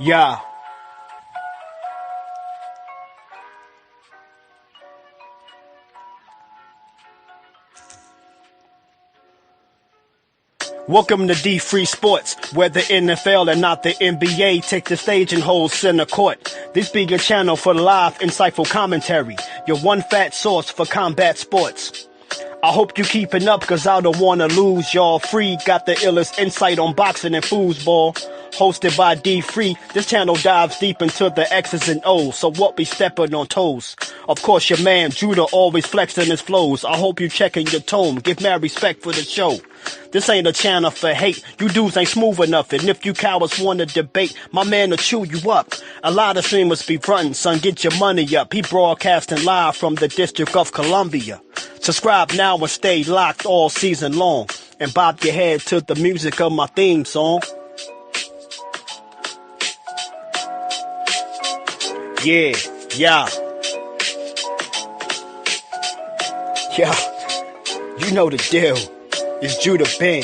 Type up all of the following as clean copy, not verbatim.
Yeah. Welcome to D Free Sports, where the NFL and not the NBA take the stage and hold center court. This be your channel for live, insightful commentary, your one fat source for combat sports. I hope you keeping up, cause I don't wanna lose y'all. Free got the illest insight on boxing and foosball. Hosted by D Free, this channel dives deep into the X's and O's, so what be stepping on toes? Of course your man Judah always flexing his flows. I hope you checking your tone, give mad respect for the show. This ain't a channel for hate, you dudes ain't smooth enough, and if you cowards wanna debate, my man will chew you up. A lot of streamers be frontin', son, get your money up. He broadcasting live from the District of Columbia. Subscribe now and stay locked all season long, and bob your head to the music of my theme song. Yeah, yeah. Yeah, you know the deal. It's Judah Ben.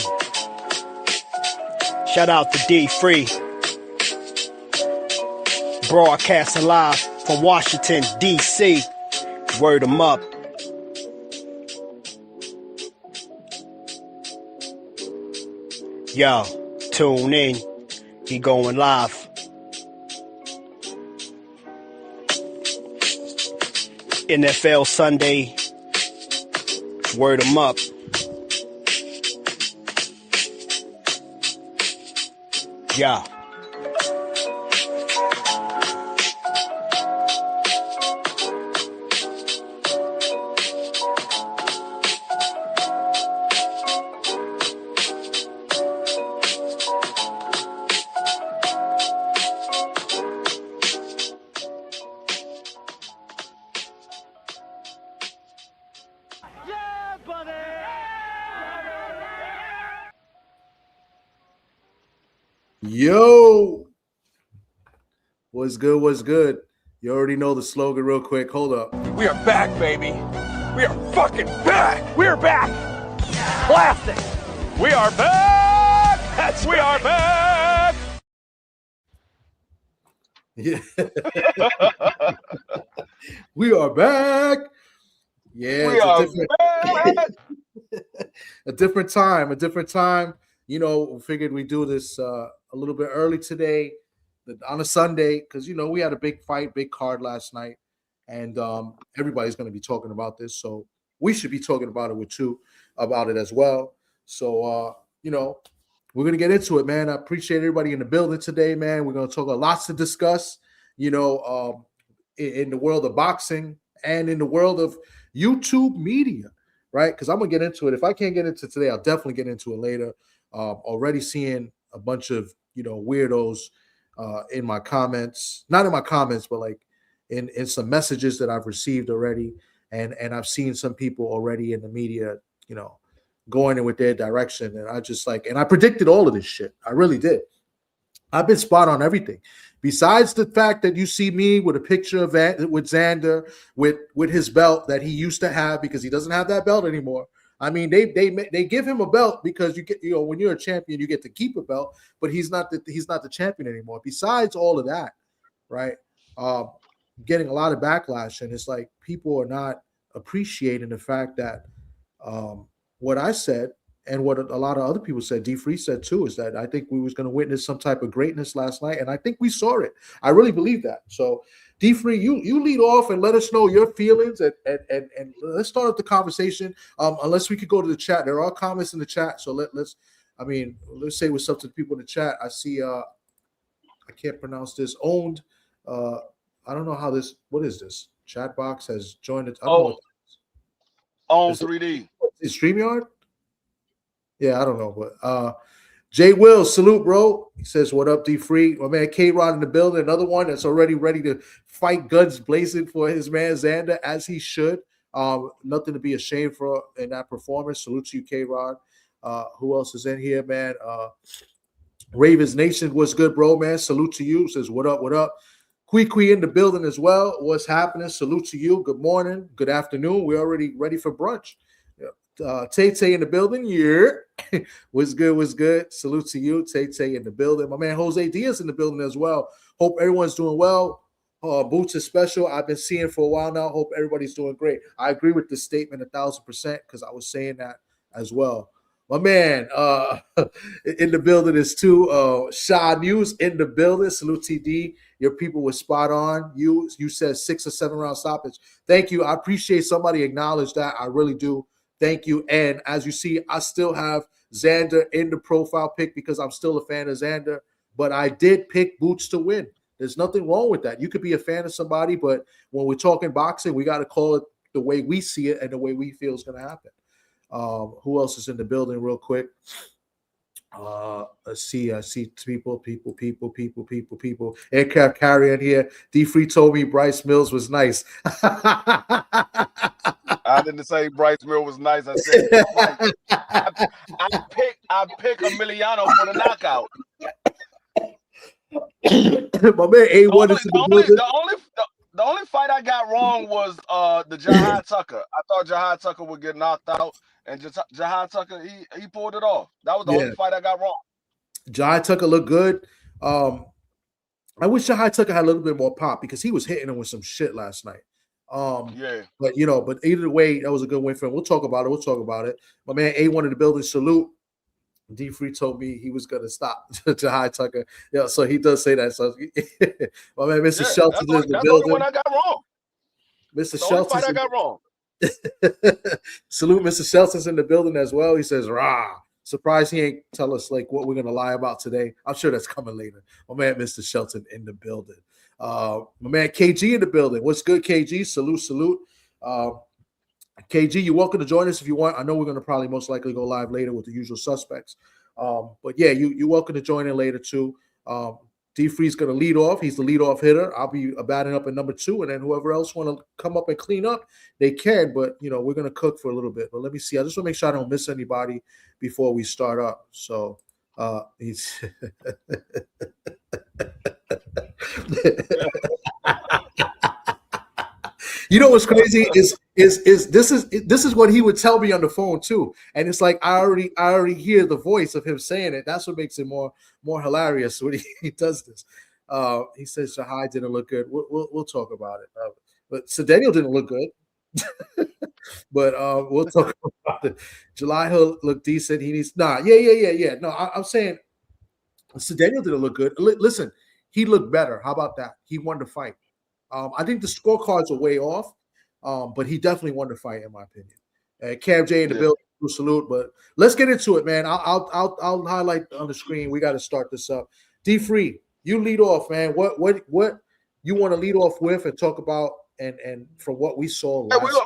Shout out to D Free. Broadcasting live from Washington, D.C. Word 'em up. Yo, tune in. He going live. NFL Sunday. Word 'em up. Yeah. Yo, what's good? What's good? You already know the slogan real quick. Hold up. We are back, baby. We are fucking back. We're back. Classic. We are back. We are back. Yeah. We are back. Yeah, we are back. A different time. You know, figured we do this a little bit early today on a Sunday because, you know, we had a big card last night, and everybody's going to be talking about this. So we should be talking about it as well. So, you know, we're going to get into it, man. I appreciate everybody in the building today, man. We're going to talk about lots to discuss, you know, in the world of boxing and in the world of YouTube media, right? Because I'm going to get into it. If I can't get into it today, I'll definitely get into it later. Already seeing a bunch of, you know, weirdos in my comments, not in my comments, but like in some messages that I've received already. And I've seen some people already in the media, you know, going in with their direction. And I just like, and I predicted all of this shit. I really did. I've been spot on everything. Besides the fact that you see me with a picture of with Xander with his belt that he used to have because he doesn't have that belt anymore. I mean, they give him a belt because you get, you know, when you're a champion, you get to keep a belt, but he's not the champion anymore. Besides all of that, right? Getting a lot of backlash, and it's like people are not appreciating the fact that what I said and what a lot of other people said, D Free said too, is that I think we was going to witness some type of greatness last night, and I think we saw it. I really believe that. So D Free, you lead off and let us know your feelings, and let's start up the conversation. Unless we could go to the chat, there are comments in the chat, so let's say what's up to the people in the chat. I see I can't pronounce this. Owned. I don't know how this. What is this? Chat box has joined it. On 3D. Is StreamYard? Yeah, I don't know, but Jay Will, salute, bro. He says, "What up, D Free?" My man K-Rod in the building. Another one that's already ready to fight, guns blazing for his man Xander, as he should. Nothing to be ashamed for in that performance. Salute to you, K-Rod. Who else is in here, man? Ravens Nation, what's good, bro, man? Salute to you. Says, "What up? What up?" Kui in the building as well. What's happening? Salute to you. Good morning. Good afternoon. We're already ready for brunch. Tay in the building. Yeah. What's good? What's good? Salute to you, Tay in the building. My man Jose Diaz in the building as well. Hope everyone's doing well. Boots is special. I've been seeing for a while now. Hope everybody's doing great. I agree with the statement 1,000% because I was saying that as well. My man in the building is too. Shaw News in the building. Salute TD. Your people were spot on. You said 6 or 7 round stoppage. Thank you. I appreciate somebody acknowledge that. I really do. Thank you. And as you see, I still have Xander in the profile pick because I'm still a fan of Xander. But I did pick Boots to win. There's nothing wrong with that. You could be a fan of somebody, but when we're talking boxing, we got to call it the way we see it and the way we feel is going to happen. Who else is in the building real quick? Let's see. I see people. Aircraft carrier in here. D Free told me Bryce Mills was nice. I didn't say Bryce Mills was nice. I said I pick Emiliano for the knockout. My man A1 is in the building. The only fight I got wrong was the Jahad Tucker. I thought Jahad Tucker would get knocked out, and Jahad Tucker he pulled it off. That was the only fight I got wrong. Jahad Tucker looked good. I wish Jahad Tucker had a little bit more pop because he was hitting him with some shit last night. But either way, that was a good win for him. We'll talk about it. My man A1 in the building. Salute. D Free told me he was gonna stop Jahad Tucker. Yeah, so he does say that. So my man, Mr. Shelton is in the building. That's the only one I got wrong. Mr. Shelton. I got wrong. Salute, Mr. Shelton's in the building as well. He says, "Rah." Surprised he ain't tell us like what we're gonna lie about today. I'm sure that's coming later. My man, Mr. Shelton in the building. My man KG in the building. What's good, KG? Salute. KG, you're welcome to join us if you want. I know we're going to probably most likely go live later with the usual suspects. But yeah, you're welcome to join in later too. D Free's going to lead off. He's the leadoff hitter. I'll be batting up at number 2, and then whoever else want to come up and clean up, they can. But we're going to cook for a little bit. But let me see. I just want to make sure I don't miss anybody before we start up. So he's. You know what's crazy is this is what he would tell me on the phone too, and it's like I already hear the voice of him saying it. That's what makes it more hilarious when he does this. He says Shahai didn't look good. We'll talk about it. But Daniel didn't look good. But we'll talk about it. July Hill looked decent. He needs yeah. No, I'm saying Daniel didn't look good. Listen, he looked better. How about that? He won the fight. I think the scorecards are way off, but he definitely won the fight, in my opinion. Cam J in the building, salute. But let's get into it, man. I'll highlight on the screen. We got to start this up. D Free, you lead off, man. What you want to lead off with and talk about, and from what we saw last.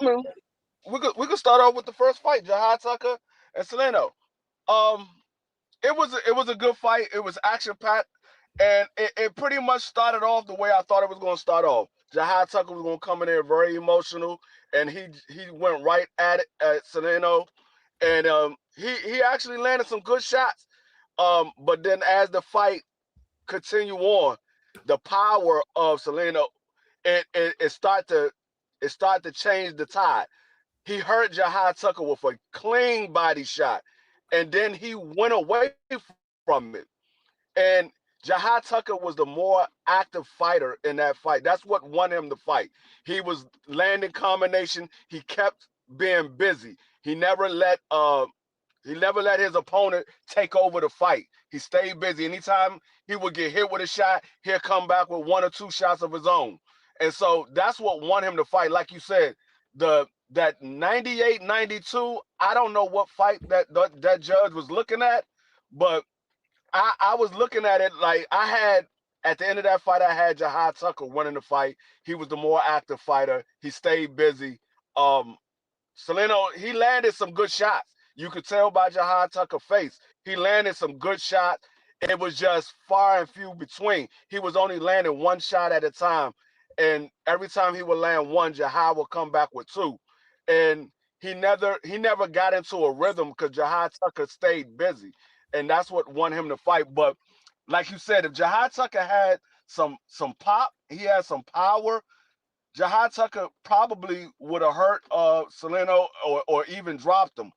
We could start off with the first fight, Jahad Tucker and Solano. It was a good fight. It was action packed. And it pretty much started off the way I thought it was going to start off. Jahad Tucker was going to come in there very emotional, and he went right at it at Solano, and he actually landed some good shots. But then as the fight continued on, the power of Solano it started to change the tide. He hurt Jahad Tucker with a clean body shot, and then he went away from it, and Jahad Tucker was the more active fighter in that fight. That's what won him the fight. He was landing combination. He kept being busy. He never let his opponent take over the fight. He stayed busy. Anytime he would get hit with a shot, he'll come back with 1 or 2 shots of his own. And so that's what won him the fight. Like you said, that 98-92, I don't know what fight that judge was looking at, but I was looking at it like at the end of that fight, I had Jahad Tucker winning the fight. He was the more active fighter. He stayed busy. Solano, he landed some good shots. You could tell by Jahad Tucker's face. He landed some good shots. It was just far and few between. He was only landing 1 shot at a time. And every time he would land 1, Jahad would come back with 2. And he never got into a rhythm because Jahad Tucker stayed busy. And that's what won him the fight. But like you said, if Jahad Tucker had some pop, he had some power, Jahad Tucker probably would have hurt Solano or even dropped him.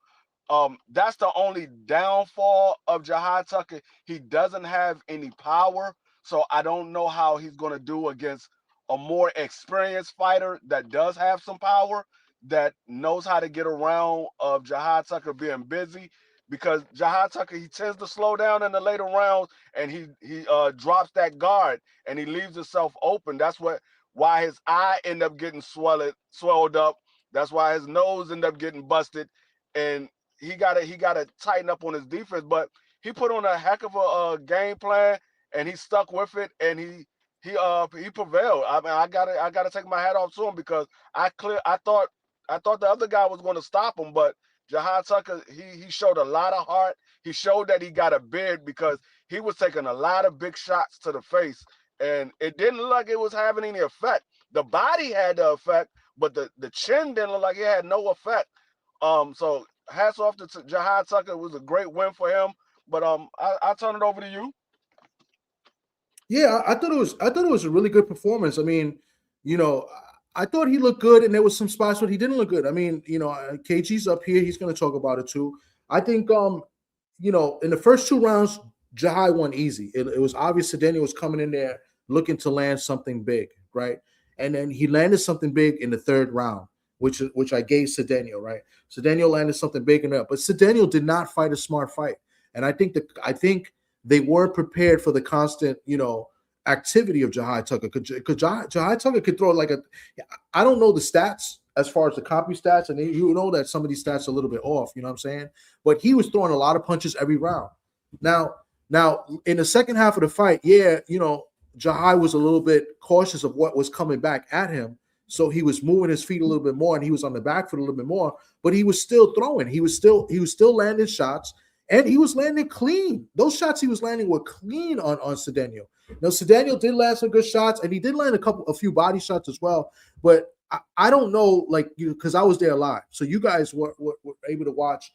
That's the only downfall of Jahad Tucker. He doesn't have any power, so I don't know how he's going to do against a more experienced fighter that does have some power, that knows how to get around of Jahad Tucker being busy. Because Jahad Tucker, he tends to slow down in the later rounds, and he drops that guard and he leaves himself open. That's why his eye end up getting swelled up. That's why his nose end up getting busted, and he gotta tighten up on his defense. But he put on a heck of a game plan, and he stuck with it, and he prevailed. I mean, I gotta take my hat off to him, because I thought the other guy was going to stop him, but Jahad Tucker, he showed a lot of heart. He showed that he got a bid, because he was taking a lot of big shots to the face, and it didn't look like it was having any effect. The body had the effect, but the chin didn't look like it had no effect. So hats off to Jahad Tucker. It was a great win for him. But I'll turn it over to you. Yeah, I thought it was a really good performance. I mean, I thought he looked good, and there was some spots where he didn't look good. I mean, KG's up here; he's going to talk about it too. I think, in the first two rounds, Jahai won easy. It was obvious Cedeno was coming in there looking to land something big, right? And then he landed something big in the third round, which I gave Cedeno, right? Cedeno landed something big enough, but Cedeno did not fight a smart fight, and I think they weren't prepared for the constant, activity of Jahai Tucker. Because Jahai Tucker could throw I don't know the stats as far as the copy stats, and you know that some of these stats are a little bit off, you know what I'm saying? But he was throwing a lot of punches every round. Now in the second half of the fight, Jahai was a little bit cautious of what was coming back at him. So he was moving his feet a little bit more, and he was on the back foot a little bit more, but he was still throwing. He was still landing shots, and he was landing clean. Those shots he was landing were clean on Cedeno. Now, Cedeno did land some good shots, and he did land a few body shots as well. But I don't know, because I was there live. So you guys were able to watch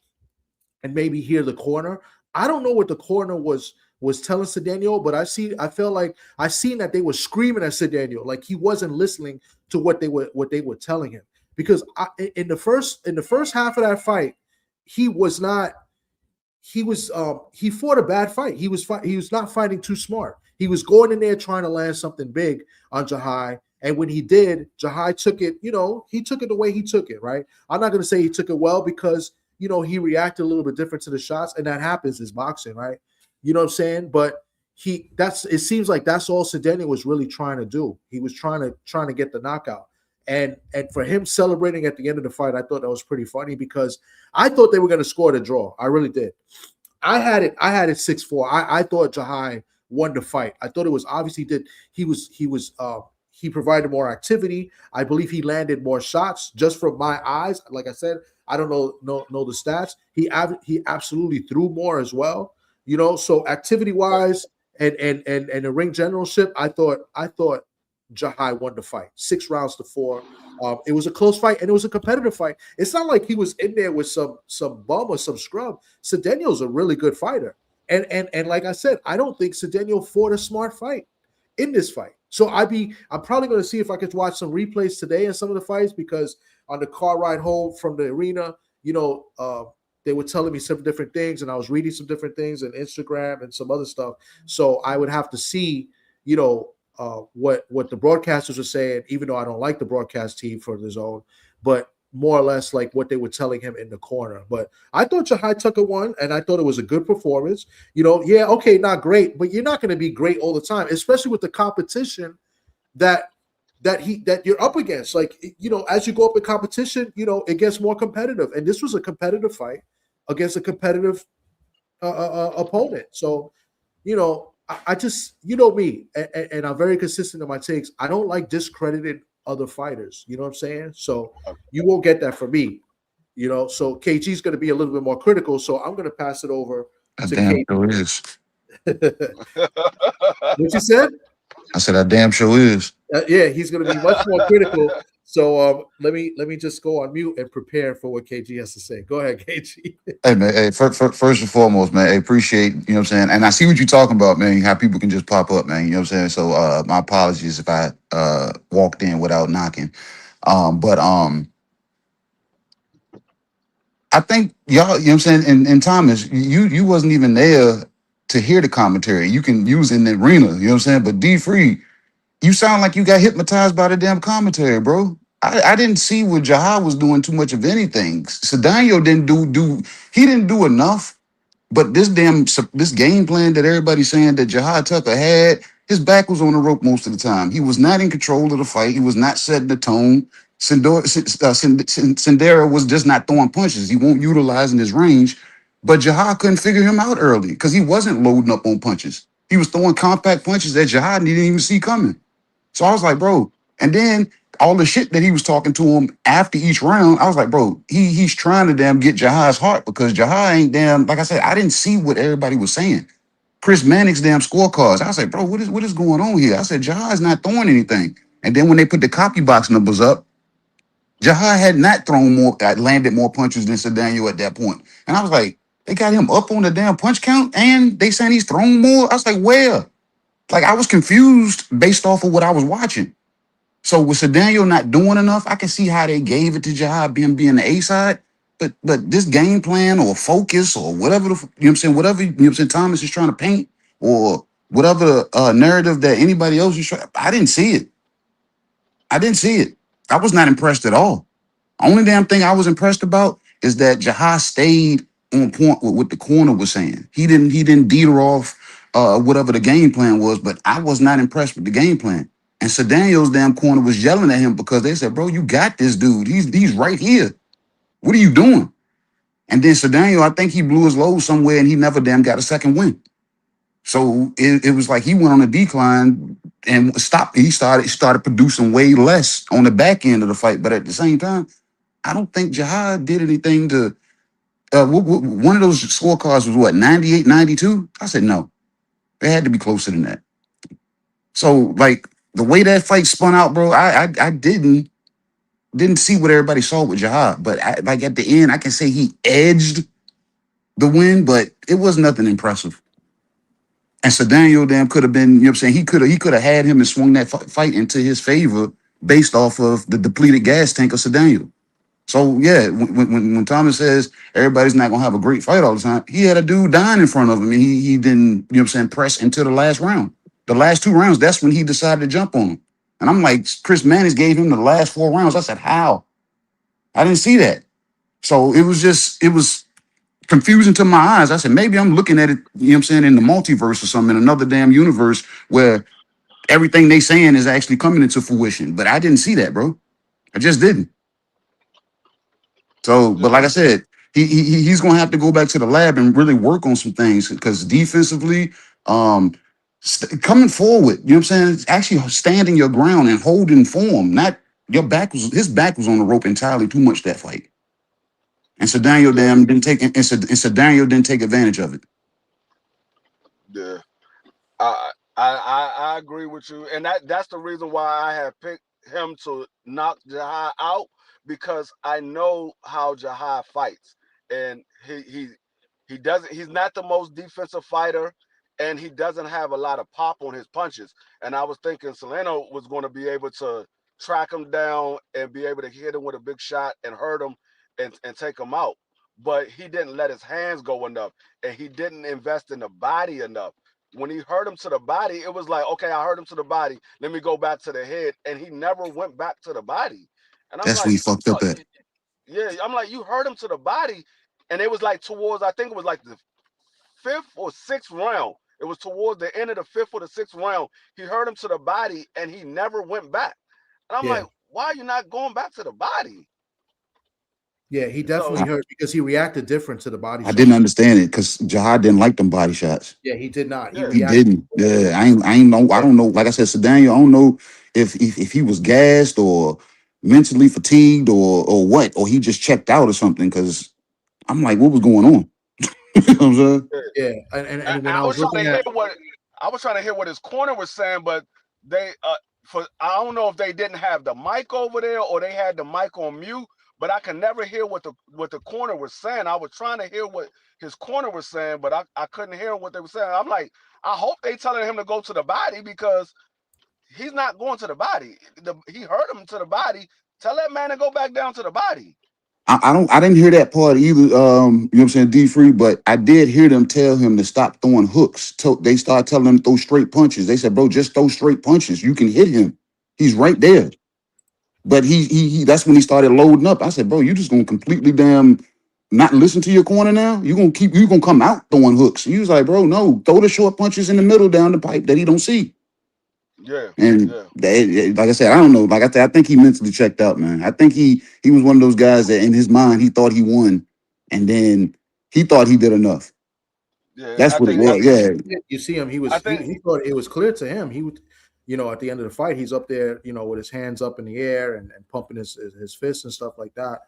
and maybe hear the corner. I don't know what the corner was telling Cedeno, but I felt like I seen that they were screaming at Cedeno, like he wasn't listening to what they were telling him. Because in the first half of that fight, he fought a bad fight. He was not fighting too smart. He was going in there trying to land something big on Jahai. And when he did, Jahai took it, he took it the way he took it, right? I'm not going to say he took it well, because, he reacted a little bit different to the shots, and that happens in boxing, right? You know what I'm saying? But it seems like that's all Cedeno was really trying to do. He was trying to get the knockout. And for him celebrating at the end of the fight, I thought that was pretty funny, because I thought they were going to score the draw. I really did. I had it 6-4. I thought Jahai won the fight. I thought it was obviously he provided more activity. I believe he landed more shots just from my eyes. Like I said, I don't know the stats. He absolutely threw more as well. So activity wise and the ring generalship, I thought Jahai won the fight 6-4. It was a close fight, and it was a competitive fight. It's not like he was in there with some bum or some scrub. Cedeno's a really good fighter. And like I said, I don't think Cedeno fought a smart fight in this fight. So I'm probably going to see if I could watch some replays today in some of the fights, because on the car ride home from the arena, they were telling me some different things, and I was reading some different things on Instagram and some other stuff. So I would have to see, what the broadcasters are saying, even though I don't like the broadcast team for the zone, but more or less like what they were telling him in the corner. But I thought Jahai Tucker won, and I thought it was a good performance. Okay, not great, but you're not going to be great all the time, especially with the competition that you're up against. As you go up in competition, it gets more competitive, and this was a competitive fight against a competitive opponent. So, I just, me, and I'm very consistent in my takes. I don't like discrediting other fighters. You know what I'm saying? So you won't get that from me. So KG's going to be a little bit more critical. So I'm going to pass it over to KG. Sure is. What you said? I said I damn sure is. Yeah, he's going to be much more critical. So let me just go on mute and prepare for what KG has to say. Go ahead, KG. Hey man, hey, first and foremost, man, I appreciate, what I'm saying, and I see what you're talking about, man, how people can just pop up, man, you know what I'm saying? So my apologies if I walked in without knocking. But I think y'all, you know what I'm saying, and Thomas, you wasn't even there to hear the commentary. You can use in the arena, you know what I'm saying? But D Free, you sound like you got hypnotized by the damn commentary, bro. I didn't see what Jahad was doing too much of anything. Sedano didn't he didn't do enough. But this game plan that everybody's saying that Jahad Tucker had, his back was on the rope most of the time. He was not in control of the fight. He was not setting the tone. Sendera was just not throwing punches. He won't utilizing his range. But Jahad couldn't figure him out early because he wasn't loading up on punches. He was throwing compact punches that Jahad didn't even see coming. So I was like, bro. And then all the shit that he was talking to him after each round, I was like, bro, he's trying to damn get Jahad's heart because Jahad ain't damn, like I said, I didn't see what everybody was saying. Chris Manning's damn scorecards. I was like, bro, what is going on here? I said, Jahad's not throwing anything. And then when they put the copy box numbers up, Jahad had not thrown more, landed more punches than Sedano at that point. And I was like, they got him up on the damn punch count and they saying he's thrown more. I was like, where? Like I was confused based off of what I was watching. So with Sedano not doing enough, I can see how they gave it to Jahad being the A side. But this game plan or focus or whatever you know what I'm saying, whatever you know what I'm saying Thomas is trying to paint or whatever narrative that anybody else is trying, I didn't see it. I didn't see it. I was not impressed at all. Only damn thing I was impressed about is that Jahad stayed on point with what the corner was saying. He didn't deter off whatever the game plan was, but I was not impressed with the game plan. And Sedano's damn corner was yelling at him because they said, bro, you got this dude. He's right here. What are you doing? And then Sedano, I think he blew his load somewhere and he never damn got a second win. So it was like he went on a decline and stopped. He started producing way less on the back end of the fight. But at the same time, I don't think Jahad did anything to one of those scorecards was what, 98, 92? I said no. It had to be closer than that. So like the way that fight spun out, bro, I didn't see what everybody saw with Jahad. But like at the end, I can say he edged the win, but it was nothing impressive. And Sedano damn could have been, you know what I'm saying? He could have had him and swung that fight into his favor based off of the depleted gas tank of Sedano. So yeah, when Thomas says everybody's not gonna have a great fight all the time, he had a dude dying in front of him and he didn't, you know what I'm saying, press into the last round. The last 2 rounds, that's when he decided to jump on him. And I'm like, Chris Mannix gave him the last 4 rounds. I said, how? I didn't see that. So it was confusing to my eyes. I said, maybe I'm looking at it, you know what I'm saying, in the multiverse or something, in another damn universe where everything they saying is actually coming into fruition. But I didn't see that, bro. I just didn't. So, but like I said, he's gonna have to go back to the lab and really work on some things because defensively, coming forward, you know what I'm saying, it's actually standing your ground and holding form. Not his back was on the rope entirely too much that fight. And Sedano Sedano didn't take advantage of it. Yeah, I agree with you, and that's the reason why I have picked him to knock Jahad out because I know how Jahad fights, and he doesn't. He's not the most defensive fighter, and he doesn't have a lot of pop on his punches. And I was thinking Solano was going to be able to track him down and be able to hit him with a big shot and hurt him and take him out. But he didn't let his hands go enough, and he didn't invest in the body enough. When he hurt him to the body, it was like, okay, I hurt him to the body. Let me go back to the head, and he never went back to the body. And I'm That's like, what he fucked up at. yeah, I'm like, you hurt him to the body, and it was like towards, I think it was like the 5th or 6th round. It was towards the end of the 5th or the 6th round. He hurt him to the body, and he never went back. And I'm like, why are you not going back to the body? Yeah, he definitely hurt because he reacted different to the body shot. I didn't understand it because Jahad didn't like them body shots. Yeah, he did not. Yeah. He didn't. Yeah, I ain't know. I don't know. Like I said, Sedano, I don't know if he was gassed or mentally fatigued or what, or he just checked out or something. Because I'm like, what was going on? You know what I'm saying? Yeah, and when I I was trying looking to at, hear what I was trying to hear what his corner was saying, but they I don't know if they didn't have the mic over there or they had the mic on mute, but I can never hear what the corner was saying. I was trying to hear what his corner was saying, but I couldn't hear what they were saying. I'm like, I hope they telling him to go to the body because he's not going to the body. He hurt him to the body. Tell that man to go back down to the body. I didn't hear that part either. You know what I'm saying, D Free, but I did hear them tell him to stop throwing hooks. They started telling him to throw straight punches. They said, bro, just throw straight punches. You can hit him. He's right there. But he that's when he started loading up. I said, bro, you just gonna completely damn not listen to your corner now? You gonna come out throwing hooks. He was like, bro, no, throw the short punches in the middle down the pipe that he don't see. Yeah, And yeah. like I said, I don't know. Like I said, I think he mentally checked out, man. I think he was one of those guys that in his mind he thought he won, and then he thought he did enough. Yeah, That's what it was. Yeah, You see him. I think He thought it was clear to him. He would, at the end of the fight, he's up there, with his hands up in the air and pumping his fists and stuff like that.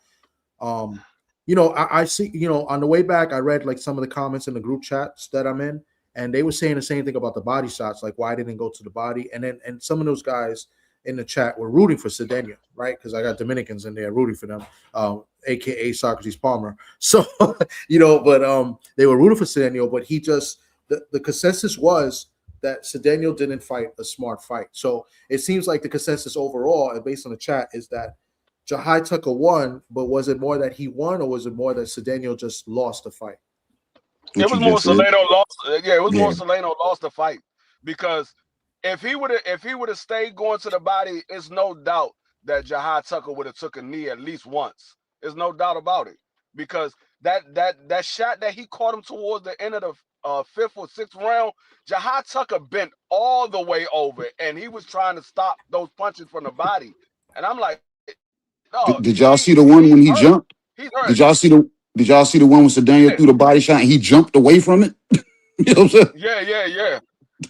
I see, on the way back, I read like some of the comments in the group chats that I'm in, and they were saying the same thing about the body shots, like why didn't go to the body, and some of those guys in the chat were rooting for Cedeno, right? Because I got Dominicans in there rooting for them, aka Socrates Palmer. So, but they were rooting for Cedeno, but he just the consensus was that Cedeno didn't fight a smart fight. So it seems like the consensus overall, and based on the chat, is that Jahai Tucker won, but was it more that he won, or was it more that Cedeno just lost the fight? It was more Solano lost. Yeah, it was more Yeah. Solano lost the fight, because if he would have stayed going to the body, it's no doubt that Jahai Tucker would have took a knee at least once. There's no doubt about it, because that shot that he caught him towards the end of the fifth or sixth round, Jahai Tucker bent all the way over, and he was trying to stop those punches from the body. And I'm like, no, Did y'all see the one when he hurt. jumped? He's hurt. Did y'all see the one when Cedeno threw the body shot and he jumped away from it? You know what I'm saying?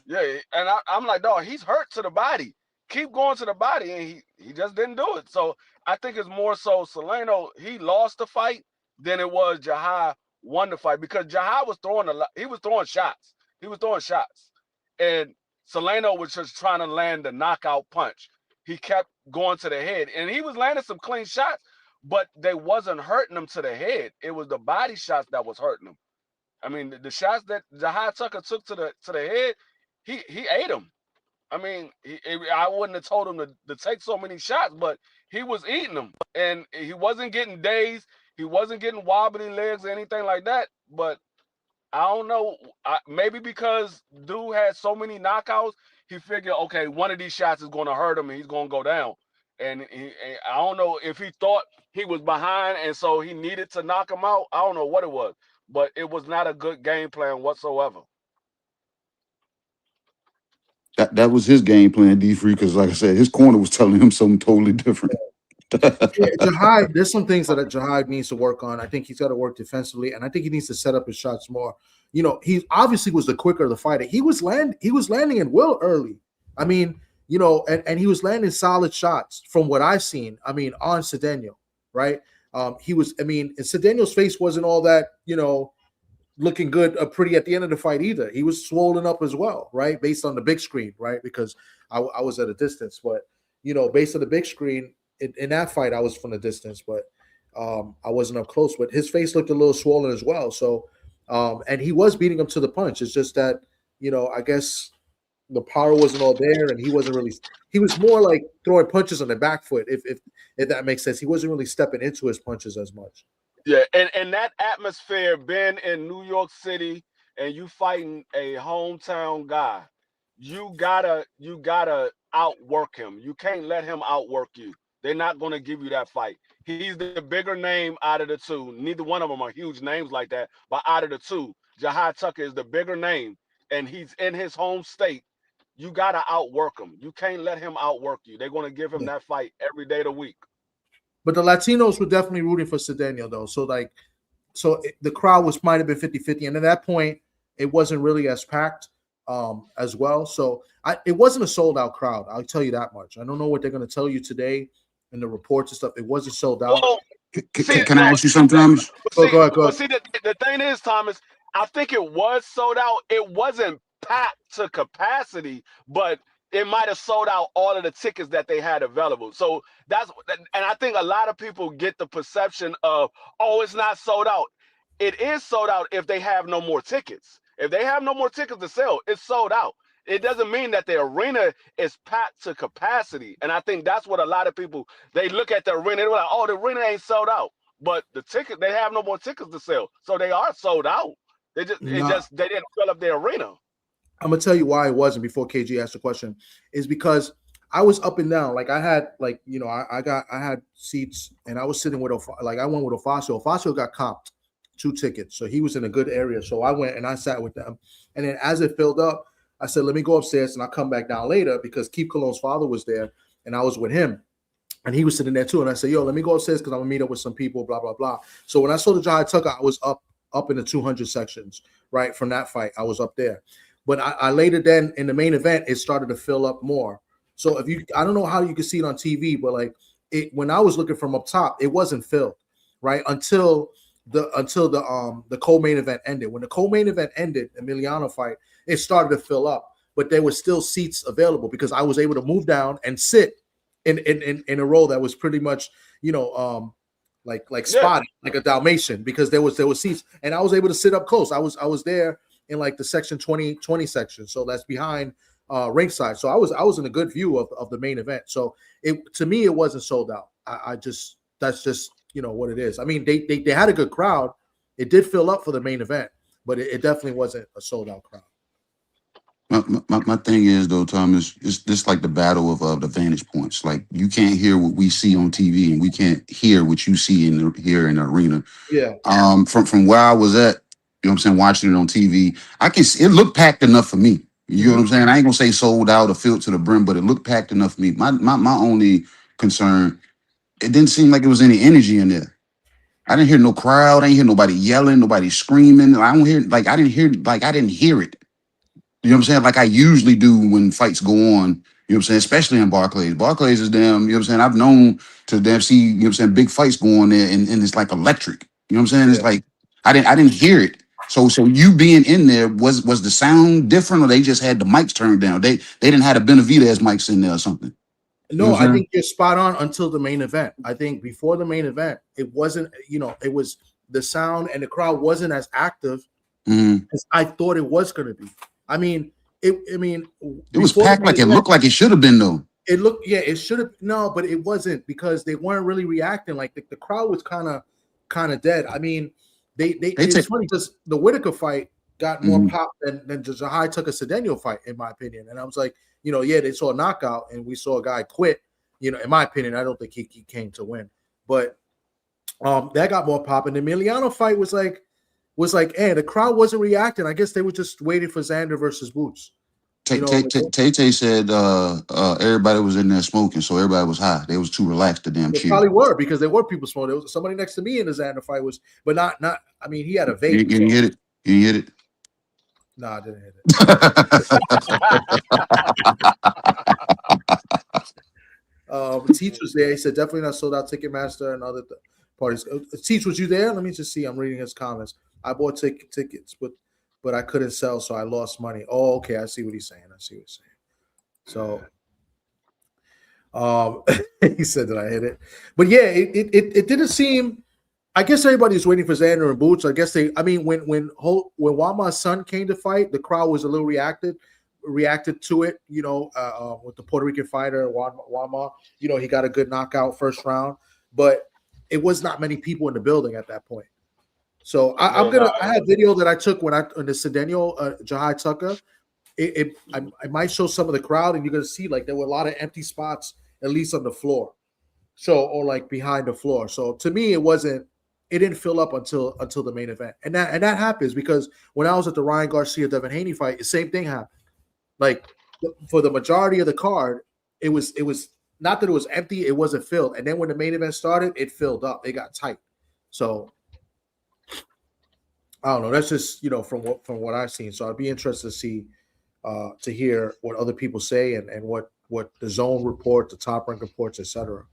Yeah. And I'm like, dog, he's hurt to the body. Keep going to the body, and he just didn't do it. So I think it's more so Solano, he lost the fight than it was Jahai won the fight, because Jahai was throwing he was throwing shots. And Solano was just trying to land the knockout punch. He kept going to the head, and he was landing some clean shots, but they wasn't hurting him to the head. It was the body shots that was hurting him. I mean, the shots that Jahai Tucker took to the head, he ate him. I mean, I wouldn't have told him to take so many shots, but he was eating them, and he wasn't getting dazed. He wasn't getting wobbly legs or anything like that. But I don't know. Maybe because dude had so many knockouts, he figured, okay, one of these shots is going to hurt him and he's going to go down. And I don't know if he thought he was behind and so he needed to knock him out. I don't know what it was, but it was not a good game plan whatsoever. That was his game plan, D Free, because like I said, his corner was telling him something totally different. Jahai, there's some things that Jahai needs to work on. I think he's got to work defensively, and I think he needs to set up his shots more. He obviously was the quicker of the fighter. He was landing in will early. I mean, and he was landing solid shots from what I've seen. I mean, on Cedeno, right? Cedeno's face wasn't all that, looking good, pretty at the end of the fight either. He was swollen up as well, right? Based on the big screen, right? Because I was at a distance, but based on the big screen in that fight, I was from the distance, but I wasn't up close. But his face looked a little swollen as well. So, and he was beating him to the punch. It's just that I guess the power wasn't all there, and he wasn't really. He was more like throwing punches on the back foot, if that makes sense. He wasn't really stepping into his punches as much. Yeah, and that atmosphere, being in New York City and you fighting a hometown guy, you gotta outwork him. You can't let him outwork you. They're not gonna give you that fight. He's the bigger name out of the two. Neither one of them are huge names like that, but out of the two, Jahai Tucker is the bigger name, and he's in his home state. You gotta outwork him. You can't let him outwork you. They're gonna give him that fight every day of the week. But the Latinos were definitely rooting for Cedeno, though. So, the crowd might have been 50-50. And at that point, it wasn't really as packed as well. So, it wasn't a sold-out crowd. I'll tell you that much. I don't know what they're going to tell you today in the reports and stuff. It wasn't sold out. Well, Can I ask you something, Thomas? Go ahead. But see, the thing is, Thomas, I think it was sold out. It wasn't packed to capacity, but it might have sold out all of the tickets that they had available. So and I think a lot of people get the perception of, oh, it's not sold out. It is sold out if they have no more tickets. If they have no more tickets to sell, it's sold out. It doesn't mean that the arena is packed to capacity. And I think that's what a lot of people, they look at the arena, they're like, oh, the arena ain't sold out. but the ticket, they have no more tickets to sell, so they are sold out. They didn't fill up the arena. I'm gonna tell you why it wasn't before KG asked the question. Is because I was up and down. Like I had, like, you know, I had seats, and I was sitting with I went with Ofacio. Ofacio got comped 2 tickets, so he was in a good area. So I went and I sat with them, and then as it filled up, I said, let me go upstairs and I'll come back down later, because Keith Cologne's father was there and I was with him. And he was sitting there too. And I said, yo, let me go upstairs because I'm going to meet up with some people, blah, blah, blah. So when I saw the Jai Tucker, I was up in the 200 sections, right, from that fight. I was up there. But I later then in the main event, it started to fill up more. So I don't know how you can see it on TV, but like when I was looking from up top, it wasn't filled, right, until the co-main event ended. When the co-main event ended, Emiliano fight, it started to fill up. But there were still seats available because I was able to move down and sit in a row that was pretty much, you know, like spotted, like a Dalmatian, because there was seats, and I was able to sit up close. I was there in like the section 20 section, so that's behind ringside. So I was in a good view of the main event. So to me it wasn't sold out. That's just, you know, what it is. I mean, they had a good crowd. It did fill up for the main event, but it definitely wasn't a sold out crowd. My thing is, though, Thomas, it's just like the battle of the vantage points. Like, you can't hear what we see on TV, and we can't hear what you see here in the arena. Yeah. From where I was at, you know what I'm saying, watching it on TV, I can see it looked packed enough for me. You know what I'm saying? I ain't gonna say sold out or filled to the brim, but it looked packed enough for me. My only concern, it didn't seem like it was any energy in there. I didn't hear no crowd. I didn't hear nobody yelling, nobody screaming. I didn't hear it. You know what I'm saying? Like I usually do when fights go on, you know what I'm saying? Especially in Barclays. Barclays is damn, you know what I'm saying? I've known to damn see, you know what I'm saying, big fights go on there, and it's like electric. You know what I'm saying? It's like I didn't hear it. So you being in there, was the sound different, or they just had the mics turned down? They didn't have the Benavidez mics in there or something. No, you know I think you're spot on until the main event. I think before the main event, it wasn't, you know, it was the sound and the crowd wasn't as active as I thought it was going to be. I mean, it was packed like it looked like it should have been, though. It looked, yeah, it should have. No, but it wasn't, because they weren't really reacting. Like the crowd was kind of dead. I mean, it's funny because the Whitaker fight got more pop than the Jahai Tucker Cedeno fight, in my opinion. And I was like, you know, yeah, they saw a knockout and we saw a guy quit. You know, in my opinion, I don't think he came to win, but that got more pop. And the Emiliano fight was like, hey, the crowd wasn't reacting. I guess they were just waiting for Xander versus Boots. Tay said everybody was in there smoking, so everybody was high. They was too relaxed to damn cheer. They probably were, because there were people smoking. There was somebody next to me in the Xander fight but not. I mean, he had a vape. You didn't hit it. You hit it. No, I didn't hit it. Teach was there. He said definitely not sold out. Ticketmaster and other parties. Teach, was you there? Let me just see. I'm reading his comments. I bought tickets, but I couldn't sell, so I lost money. Oh, okay. I see what he's saying. So, he said that I hit it, but yeah, it didn't seem. I guess everybody's waiting for Xander and Boots. I guess when Wama's son came to fight, the crowd was a little reacted to it. You know, with the Puerto Rican fighter Wama, you know, he got a good knockout first round, but it was not many people in the building at that point. So I have video that I took in the Cedeno Jahai Tucker. I might show some of the crowd, and you're gonna see like there were a lot of empty spots, at least on the floor. So, or like behind the floor. So to me, it didn't fill up until the main event. And that happens because when I was at the Ryan Garcia Devin Haney fight, the same thing happened. Like for the majority of the card, it was not that it was empty, it wasn't filled. And then when the main event started, it filled up. It got tight. So I don't know. That's just, you know, from what I've seen. So I'd be interested to see to hear what other people say and what the zone report, the Top Rank reports, etc.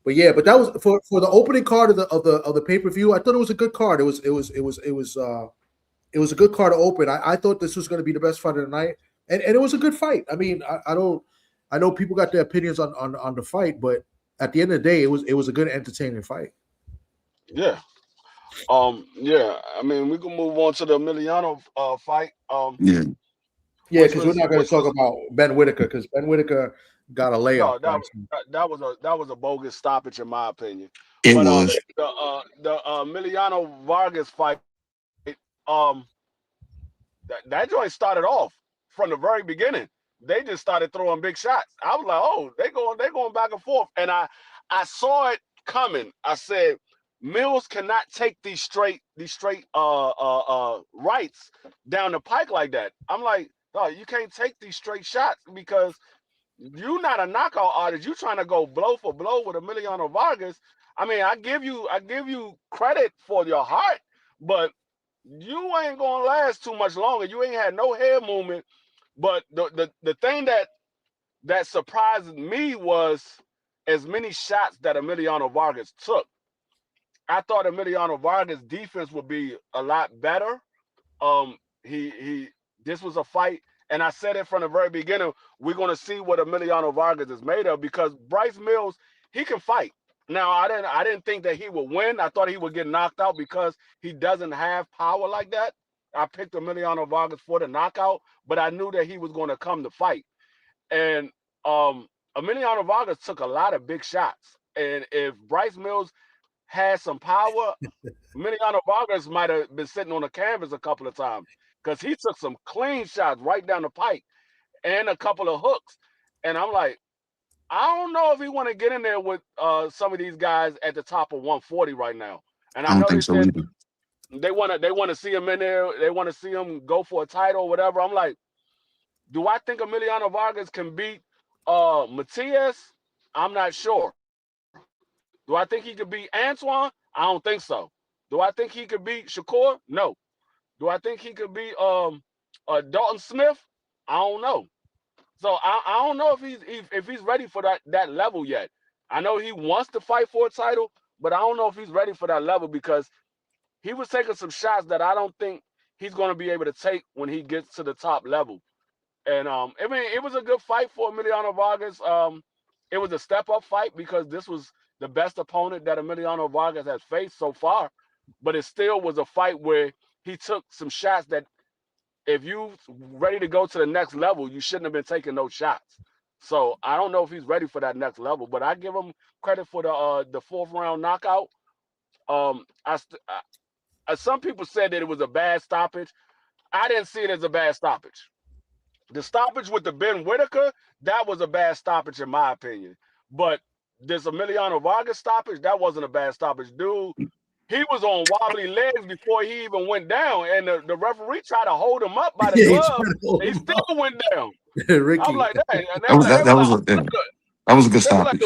But yeah, but that was for the opening card of the pay-per-view. I thought it was a good card. It was a good card to open. I thought this was going to be the best fight of the night, and it was a good fight. I mean, I know people got their opinions on the fight, but at the end of the day, it was a good, entertaining fight. Yeah. Yeah. I mean, we can move on to the Emiliano fight. Yeah. Yeah, because we're not going to talk about Ben Whitaker because Ben Whitaker got a layup. no, that was a bogus stoppage in my opinion. It But was. the Emiliano Vargas fight, um, that joint started off from the very beginning. They just started throwing big shots. I was like, oh, they going back and forth, and I saw it coming. I said, Mills cannot take these straight rights down the pike like that. I'm like, no, you can't take these straight shots because you're not a knockout artist. You trying to go blow for blow with Emiliano Vargas. I mean, I give you credit for your heart, but you ain't gonna last too much longer. You ain't had no head movement. But the thing that surprised me was as many shots that Emiliano Vargas took. I thought Emiliano Vargas' defense would be a lot better. This was a fight, and I said it from the very beginning. We're gonna see what Emiliano Vargas is made of because Bryce Mills, he can fight. Now I didn't think that he would win. I thought he would get knocked out because he doesn't have power like that. I picked Emiliano Vargas for the knockout, but I knew that he was going to come to fight. And Emiliano Vargas took a lot of big shots. And if Bryce Mills had some power, Emiliano Vargas might have been sitting on the canvas a couple of times because he took some clean shots right down the pike and a couple of hooks. And I'm like, I don't know if he want to get in there with some of these guys at the top of 140 right now. And I I don't know think they so said either. they want to see him in there. They want to see him go for a title or whatever. I'm like, do I think Emiliano Vargas can beat Matias? I'm not sure. Do I think he could beat Antoine? I don't think so. Do I think he could beat Shakur? No. Do I think he could beat Dalton Smith? I don't know. So I don't know if he's ready for that level yet. I know he wants to fight for a title, but I don't know if he's ready for that level because he was taking some shots that I don't think he's going to be able to take when he gets to the top level. And I mean, it was a good fight for Emiliano Vargas. It was a step-up fight because this was the best opponent that Emiliano Vargas has faced so far. But it still was a fight where he took some shots that if you ready to go to the next level, you shouldn't have been taking those shots. So I don't know if he's ready for that next level, but I give him credit for the fourth round knockout. Some people said that it was a bad stoppage. I didn't see it as a bad stoppage. The stoppage with the Ben Whitaker, that was a bad stoppage in my opinion. But this Emiliano Vargas stoppage, that wasn't a bad stoppage. Dude, he was on wobbly legs before he even went down, and the referee tried to hold him up by the glove. He still went down. Ricky. I'm like, that was a good stoppage.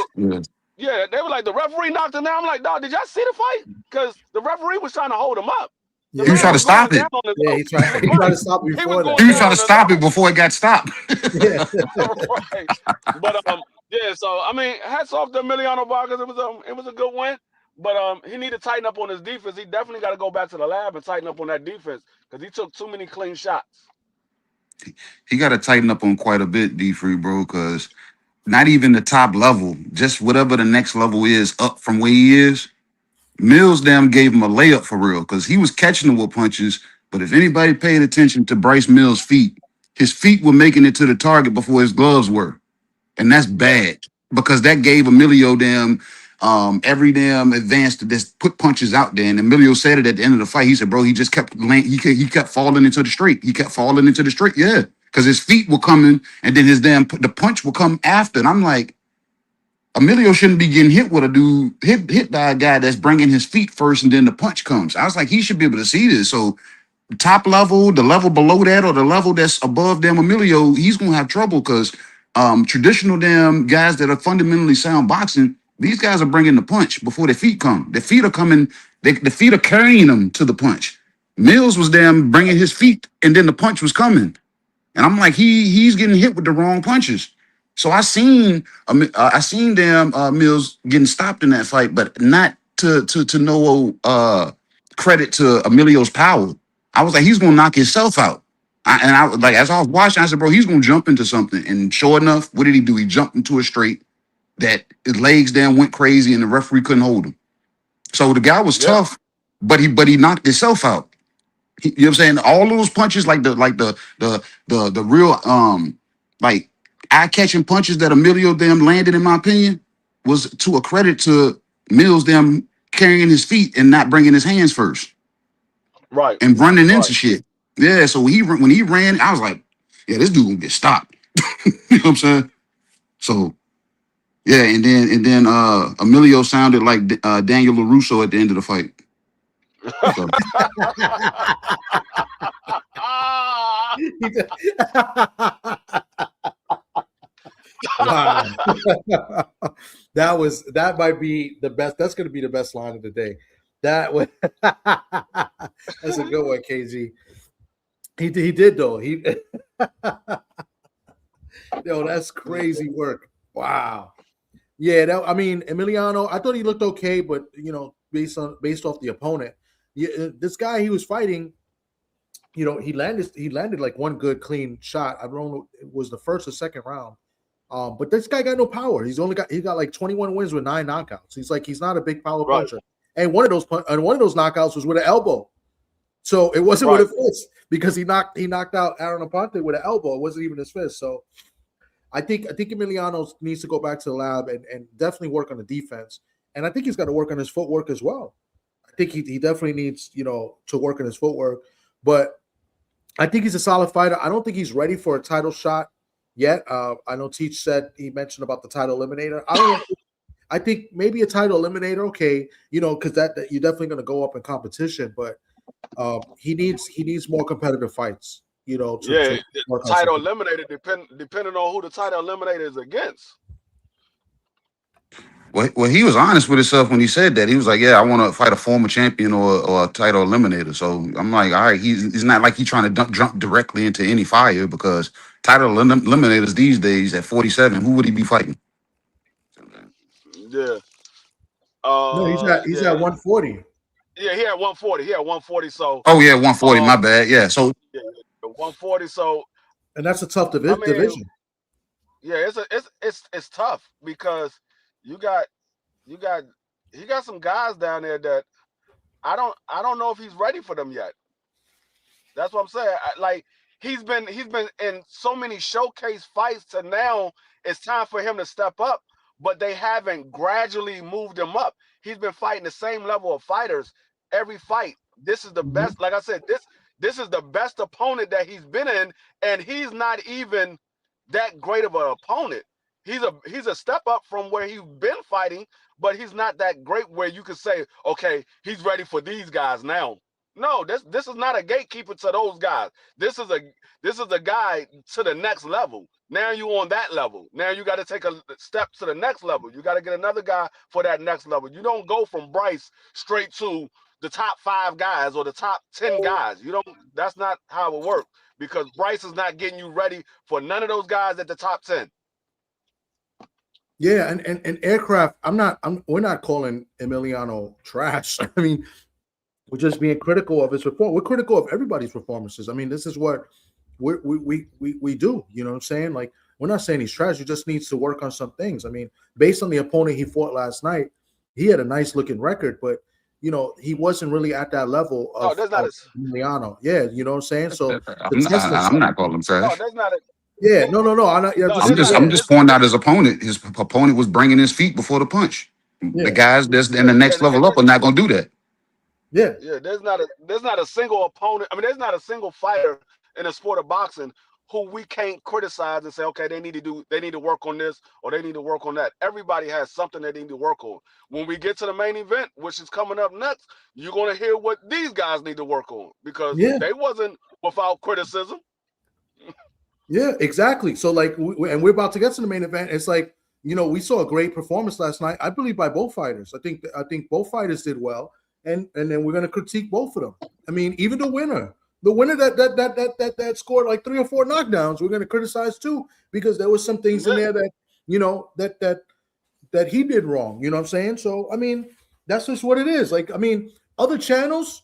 Yeah, they were like, the referee knocked him down. I'm like, dog, did y'all see the fight? Because the referee was trying to hold him up. He was trying to stop it. Yeah, he tried to stop it before that. He was trying to stop it before it got stopped. Yeah. Right. But yeah, so I mean, hats off to Emiliano Vargas. It was a good win. But he need to tighten up on his defense. He definitely got to go back to the lab and tighten up on that defense because he took too many clean shots. He got to tighten up on quite a bit, D-Free, bro, because not even the top level, just whatever the next level is up from where he is, Mills damn gave him a layup for real because he was catching him with punches. But if anybody paid attention to Bryce Mills' feet, his feet were making it to the target before his gloves were. And that's bad because that gave Emilio every damn advance to just put punches out there. And Emilio said it at the end of the fight. He said, bro, he just kept he kept falling into the straight. He kept falling into the straight. Yeah. Because his feet were coming and then the punch will come after. And I'm like, Emilio shouldn't be getting hit with a dude, hit by a guy that's bringing his feet first and then the punch comes. I was like, he should be able to see this. So top level, the level below that, or the level that's above them, Emilio, he's going to have trouble because traditional damn guys that are fundamentally sound boxing, these guys are bringing the punch before their feet come. Their feet are coming, the feet are carrying them to the punch. Mills was damn bringing his feet and then the punch was coming. And I'm like, he's getting hit with the wrong punches. So I seen damn Mills getting stopped in that fight, but not to no credit to Emilio's power. I was like, he's gonna knock himself out. I was like, as I was watching, I said, bro, he's gonna jump into something. And sure enough, what did he do? He jumped into a straight that his legs damn went crazy and the referee couldn't hold him. So the guy was tough, but he knocked himself out. You know what I'm saying? All those punches, like the real like eye-catching punches that Emilio them landed, in my opinion, was to a credit to Mills them carrying his feet and not bringing his hands first Right. and running Right. into shit. Yeah, so when he ran, I was like, yeah, this dude gonna get stopped. You know what I'm saying? So yeah, and then Emilio sounded like Daniel LaRusso at the end of the fight. So, Wow. That might be the best. That's going to be the best line of the day. That was that's a good one, KG. He did though. Yo, that's crazy work. Wow. Yeah, I mean, Emiliano, I thought he looked okay, but based off the opponent, this guy he was fighting, he landed like one good clean shot. I don't know, it was the first or second round. But this guy got no power. He got like 21 wins with 9 knockouts. He's not a big power puncher. And one of those knockouts was with an elbow. So it wasn't with a fist because he knocked out Aaron Aponte with an elbow. It wasn't even his fist. So I think Emiliano needs to go back to the lab and definitely work on the defense. And I think he's got to work on his footwork as well. I think he definitely needs, to work on his footwork. But I think he's a solid fighter. I don't think he's ready for a title shot yet. I know Teach he mentioned about the title eliminator. I think maybe a title eliminator, okay, because that you're definitely going to go up in competition, but he needs more competitive fights, the title eliminator depending on who the title eliminator is against. Well, he was honest with himself when he said that. He was like, yeah, I want to fight a former champion or a title eliminator. So I'm like, all right, he's not like he's trying to jump directly into any fire, because title eliminators these days at 47, who would he be fighting? Yeah. No, he's at 140. Yeah, he had 140. He had 140. So. Oh yeah, 140. My bad. Yeah. So. Yeah, 140. So. And that's a tough division. Yeah, it's tough because he got some guys down there that I don't know if he's ready for them yet. That's what I'm saying. He's been in so many showcase fights to now it's time for him to step up, but they haven't gradually moved him up. He's been fighting the same level of fighters every fight. This is the best. Like I said, this is the best opponent that he's been in, and he's not even that great of an opponent. He's a step up from where he's been fighting, but he's not that great where you could say, okay, he's ready for these guys now. No, this is not a gatekeeper to those guys. This is a guy to the next level. Now you on that level. Now you got to take a step to the next level. You got to get another guy for that next level. You don't go from Bryce straight to the top 5 guys or the top 10 guys. That's not how it works, because Bryce is not getting you ready for none of those guys at the top 10. Yeah, and Aircraft, we're not calling Emiliano trash. I mean, we're just being critical of his performance. We're critical of everybody's performances. I mean, this is what we do. You know what I'm saying? Like, we're not saying he's trash. He just needs to work on some things. I mean, based on the opponent he fought last night, he had a nice looking record, but he wasn't really at that level of Emiliano. Yeah, you know what I'm saying? So I'm not calling him trash. No, that's not it. Yeah, no. I'm just pointing out his opponent. His opponent was bringing his feet before the punch. Yeah. The guys that's in the next level up are not going to do that. Yeah. Yeah, there's not a single opponent. I mean, there's not a single fighter in the sport of boxing who we can't criticize and say, okay, they need to work on this or they need to work on that. Everybody has something they need to work on. When we get to the main event, which is coming up next, you're going to hear what these guys need to work on, because they wasn't without criticism. Yeah, exactly. So and we're about to get to the main event. It's like, we saw a great performance last night, I believe, by both fighters. I think both fighters did well. And then we're going to critique both of them. I mean, even the winner that scored like 3 or 4 knockdowns, we're going to criticize too, because there was some things in there that that he did wrong. You know what I'm saying? So I mean, that's just what it is. Like, I mean, other channels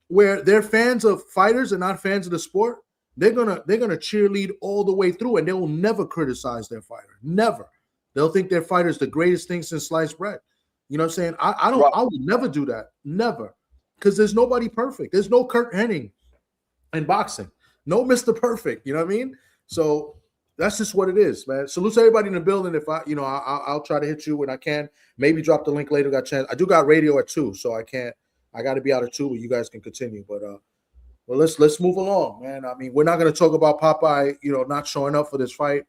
where they're fans of fighters and not fans of the sport, they're gonna cheerlead all the way through, and they will never criticize their fighter. Never. They'll think their fighter's the greatest thing since sliced bread. You know what I'm saying? I would never do that. Never. Because there's nobody perfect. There's no Kurt Hennig in boxing. No Mr. Perfect. You know what I mean? So that's just what it is, man. Salute to everybody in the building. If I'll try to hit you when I can. Maybe drop the link later. Got a chance. I do got radio at 2, so I can't. I got to be out at 2, but you guys can continue. But well, let's move along, man. I mean, we're not going to talk about Popeye, not showing up for this fight.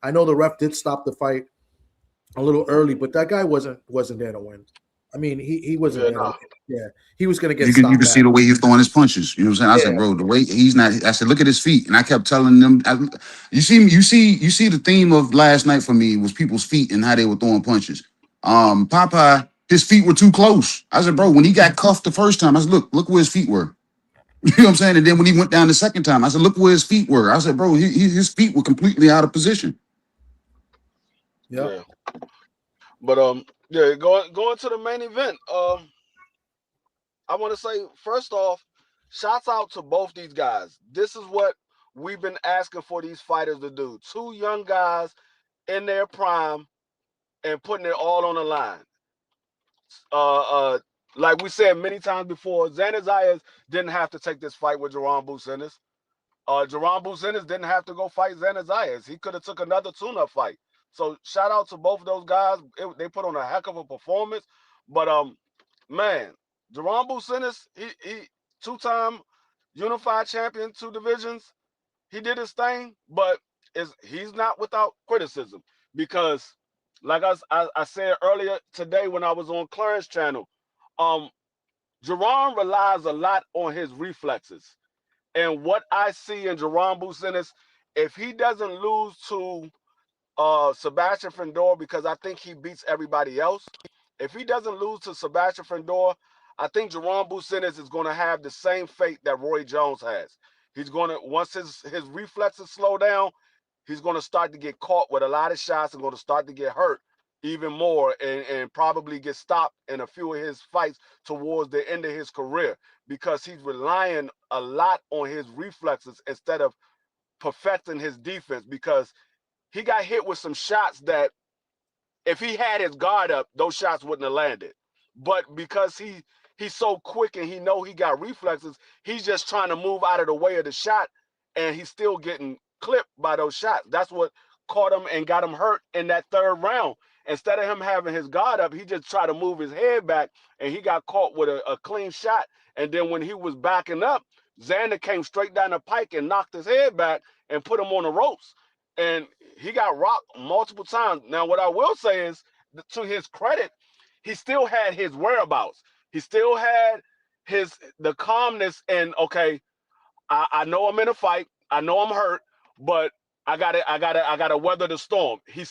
I know the ref did stop the fight a little early, but that guy wasn't there to win. I mean, he wasn't there to win. Yeah, he was going to get You stopped. could see the way he's throwing his punches. You know what I'm saying? I said, Yeah. bro, the way he's not. I said, look at his feet, and I kept telling them. You see the theme of last night for me was people's feet and how they were throwing punches. Popeye, his feet were too close. I said, bro, when he got cuffed the first time, I said, look where his feet were. You know what I'm saying? And then when he went down the second time, I said, look where his feet were. I said, bro, his feet were completely out of position. Yeah. But going to the main event. I want to say, first off, shouts out to both these guys. This is what we've been asking for these fighters to do. 2 young guys in their prime and putting it all on the line. Like we said many times before, Xander Zayas didn't have to take this fight with Jaron Ennis. Jaron Ennis didn't have to go fight Xander Zayas. He could have took another tune-up fight. So shout out to both of those guys. They put on a heck of a performance. But man, Jaron Ennis, he 2-time unified champion, 2 divisions. He did his thing, but he's not without criticism because, like I said earlier today when I was on Clarence channel, Jaron relies a lot on his reflexes. And what I see in Jaron Ennis, if he doesn't lose to Sebastian Findor, because I think he beats everybody else, if he doesn't lose to Sebastian Findor, I think Jaron Ennis is going to have the same fate that Roy Jones has. He's going to, once his reflexes slow down, he's going to start to get caught with a lot of shots and going to start to get hurt even more and probably get stopped in a few of his fights towards the end of his career because he's relying a lot on his reflexes instead of perfecting his defense because he got hit with some shots that if he had his guard up, those shots wouldn't have landed. But because he's so quick and he know he got reflexes, he's just trying to move out of the way of the shot and he's still getting clipped by those shots. That's what caught him and got him hurt in that 3rd round. Instead of him having his guard up, he just tried to move his head back and he got caught with a clean shot. And then when he was backing up, Xander came straight down the pike and knocked his head back and put him on the ropes. And he got rocked multiple times. Now, what I will say is, to his credit, he still had his whereabouts. He still had the calmness and, okay, I know I'm in a fight. I know I'm hurt, but I gotta weather the storm. He was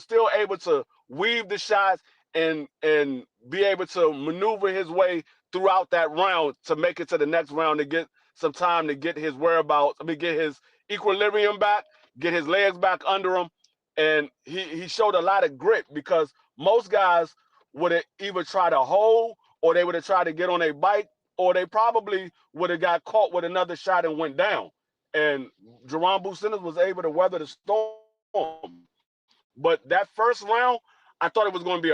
still able to weave the shots and be able to maneuver his way throughout that round to make it to the next round to get some time to get his whereabouts. Get his equilibrium back, get his legs back under him, and he showed a lot of grit because most guys would have either tried to hold or they would have tried to get on a bike or they probably would have got caught with another shot and went down. And Jaron Ennis was able to weather the storm. But that first round, I thought it was going to be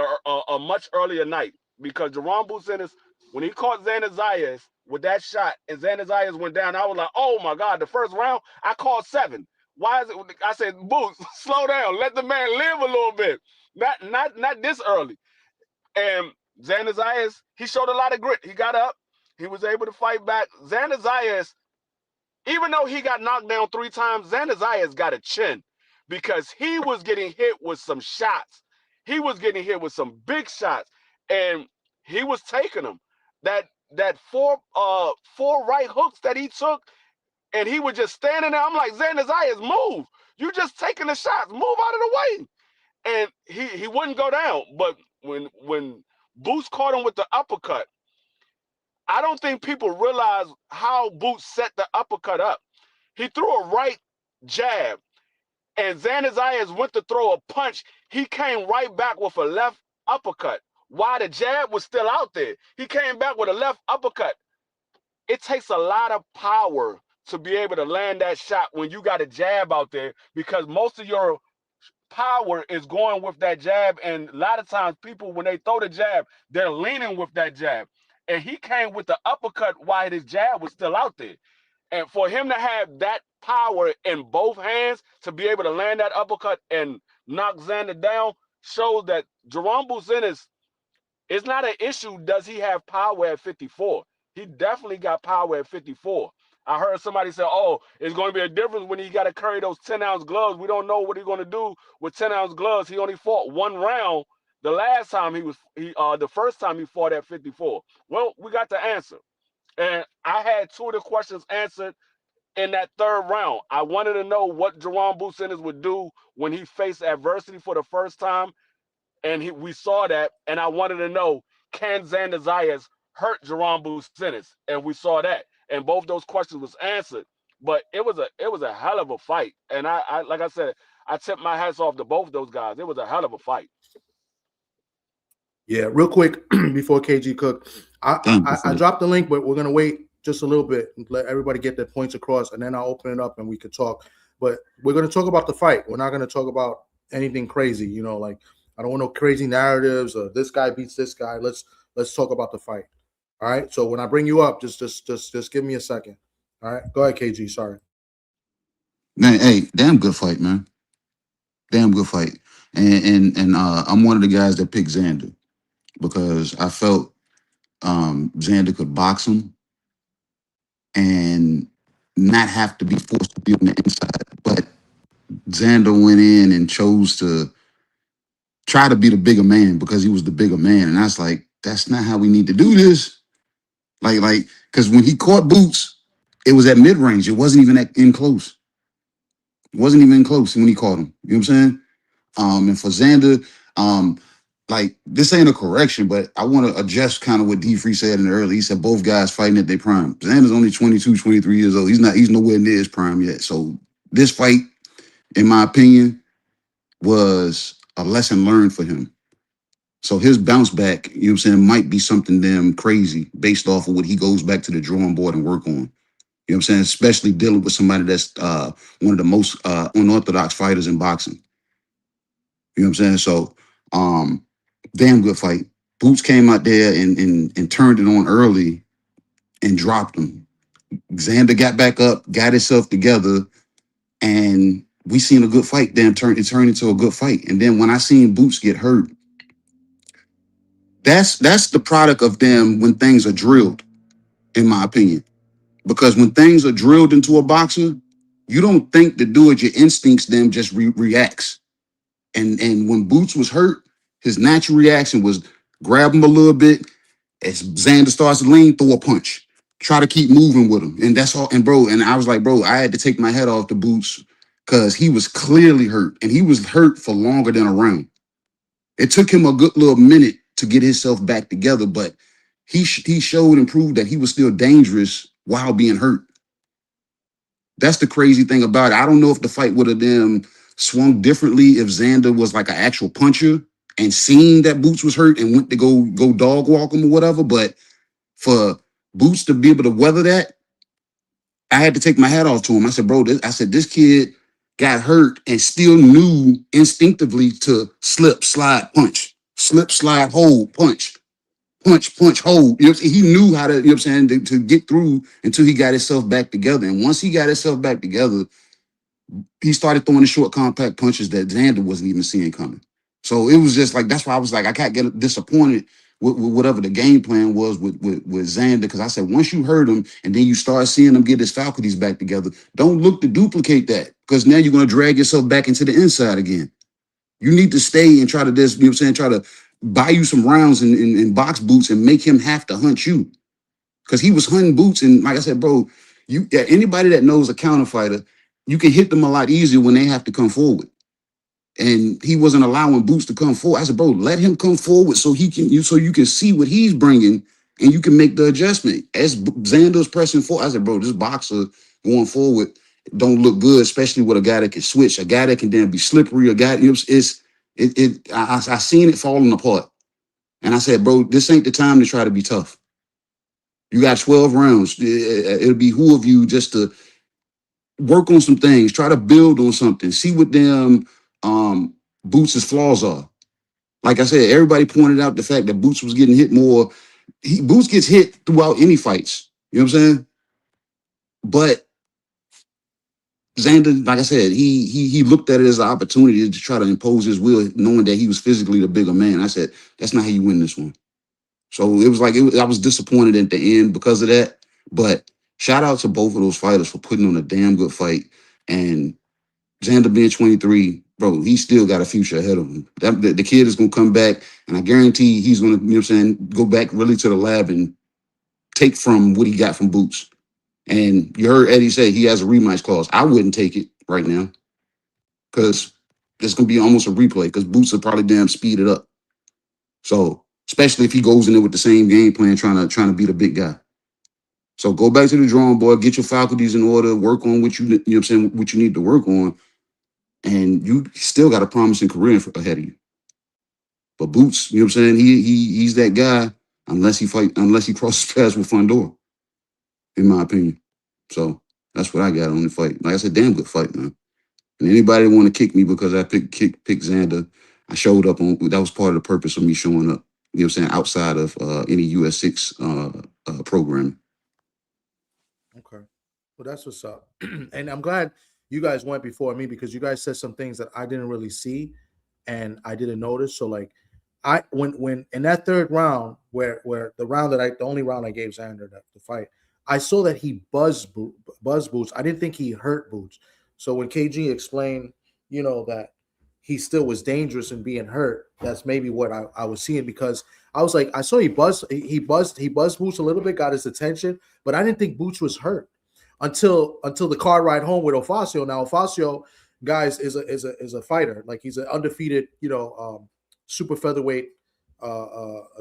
a much earlier night because Jaron Ennis, when he caught Xander Zayas with that shot and Xander Zayas went down, I was like, oh my God, the first round, I called 7. Why is it? I said, Boots, slow down. Let the man live a little bit. Not this early. And Xander Zayas, he showed a lot of grit. He got up. He was able to fight back. Xander Zayas, even though he got knocked down 3 times, Xander Zayas got a chin because he was getting hit with some shots. He was getting hit with some big shots, and he was taking them. That 4 right hooks that he took, and he was just standing there. I'm like, Xander Zayas, move. You just taking the shots. Move out of the way. And he wouldn't go down. But when Boots caught him with the uppercut, I don't think people realize how Boots set the uppercut up. He threw a right jab, and Xander Zayas went to throw a punch. He came right back with a left uppercut. While the jab was still out there, he came back with a left uppercut. It takes a lot of power to be able to land that shot when you got a jab out there because most of your power is going with that jab. And a lot of times people, when they throw the jab, they're leaning with that jab. And he came with the uppercut while his jab was still out there. And for him to have that power in both hands to be able to land that uppercut and knock Xander down shows that Jaron Ennis it's not an issue. Does he have power at 54? He definitely got power at 54. I heard somebody say, "Oh, it's going to be a difference when he got to carry those 10-ounce gloves." We don't know what he's going to do with 10-ounce gloves. He only fought one round the last time the first time he fought at 54. Well, we got the answer, and I had two of the questions answered in that third round. I wanted to know what Jaron Ennis would do when he faced adversity for the first time, and we saw that. And I wanted to know, can Xander Zayas hurt Jaron Ennis? And we saw that. And both those questions was answered. But it was a hell of a fight. And I like I said, I tipped my hats off to both of those guys. It was a hell of a fight. Yeah, real quick before KG Cook, I dropped the link, but we're gonna wait just a little bit and let everybody get their points across, and then I'll open it up and we could talk. But we're gonna talk about the fight. We're not gonna talk about anything crazy, like I don't want no crazy narratives or this guy beats this guy. Let's talk about the fight. All right. So when I bring you up, just give me a second. All right. Go ahead, KG. Sorry. Man, hey, damn good fight, man. Damn good fight. And I'm one of the guys that picked Xander because I felt Xander could box him and not have to be forced to be on the inside. But Xander went in and chose to try to be the bigger man because he was the bigger man. And I was like, that's not how we need to do this. Like, because when he caught Boots, it was at mid-range. It wasn't even in close. It wasn't even close when he caught him. You know what I'm saying? And for Xander, like, this ain't a correction, but I want to adjust kind of what D Free said in the early. He said both guys fighting at their prime. Xander's only 22, 23 years old. He's nowhere near his prime yet. So this fight, in my opinion, was a lesson learned for him. So his bounce back, you know what I'm saying, might be something damn crazy based off of what he goes back to the drawing board and work on. You know what I'm saying? Especially dealing with somebody that's one of the most unorthodox fighters in boxing. You know what I'm saying? So, damn good fight. Boots came out there and turned it on early and dropped him. Xander got back up, got himself together, and we seen a good fight. Damn, it turned into a good fight. And then when I seen Boots get hurt, that's the product of them when things are drilled, in my opinion. Because when things are drilled into a boxer, you don't think to do it, your instincts then just reacts. And when Boots was hurt, his natural reaction was grab him a little bit. As Xander starts to lean, throw a punch. Try to keep moving with him. And that's all. And bro, and I was like, bro, I had to take my head off the Boots because he was clearly hurt. And he was hurt for longer than a round. It took him a good little minute to get himself back together, but he showed and proved that he was still dangerous while being hurt. That's the crazy thing about it. I don't know if the fight would have swung differently if Xander was like an actual puncher and seen that Boots was hurt and went to go dog walk him or whatever. But for Boots to be able to weather that, I had to take my hat off to him. I said, bro, this kid got hurt and still knew instinctively to slip, slide, punch, slip, slide, hold, punch, hold. You know, he knew how to, you know what I'm saying, to get through until he got himself back together. And once he got himself back together, he started throwing the short, compact punches that Xander wasn't even seeing coming. So it was just like, that's why I was like, I can't get disappointed with whatever the game plan was with Xander, because I said, once you hurt him and then you start seeing him get his faculties back together, don't look to duplicate that, because now you're going to drag yourself back into the inside again. You need to stay and try to you know what I'm saying, try to buy you some rounds in box Boots and make him have to hunt you. Because he was hunting Boots. And like I said, bro, anybody that knows a counter fighter, you can hit them a lot easier when they have to come forward. And he wasn't allowing Boots to come forward. I said, bro, let him come forward so you can see what he's bringing and you can make the adjustment. As Xander's pressing forward, I said, bro, this boxer going forward don't look good, especially with a guy that can switch, a guy that can then be slippery, a guy, you know, I seen it falling apart. And I said, bro, this ain't the time to try to be tough. You got 12 rounds. It'll be who of you just to work on some things, try to build on something, see what them Boots' flaws are. Like I said, everybody pointed out the fact that Boots was getting hit more. Boots gets hit throughout any fights. You know what I'm saying? But Xander, like I said, he looked at it as an opportunity to try to impose his will, knowing that he was physically the bigger man. I said, that's not how you win this one. So it was like I was disappointed at the end because of that. But shout out to both of those fighters for putting on a damn good fight. And Xander being 23, bro, he still got a future ahead of him. The kid is gonna come back, and I guarantee he's gonna, you know what I'm saying, go back really to the lab and take from what he got from Boots. And you heard Eddie say he has a rematch clause. I wouldn't take it right now because it's gonna be almost a replay because Boots will probably damn speed it up. So especially if he goes in there with the same game plan, trying to be the big guy. So go back to the drawing board, get your faculties in order, work on what you know what I'm saying, what you need to work on, and you still got a promising career ahead of you. But Boots, you know what I'm saying, he's that guy unless he crosses paths with Fundora, in my opinion. So that's what I got on the fight. Like I said, damn good fight, man. And anybody want to kick me because I picked Xander, I showed up on, that was part of the purpose of me showing up, you know what I'm saying, outside of any US6 program. Okay. Well, that's what's up. And I'm glad you guys went before me because you guys said some things that I didn't really see and I didn't notice. So like when in that third round where the only round I gave Xander the fight, I saw that he buzzed Boots. I didn't think he hurt Boots. So when KG explained, that he still was dangerous and being hurt, that's maybe what I was seeing because I was like, I saw he buzzed Boots a little bit, got his attention, but I didn't think Boots was hurt until the car ride home with Ofacio. Now Ofacio, guys, is a fighter. Like he's an undefeated, super featherweight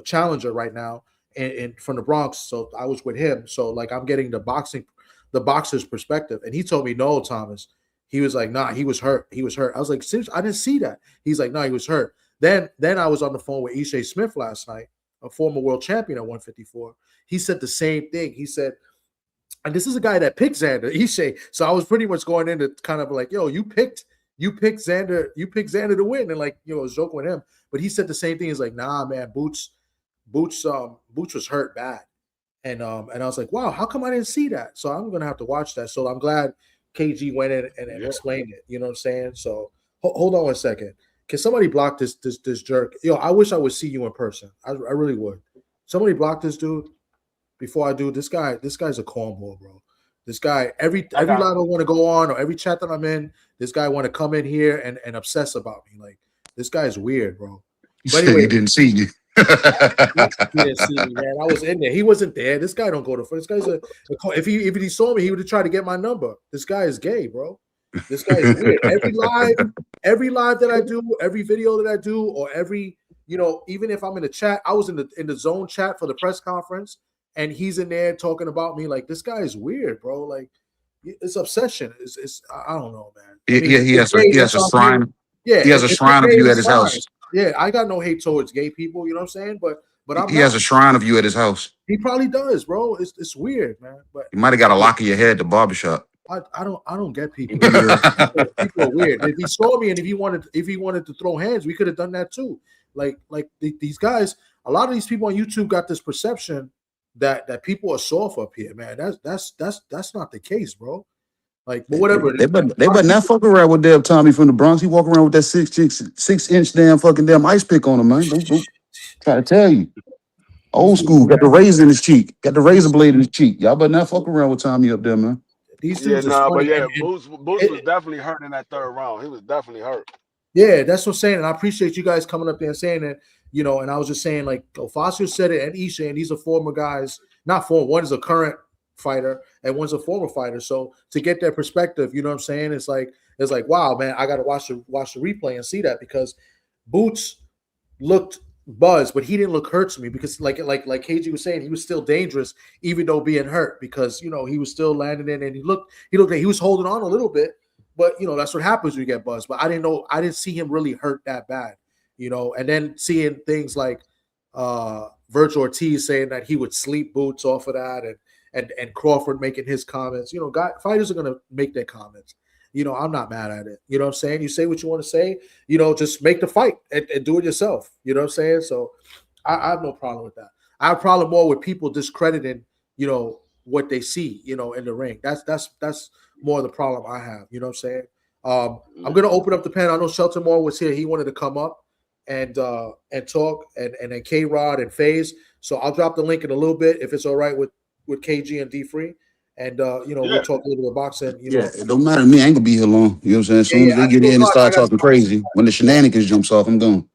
challenger right now and from the Bronx. So I was with him. So like I'm getting the boxer's perspective. And he told me, no, Thomas. He was like, nah, he was hurt. He was hurt. I was like, seriously, I didn't see that. He's like, no, he was hurt. Then I was on the phone with Ishe Smith last night, a former world champion at 154. He said the same thing. He said, and this is a guy that picked Xander, Ishe. So I was pretty much going into kind of like, yo, you picked Xander to win. And like, I was joking with him. But he said the same thing. He's like, nah, man, Boots was hurt bad. And I was like, wow, how come I didn't see that? So I'm gonna have to watch that. So I'm glad KG went in and explained it. You know what I'm saying? So hold on one second. Can somebody block this jerk? I wish I would see you in person. I really would. Somebody block this dude before I do. This guy's a cornball, bro. This guy, every live I want to go on or every chat that I'm in, this guy want to come in here and obsess about me. Like this guy's weird, bro. But anyway, he didn't see you. He didn't see me, man. I was in there. He wasn't there. This guy don't go to. This guy's if he saw me, he would have tried to get my number. This guy is gay, bro. This guy is weird. Every live that I do, every video that I do, or every even if I'm in the chat, I was in the zone chat for the press conference, and he's in there talking about me. Like this guy is weird, bro. Like it's obsession. It's I don't know, man. I mean, he has a shrine. Yeah, he has a shrine of you at his house. Yeah, I got no hate towards gay people, you know what I'm saying? But he has a shrine of you at his house. He probably does, bro. It's weird, man. But he might have got a lock of your head at the barbershop. I don't get people. People are weird. If he saw me and if he wanted to throw hands, we could have done that too. Like these guys, a lot of these people on YouTube got this perception that people are soft up here, man. That's not the case, bro. Like, but whatever. They better not fuck around with damn Tommy from the Bronx. He walk around with that 6-inch damn ice pick on him, man. Don't try to tell you. Old school, got the razor in his cheek, got the razor blade in his cheek. Y'all better not fuck around with Tommy up there, man. These dudes Boots was definitely hurt in that third round. He was definitely hurt. Yeah, that's what I'm saying. And I appreciate you guys coming up there and saying that, and I was just saying, like, Ofacio said it and Ishe, and these are former guys, not former, one is a current fighter and one's a former fighter. So to get their perspective, you know what I'm saying? It's like, wow, man, I gotta watch the replay and see that because Boots looked buzzed, but he didn't look hurt to me because like KG was saying, he was still dangerous even though being hurt because he was still landing in and he looked like he was holding on a little bit, but that's what happens when you get buzzed. But I didn't see him really hurt that bad, and then seeing things like Virgil Ortiz saying that he would sleep Boots off of that and Crawford making his comments. Fighters are going to make their comments. I'm not mad at it. You know what I'm saying? You say what you want to say, just make the fight and do it yourself. You know what I'm saying? So I have no problem with that. I have a problem more with people discrediting, what they see, in the ring. That's more the problem I have. You know what I'm saying? I'm gonna open up the panel. I know Shelton Moore was here. He wanted to come up and talk, and then K Rod and FaZe. So I'll drop the link in a little bit if it's all right with KG and D Free. And we'll talk a little bit of boxing. Yeah, it don't matter to me. I ain't gonna be here long. You know what I'm saying? As soon as they At get 2 in and o'clock, start talking crazy, when the shenanigans jumps off, I'm gone.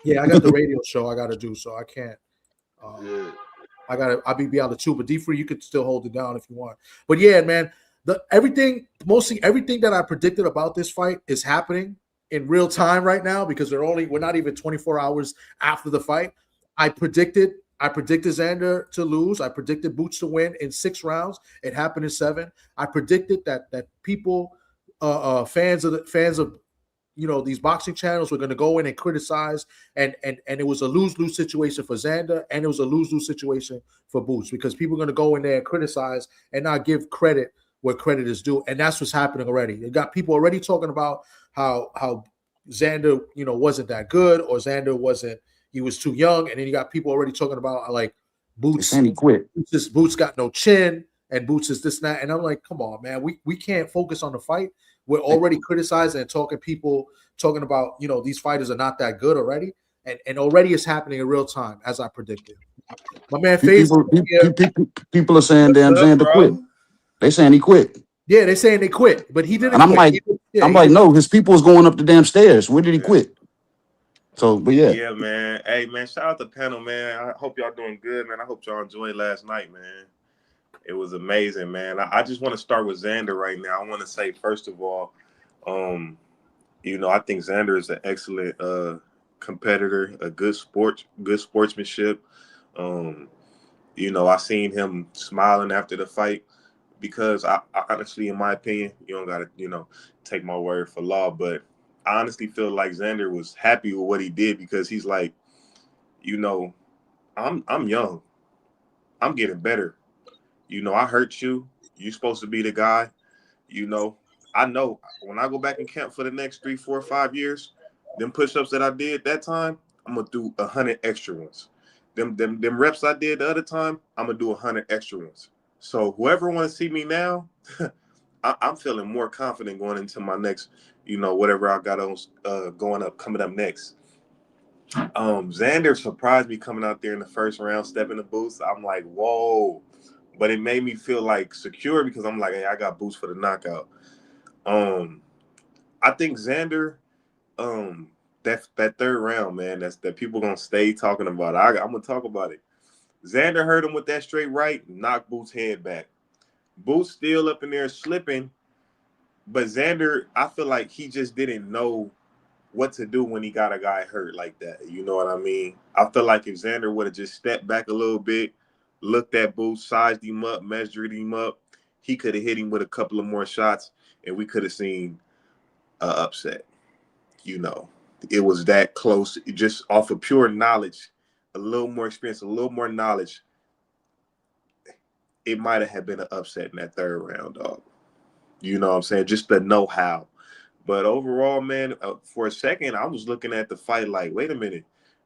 Yeah, I got the radio show I got to do, so I can't. I'll be out of 2, but D Free, you could still hold it down if you want. But yeah, man, mostly everything that I predicted about this fight is happening in real time right now because we're not even 24 hours after the fight. I predicted Xander to lose. I predicted Boots to win in 6 rounds. It happened in 7. I predicted that people, fans of these boxing channels were going to go in and criticize, and it was a lose-lose situation for Xander, and it was a lose-lose situation for Boots because people are going to go in there and criticize and not give credit where credit is due, and that's what's happening already. You got people already talking about how Xander, wasn't that good, or Xander he was too young, and then you got people already talking about like Boots. And he quit. Boots got no chin, and Boots is this and that, and I'm like, come on, man, we can't focus on the fight. We're already criticizing and talking about, these fighters are not that good already. And already it's happening in real time, as I predicted. My man FaZe. People are saying, damn, Xander quit. They saying he quit. Yeah, they're saying they quit, but he didn't and I'm quit. like, no, his people was going up the damn stairs. Where did he quit? So, but yeah. Yeah, man. Hey, man, shout out to the panel, man. I hope y'all doing good, man. I hope y'all enjoyed last night, man. It was amazing, man. I just want to start with Xander right now. I want to say, first of all, I think Xander is an excellent competitor, a good sportsmanship. I seen him smiling after the fight because I honestly, in my opinion, you don't got to, take my word for law, but I honestly feel like Xander was happy with what he did because he's like, I'm young. I'm getting better. I hurt you. You're supposed to be the guy. I know when I go back in camp for the next 3, 4, 5 years, them push-ups that I did that time, I'm gonna do 100 extra ones. Them reps I did the other time, I'm gonna do 100 extra ones. So whoever want to see me now, I'm feeling more confident going into my next, whatever I got on coming up next. Xander surprised me coming out there in the first round, stepping the boots. I'm like, whoa. But it made me feel like secure because I'm like, hey, I got boots for the knockout. I think Xander, that third round, man, that people gonna stay talking about. I'm gonna talk about it. Xander hurt him with that straight right, knocked Boots' head back. Boots still up in there slipping, but Xander, I feel like he just didn't know what to do when he got a guy hurt like that. You know what I mean? I feel like if Xander would have just stepped back a little bit, looked at Boots, sized him up, measured him up, he could have hit him with a couple of more shots, and we could have seen an upset. It was that close, just off of pure knowledge, a little more experience, a little more knowledge. It might have been an upset in that third round, dog. You know what I'm saying? Just the know-how. But overall, man, for a second, I was looking at the fight like, wait a minute.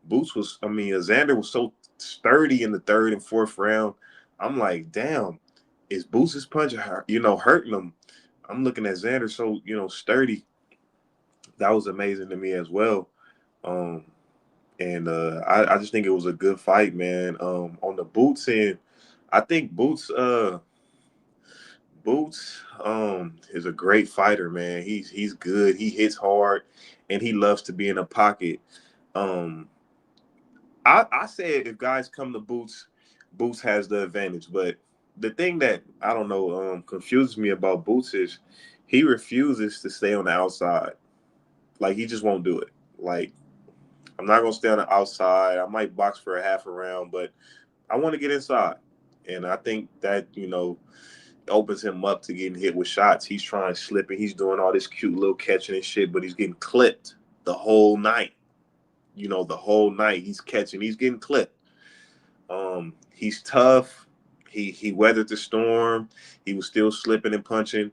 Xander was so sturdy in the third and fourth round. I'm like, damn, is Boots' punch, hurting him? I'm looking at Xander so, sturdy. That was amazing to me as well. I just think it was a good fight, man. On the Boots end, I think Boots is a great fighter, man. He's good. He hits hard, and he loves to be in a pocket. I said if guys come to Boots, Boots has the advantage. But the thing that I don't know confuses me about Boots is he refuses to stay on the outside. Like he just won't do it. Like I'm not gonna stay on the outside. I might box for a half a round, but I want to get inside. And I think that opens him up to getting hit with shots. He's trying slipping. He's doing all this cute little catching and shit, but he's getting clipped the whole night. The whole night he's catching. He's getting clipped. He's tough. He weathered the storm. He was still slipping and punching.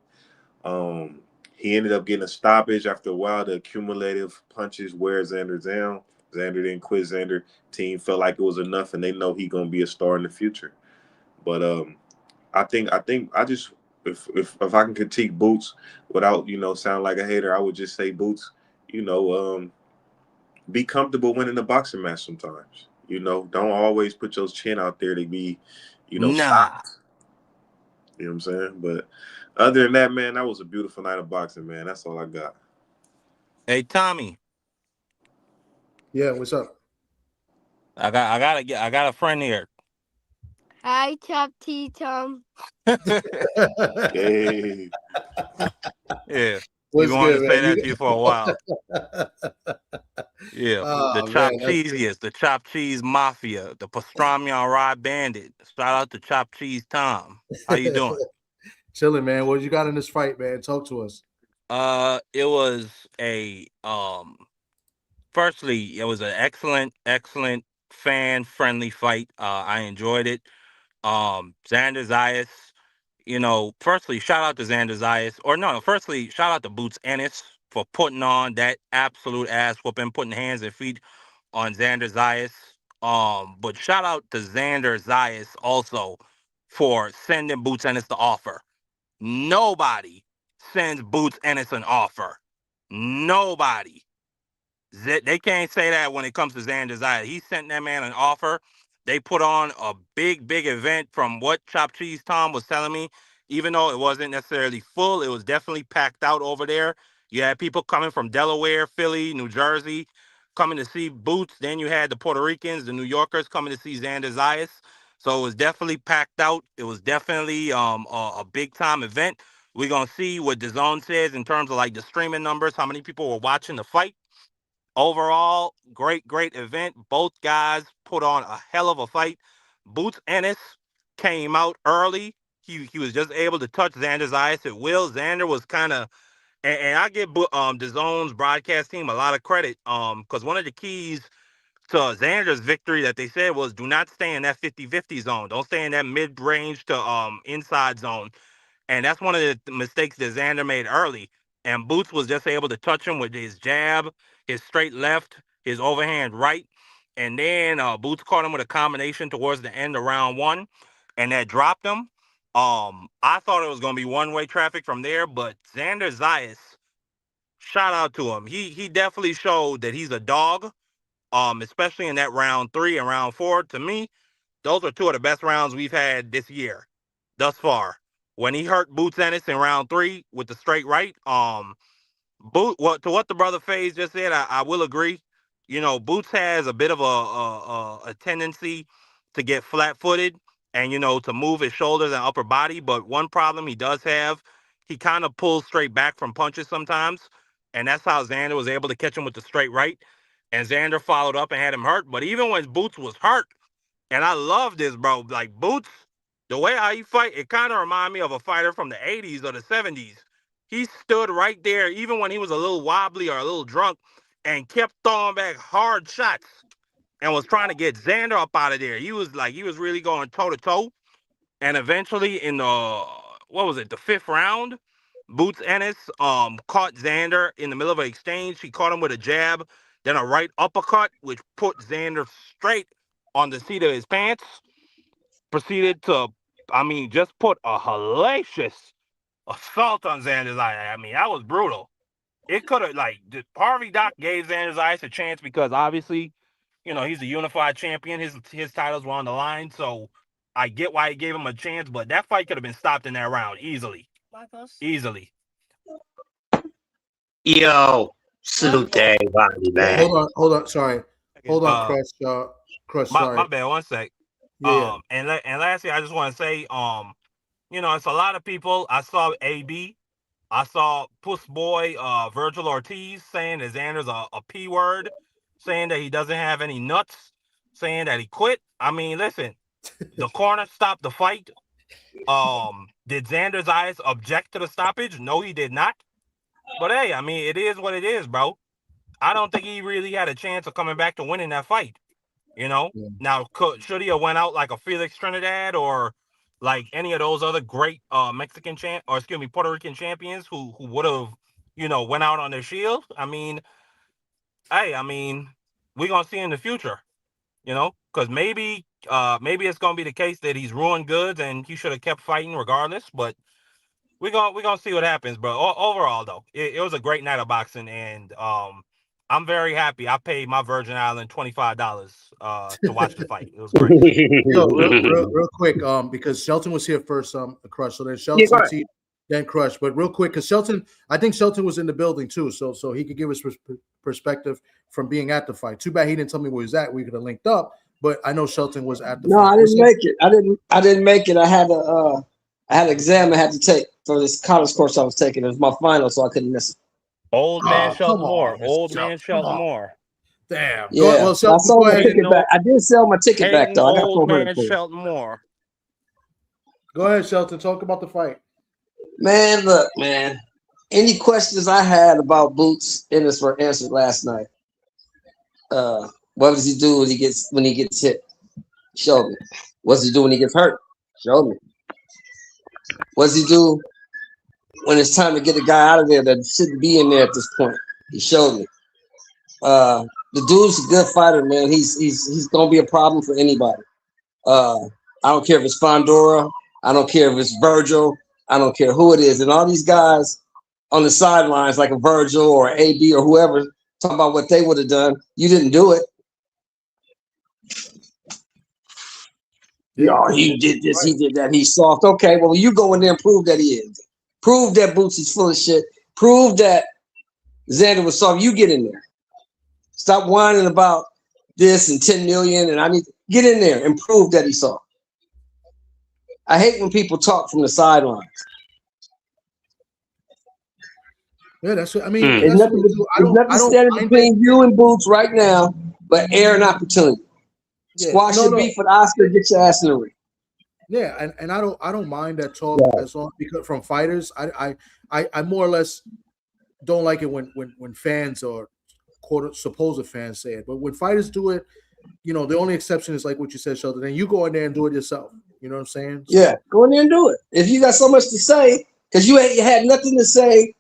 He ended up getting a stoppage after a while. The accumulative punches wear Xander down. Xander didn't quit. Xander team felt like it was enough, and they know he's gonna be a star in the future. But I think I just if I can critique Boots without sound like a hater, I would just say Boots. You know, be comfortable winning a boxing match sometimes. Don't always put your chin out there to be, Nah. stopped. You know what I'm saying? But other than that, man, that was a beautiful night of boxing, man. That's all I got. Hey Tommy, Yeah, what's up? I got a friend here. Hi, Chop T Tom. Hey, Yeah, you've What's been wanting good, to say man? that to you for a while. Yeah, the Oh man, chopped cheese, yes, the chopped cheese mafia, the pastrami on rye bandit. Shout out to chopped cheese Tom. How you doing? chilling, man. What you got in this fight, man? Talk to us. It was a Firstly, it was an excellent fan friendly fight. I enjoyed it. Xander Zayas, firstly, shout out to Xander Zayas, or no, firstly, shout out to Boots Ennis for putting on that absolute ass whooping, putting hands and feet on Xander Zayas. But shout out to Xander Zayas also for sending Boots Ennis the offer. Nobody sends Boots Ennis an offer. Nobody. They can't say that when it comes to Xander Zayas. He sent that man an offer. They put on a big event from what Chop Cheese Tom was telling me. Even though it wasn't necessarily full, it was definitely packed out over there. You had people coming from Delaware, Philly, New Jersey, coming to see Boots. Then you had the Puerto Ricans, the New Yorkers coming to see Xander Zayas. So it was definitely packed out. It was definitely a big time event. We're gonna see what DAZN says in terms of like the streaming numbers, how many people were watching the fight. Overall, great event. Both guys put on a hell of a fight. Boots Ennis came out early. He was just able to touch Xander's eyes at will. Xander was kind of, and I give DAZN's broadcast team a lot of credit, because one of the keys to Xander's victory that they said was do not stay in that 50-50 zone. Don't stay in that mid range to inside zone. And that's one of the mistakes that Xander made early. And Boots was just able to touch him with his jab, his straight left, his overhand right. And then Boots caught him with a combination towards the end of round one, and that dropped him. I thought it was going to be one-way traffic from there, but Xander Zayas, shout out to him. He definitely showed that he's a dog, especially in that round three and round four. To me, those are two of the best rounds we've had this year thus far. When he hurt Boots Ennis in round three with the straight right, to what the brother Faze just said, I will agree. Boots has a bit of a tendency to get flat-footed and to move his shoulders and upper body. But one problem he does have, he kind of pulls straight back from punches sometimes, and that's how Xander was able to catch him with the straight right. And Xander followed up and had him hurt. But even when Boots was hurt, and I love this, bro. Like Boots, the way how he fight, it kind of remind me of a fighter from the 80s or the 70s. He stood right there, even when he was a little wobbly or a little drunk, and kept throwing back hard shots and was trying to get Xander up out of there. He was really going toe to toe. And eventually in the what was it, the fifth round, Boots Ennis caught Xander in the middle of an exchange. He caught him with a jab, then a right uppercut, which put Xander straight on the seat of his pants. Proceeded to, just put a hellacious assault on Xander's eye. I mean, that was brutal. It could have, like, Harvey Doc gave Xander's eyes a chance because obviously, he's a unified champion. His titles were on the line, so I get why he gave him a chance, but that fight could have been stopped in that round easily. Easily. Yo, salute to everybody, man. Hold on. Sorry, hold on, Uh, Crush. Crush, my sorry. bad. One sec. Yeah, And lastly, I just want to say, it's a lot of people. I saw AB. I saw Puss Boy Virgil Ortiz saying that Xander's a P word, saying that he doesn't have any nuts, saying that he quit. I mean, listen, the corner stopped the fight. Did Xander's eyes object to the stoppage? No, he did not. But hey, I mean, it is what it is, bro. I don't think he really had a chance of coming back to winning that fight. yeah. Now should he have went out like a Felix Trinidad or like any of those other great Puerto Rican champions who would have went out on their shield? I mean, we're gonna see in the future, because maybe maybe it's gonna be the case that he's ruined goods and he should have kept fighting regardless. But we're gonna see what happens, bro. Overall, though, it was a great night of boxing, and I'm very happy. I paid my Virgin Island $25 to watch the fight. It was great. Yo, real quick, because Shelton was here first, Crush. So then Shelton, then Crush. But real quick, because Shelton, I think Shelton was in the building too, so he could give us perspective from being at the fight. Too bad he didn't tell me where he was at. We could have linked up, but I know Shelton was at the fight. No, I didn't make it. I didn't make it. I had an exam I had to take for this college course I was taking. It was my final, so I couldn't miss it. Old man Shelton Moore. Old man Shelton Moore. Damn. Yeah. Well, Shelton, I sold my ticket back. I did sell my ticket back though. I got old man Shelton Moore. Go ahead, Shelton. Talk about the fight. Man, look, man. Any questions I had about Boots Ennis were answered last night. What does he do when he gets hit? Show me. What does he do when he gets hurt? Show me. What does he do when it's time to get a guy out of there that shouldn't be in there at this point? He showed me. The dude's a good fighter, man. He's gonna be a problem for anybody. I don't care if it's Fondora. I don't care if it's Virgil. I don't care who it is. And all these guys on the sidelines, like a Virgil or AB or whoever, talking about what they would have done. You didn't do it. Yeah, he did this, he did that, he's soft. Okay, well, you go in there and prove that he is. Prove that Boots is full of shit. Prove that Xander was soft. You get in there. Stop whining about this and 10 million and I need to get in there and prove that he's soft. I hate when people talk from the sidelines. Yeah, that's what I mean. There's nothing standing between you and Boots right now, but air an opportunity. Squash your beef with Oscar, get your ass in the ring. Yeah, and I don't mind that talk as long because from fighters, I more or less don't like it when fans or supposed fans say it. But when fighters do it, you know, the only exception is like what you said, Sheldon. Then you go in there and do it yourself. You know what I'm saying? So, yeah, go in there and do it. If you got so much to say, because you had nothing to say.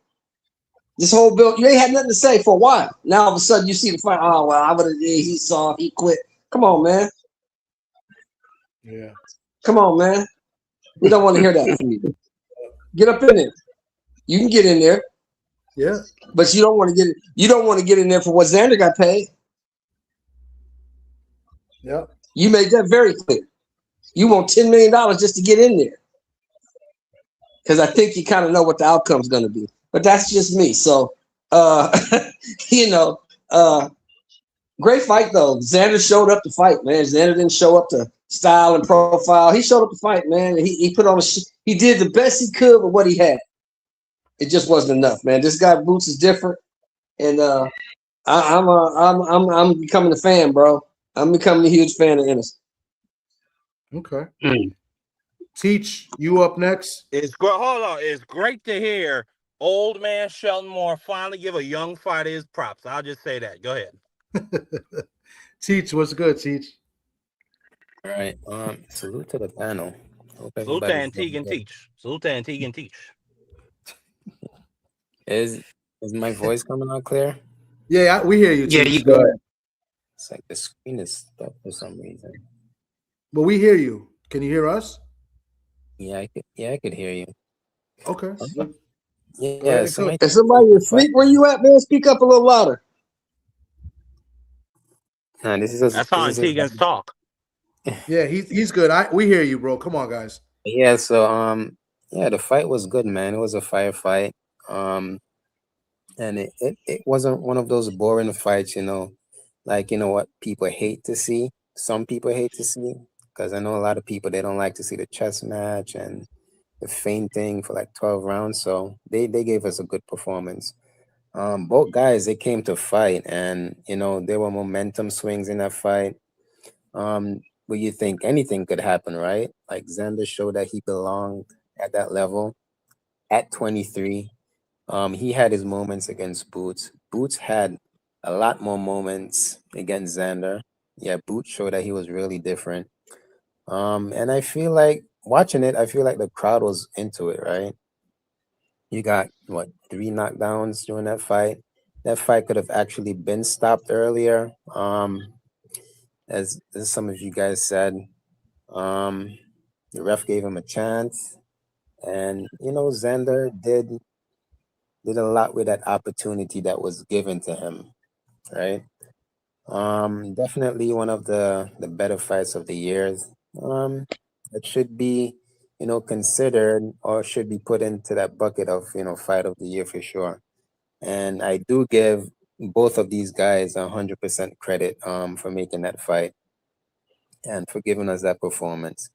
This whole bill, you ain't had nothing to say for a while. Now all of a sudden you see the fight. Oh well, I would have. He saw. He quit. Come on, man. Yeah. Come on, man. We don't want to hear that from you. Get up in there. You can get in there. Yeah. But you don't want to get. You don't want to get in there for what Xander got paid. Yeah. You made that very clear. You want $10 million just to get in there. Because I think you kind of know what the outcome's going to be. But that's just me. So, you know, great fight, though. Xander showed up to fight, man. Xander didn't show up to style and profile. He showed up to fight, man. And he put on he did the best he could with what he had. It just wasn't enough, man. This guy Boots is different. And I'm becoming a fan, bro. I'm becoming a huge fan of Ennis. Okay. Teach, you up next. Hold on. It's great to hear old man Shelton Moore finally give a young fighter his props. I'll just say that. Go ahead. Teach, what's good, Teach? All right. Salute to the panel. Salute to Antique and Teach. Salute to Antique and Teach. Is my voice coming out clear? Yeah, we hear you. Yeah, you go ahead. It's like the screen is stuck for some reason. But we hear you. Can you hear us? Yeah, I could hear you. Okay. Yeah. Is somebody asleep? Where you at, man? Speak up a little louder. Nah, that's how Antigans talk. Yeah, he's good. We hear you, bro. Come on, guys. Yeah, so the fight was good, man. It was a firefight. And it wasn't one of those boring fights, you know, like, you know, what people hate to see. Some people hate to see, because I know a lot of people, they don't like to see the chess match and the fainting for like 12 rounds. So they gave us a good performance. Both guys, they came to fight, and, you know, there were momentum swings in that fight. Where you think anything could happen, right? Like Xander showed that he belonged at that level at 23. He had his moments against Boots. Boots had a lot more moments against Xander. Yeah, Boots showed that he was really different. And I feel like watching it, I feel like the crowd was into it, right? You got, 3 knockdowns during that fight. That fight could have actually been stopped earlier. as some of you guys said, the ref gave him a chance, and Xander did a lot with that opportunity that was given to him, right? Definitely one of the better fights of the years. It should be, considered, or should be put into that bucket of, fight of the year for sure. And I do give both of these guys 100% credit for making that fight and for giving us that performance.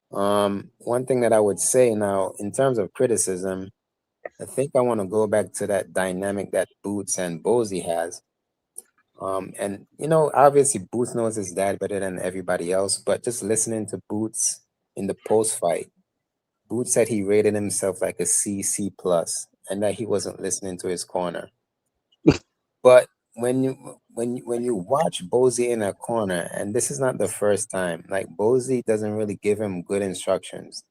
One thing that I would say now, in terms of criticism, I think I want to go back to that dynamic that Boots and Bozy has. And obviously Boots knows his dad better than everybody else, but just listening to Boots in the post fight, Boots said he rated himself like a C plus, and that he wasn't listening to his corner. But when you watch Bozy in a corner, and this is not the first time, like Bozy doesn't really give him good instructions.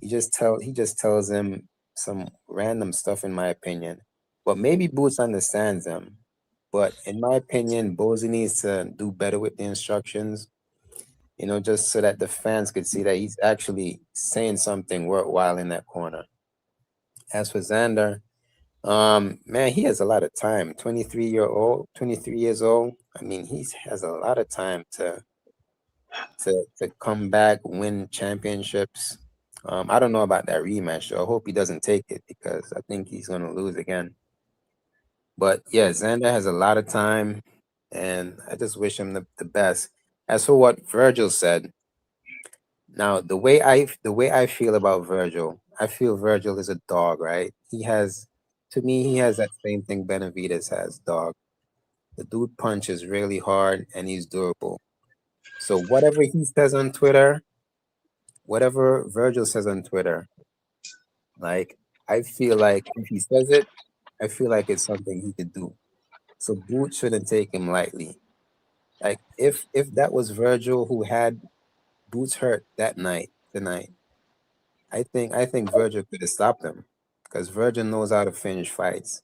He just tells him some random stuff, in my opinion. But maybe Boots understands him. But in my opinion, Bozy needs to do better with the instructions, just so that the fans could see that he's actually saying something worthwhile in that corner. As for Xander, man, he has a lot of time. 23 years old. I mean, he has a lot of time to come back, win championships. I don't know about that rematch, though. I hope he doesn't take it, because I think he's going to lose again. But yeah, Xander has a lot of time, and I just wish him the best. As for what Virgil said, now the way I feel about Virgil, I feel Virgil is a dog, right? To me, he has that same thing Benavidez has, dog. The dude punches really hard, and he's durable. So whatever he says on Twitter, whatever Virgil says on Twitter, like, I feel like if he says it, I feel like it's something he could do. So Boots shouldn't take him lightly. Like, if that was Virgil who had Boots hurt tonight, I think Virgil could have stopped him, because Virgil knows how to finish fights,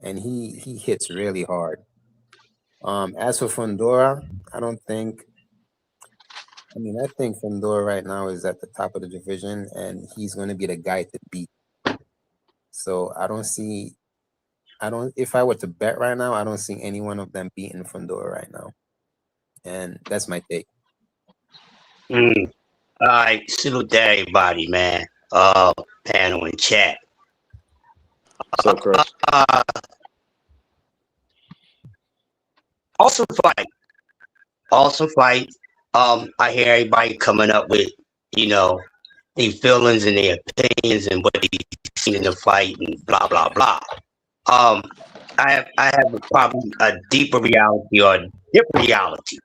and he hits really hard. As for Fundora, I think Fundora right now is at the top of the division, and he's going to be the guy to beat. So if I were to bet right now, I don't see any one of them beating Fundora right now. And that's my take. All right, salute to everybody, man. Panel and chat. What's up, Chris? Awesome fight. I hear everybody coming up with, their feelings and their opinions and what they seen in the fight and blah blah blah. I have probably a deeper reality or a different reality.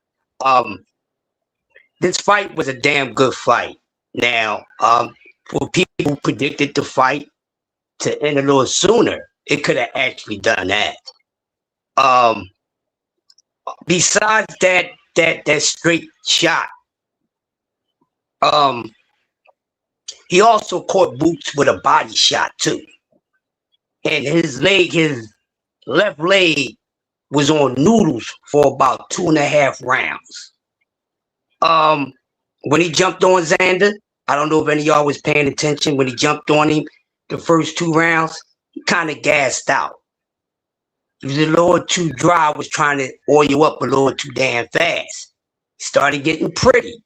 This fight was a damn good fight. Now, for people who predicted the fight to end a little sooner, it could have actually done that. Besides that straight shot, he also caught Boots with a body shot too, and his left leg was on noodles for about 2.5 rounds. When he jumped on Xander, I don't know if any of y'all was paying attention. When he jumped on him the first 2 rounds, he kind of gassed out. He was a little too dry, was trying to oil up a little too damn fast. He started getting pretty.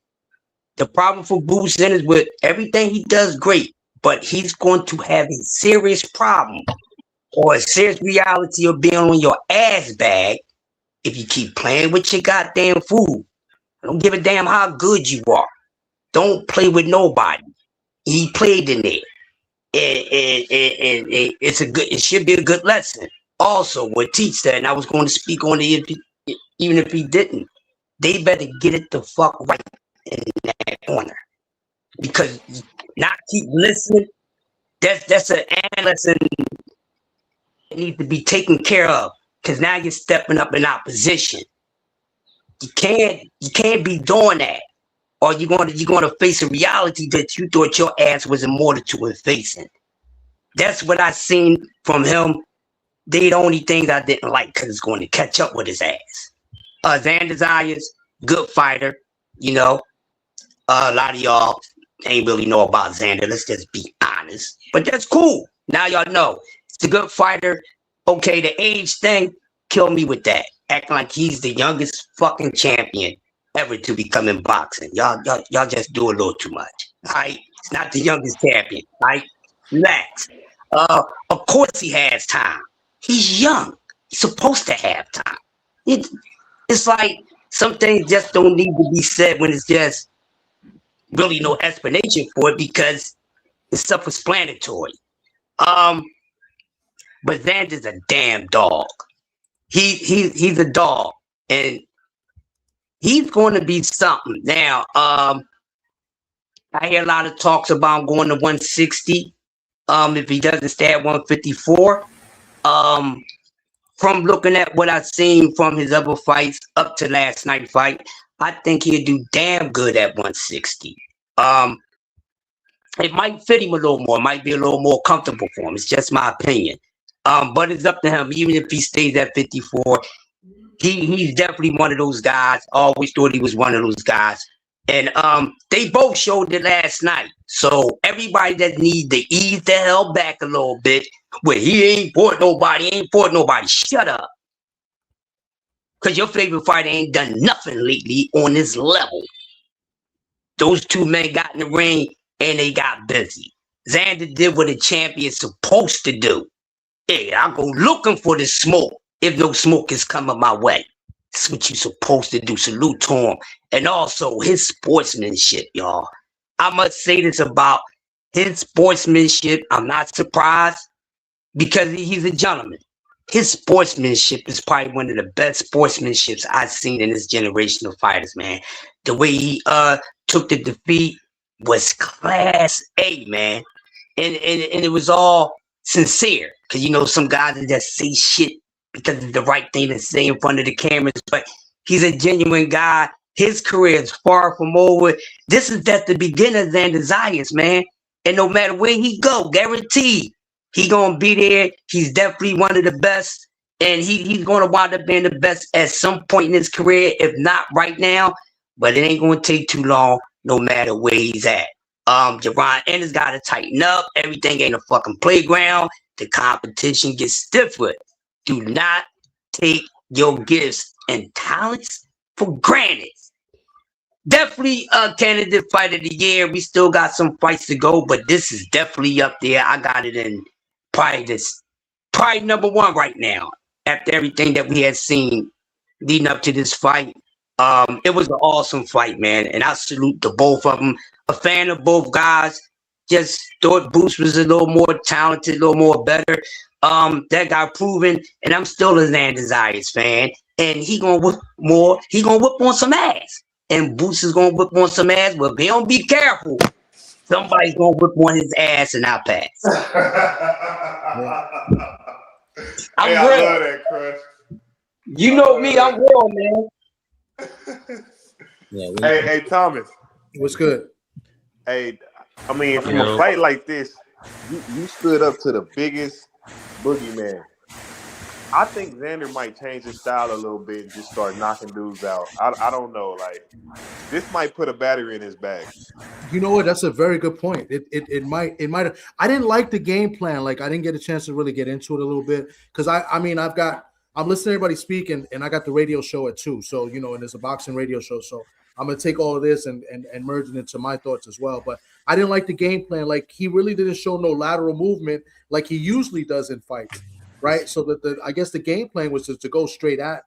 The problem for Boots is with everything he does great, but he's going to have a serious problem or a serious reality of being on your ass bag if you keep playing with your goddamn food. I don't give a damn how good you are. Don't play with nobody. He played in there. It should be a good lesson. Also, what Teach said, and I was going to speak on it even if he didn't, they better get it the fuck right in that corner. Because not keep listening, that's an lesson that needs to be taken care of. Because now you're stepping up in opposition. You can't be doing that. Or you're gonna face a reality that you thought your ass was immortal to facing. That's what I seen from him. They the only things I didn't like because it's going to catch up with his ass. Xander Zayas, good fighter. You know, a lot of y'all ain't really know about Xander. Let's just be honest. But that's cool. Now y'all know. It's a good fighter. Okay, the age thing, kill me with that. Acting like he's the youngest fucking champion ever to become in boxing. Y'all just do a little too much. All right? It's not the youngest champion. All right? Relax. Of course he has time. He's young. He's supposed to have time. It's like some things just don't need to be said when it's just really no explanation for it because it's self-explanatory. But Xander's a damn dog. He's a dog, and he's going to be something. Now, I hear a lot of talks about going to 160. If he doesn't stay at 154. From looking at what I've seen from his other fights up to last night's fight, I think he'll do damn good at 160. It might fit him a little more, might be a little more comfortable for him. It's just my opinion. But it's up to him. Even if he stays at 54, he's definitely one of those guys. I always thought he was one of those guys. And they both showed it last night. So everybody that needs to ease the hell back a little bit, where he ain't fought nobody, shut up. Because your favorite fighter ain't done nothing lately on this level. Those two men got in the ring and they got busy. Xander did what a champion's supposed to do. Hey, I go looking for the smoke if no smoke is coming my way. That's what you're supposed to do. Salute to him. And also his sportsmanship, y'all. I must say this about his sportsmanship. I'm not surprised because he's a gentleman. His sportsmanship is probably one of the best sportsmanships I've seen in this generation of fighters, man. The way he took the defeat was class A, man. And it was all sincere. Because, you know, some guys that just say shit because it's the right thing to say in front of the cameras. But he's a genuine guy. His career is far from over. This is just the beginning of Xander Zayas, man. And no matter where he go, guaranteed, he gonna be there. He's definitely one of the best. And he's gonna wind up being the best at some point in his career, if not right now. But it ain't gonna take too long, no matter where he's at. Jaron Ennis gotta tighten up. Everything ain't a fucking playground. The competition gets stiffer. Do not take your gifts and talents for granted. Definitely a candidate fight of the year. We still got some fights to go, but this is definitely up there. I got it in probably number one right now. After everything that we had seen leading up to this fight, it was an awesome fight, man. And I salute the both of them. A fan of both guys. Just thought Boots was a little more talented, a little more better. That got proven, and I'm still a Xander Zayas fan. And he gonna whip more. He gonna whip on some ass. And Boots is gonna whip on some ass. But if they don't be careful, somebody's gonna whip on his ass and I'll pass. I love that, Crush. You know me, I'm real, man. Hey, Thomas. What's good? Hey, I mean, from a fight like this, you stood up to the biggest boogeyman. I think Xander might change his style a little bit and just start knocking dudes out. I don't know. Like, this might put a battery in his bag. You know what? That's a very good point. It might have. I didn't like the game plan. Like, I didn't get a chance to really get into it a little bit because I'm listening to everybody speak and I got the radio show at 2. So, you know, and there's a boxing radio show. So I'm gonna take all of this and merge it into my thoughts as well. But I didn't like the game plan. Like, he really didn't show no lateral movement like he usually does in fights. Right, so that I guess the game plan was to go straight at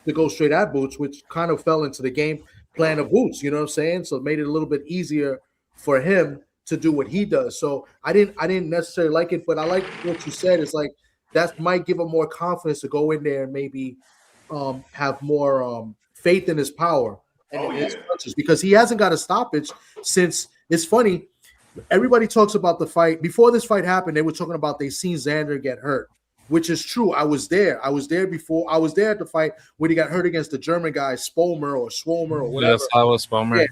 Boots, which kind of fell into the game plan of Boots. You know what I'm saying? So it made it a little bit easier for him to do what he does. So I didn't necessarily like it, but I like what you said. It's like that might give him more confidence to go in there and maybe have more faith in his power and his punches, because he hasn't got a stoppage since. It's funny. Everybody talks about the fight before this fight happened. They were talking about they seen Xander get hurt. Which is true. I was there. I was there before. I was there at the fight when he got hurt against the German guy, Swomer or whatever. Yes, I was Swomer. Yeah,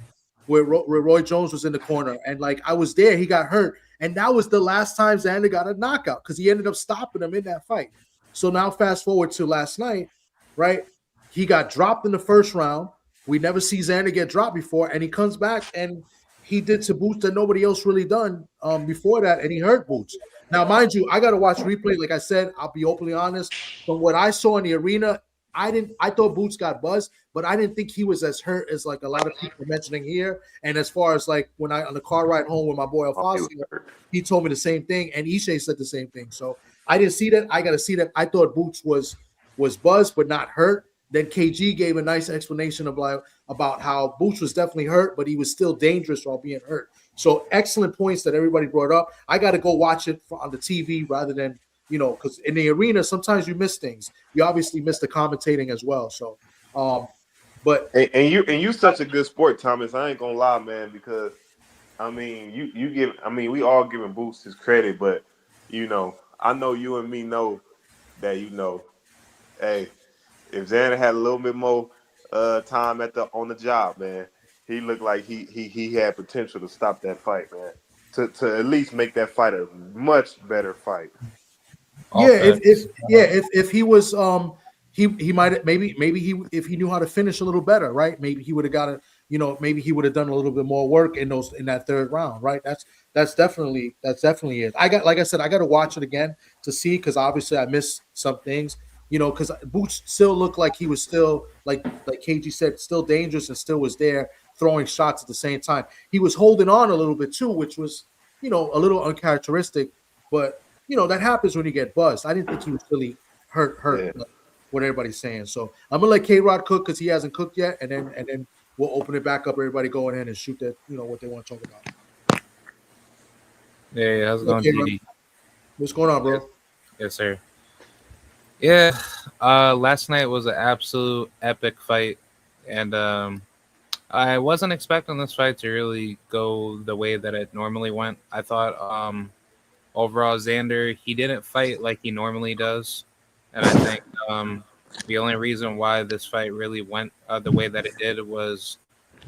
where Roy Jones was in the corner. And, like, I was there. He got hurt. And that was the last time Xander got a knockout because he ended up stopping him in that fight. So now fast forward to last night, right? He got dropped in the first round. We never see Xander get dropped before, and he comes back and he did to Boots that nobody else really done before that, and he hurt Boots. Now, mind you, I got to watch replay. Like I said, I'll be openly honest. From what I saw in the arena, I thought Boots got buzzed, but I didn't think he was as hurt as like a lot of people are mentioning here. And as far as like when I on the car ride home with my boy Alfonso, he told me the same thing, and Ishe said the same thing. So I didn't see that. I got to see that. I thought Boots was buzzed but not hurt. Then KG gave a nice explanation about how Boots was definitely hurt, but he was still dangerous while being hurt. So excellent points that everybody brought up. I got to go watch it on the TV rather than, because in the arena, sometimes you miss things. You obviously miss the commentating as well. So, but and you such a good sport, Thomas. I ain't gonna lie, man, because I mean, we all giving Boots his credit, but I know you and me know that hey, if Xander had a little bit more time on the job, man, he looked like he had potential to stop that fight, man. To at least make that fight a much better fight. If he was he might maybe he if he knew how to finish a little better, right? Maybe he would have got maybe he would have done a little bit more work in that third round, right? That's definitely it. Like I said, I got to watch it again to see, because obviously I missed some things, because Boots still looked like he was still like KG said, still dangerous and still was there throwing shots at the same time. He was holding on a little bit too, which was a little uncharacteristic, but that happens when you get buzzed. I didn't think he was really hurt. Like what everybody's saying. So I'm gonna let K-Rod cook because he hasn't cooked yet, and then we'll open it back up. Everybody go ahead and shoot that, what they want to talk about. Yeah, how's it going, DD? What's going on, bro? Yes, sir. Yeah, last night was an absolute epic fight, and I wasn't expecting this fight to really go the way that it normally went. I thought overall Xander, he didn't fight like he normally does, and I think the only reason why this fight really went the way that it did was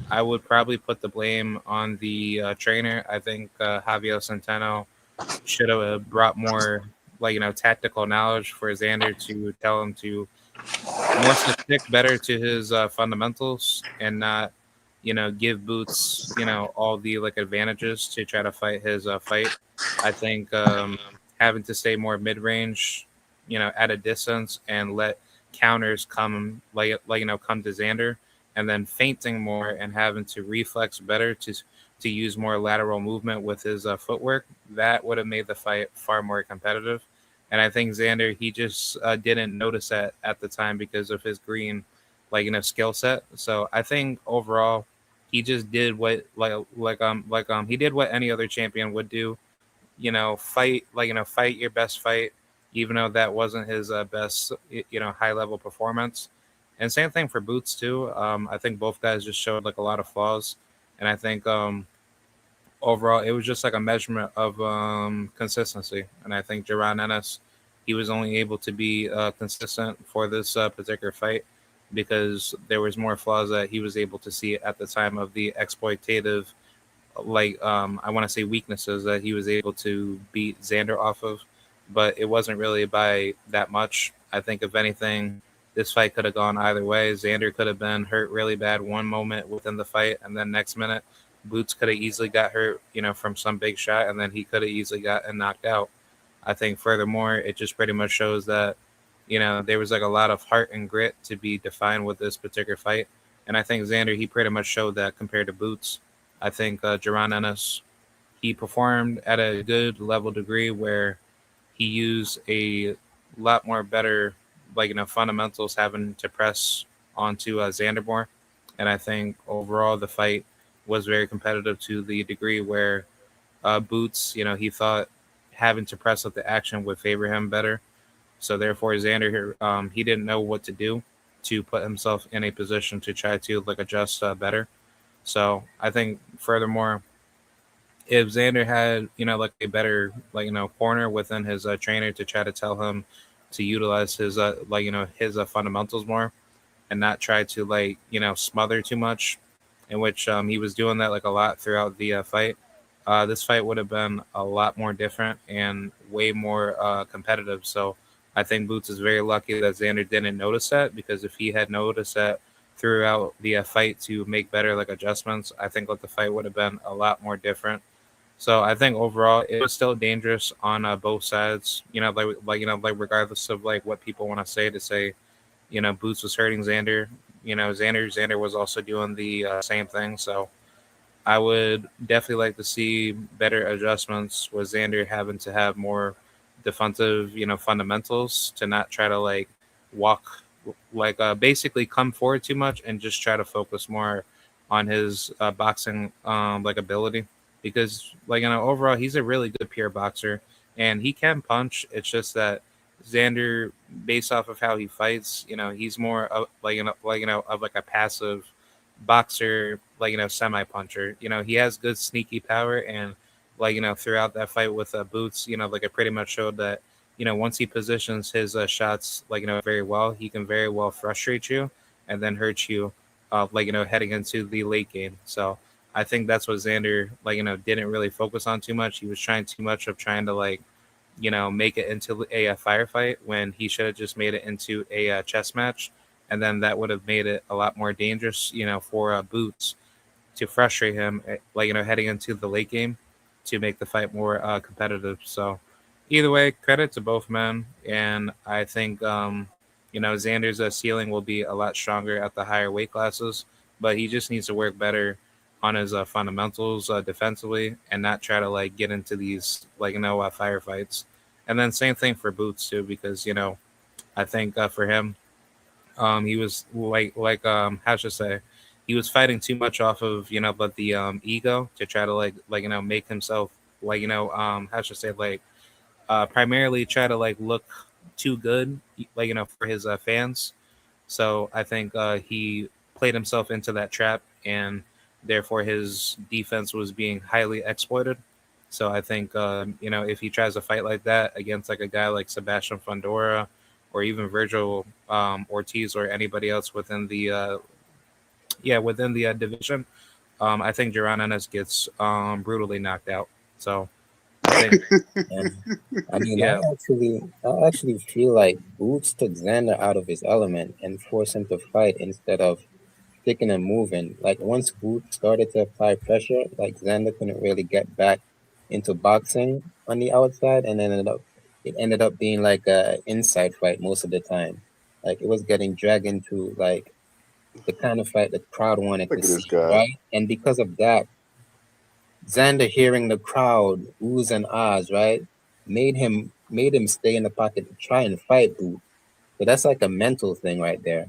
I would probably put the blame on the trainer. I think Javier Centeno should have brought more, tactical knowledge for Xander to tell him to more stick better to his fundamentals and not, give Boots, all the advantages to try to fight his fight. I think having to stay more mid range, at a distance and let counters come, come to Xander, and then feinting more and having to reflex better to use more lateral movement with his footwork, that would have made the fight far more competitive. And I think Xander, he just didn't notice that at the time because of his green, skill set. So I think overall, he just did what he did what any other champion would do. Fight your best fight, even though that wasn't his best, high level performance. And same thing for Boots too. I think both guys just showed a lot of flaws, and I think overall it was just a measurement of consistency. And I think Jaron Ennis, he was only able to be consistent for this particular fight because there was more flaws that he was able to see at the time of the exploitative, I want to say weaknesses that he was able to beat Xander off of, but it wasn't really by that much. I think if anything, this fight could have gone either way. Xander could have been hurt really bad one moment within the fight, and then next minute, Boots could have easily got hurt, from some big shot, and then he could have easily gotten knocked out. I think furthermore, it just pretty much shows that, there was a lot of heart and grit to be defined with this particular fight. And I think Xander, he pretty much showed that compared to Boots. I think Jaron Ennis, he performed at a good level degree where he used a lot more better, fundamentals, having to press onto Xander more. And I think overall the fight was very competitive to the degree where Boots, he thought having to press up the action would favor him better. So therefore, Xander, he didn't know what to do to put himself in a position to try to adjust better. So I think furthermore, if Xander had, a better, corner within his trainer to try to tell him to utilize his, his fundamentals more and not try to, smother too much, in which he was doing that, a lot throughout the fight. This fight would have been a lot more different and way more competitive. So I think Boots is very lucky that Xander didn't notice that, because if he had noticed that throughout the fight to make better like adjustments, I think that the fight would have been a lot more different. So I think overall it was still dangerous on both sides. Like regardless of like what people want to say, Boots was hurting Xander. Xander was also doing the same thing. So I would definitely like to see better adjustments with Xander having to have more defensive, fundamentals to not try to like walk basically come forward too much and just try to focus more on his boxing like ability because overall he's a really good pure boxer and he can punch. It's just that Xander, based off of how he fights, he's more of of like a passive boxer, semi puncher. He has good sneaky power, and throughout that fight with Boots, it pretty much showed that once he positions his shots very well, he can very well frustrate you and then hurt you, heading into the late game. So I think that's what Xander didn't really focus on too much. He was trying too much of trying to make it into a firefight when he should have just made it into a chess match, and then that would have made it a lot more dangerous, for Boots to frustrate him, heading into the late game to make the fight more competitive. So either way, credit to both men, and I think Xander's ceiling will be a lot stronger at the higher weight classes, but he just needs to work better on his fundamentals defensively and not try to get into these firefights. And then same thing for Boots too, because I think for him, he was how should I say, he was fighting too much off of but the ego to try to make himself how should I say primarily try to look too good for his fans. So I think he played himself into that trap, and therefore his defense was being highly exploited. So I think if he tries to fight like that against a guy like Sebastian Fundora or even Virgil Ortiz or anybody else within the division, I think Jaron Ennis gets brutally knocked out. So I think And I mean, yeah, I actually feel like Boots took Xander out of his element and forced him to fight instead of sticking and moving. Like once Boots started to apply pressure, like Xander couldn't really get back into boxing on the outside, and it ended up being like a inside fight most of the time. Like it was getting dragged into like the kind of fight the crowd wanted Look to at this see, guy. right? And because of that, Xander hearing the crowd oohs and ahs, right, made him stay in the pocket to try and fight Boots. So that's like a mental thing right there.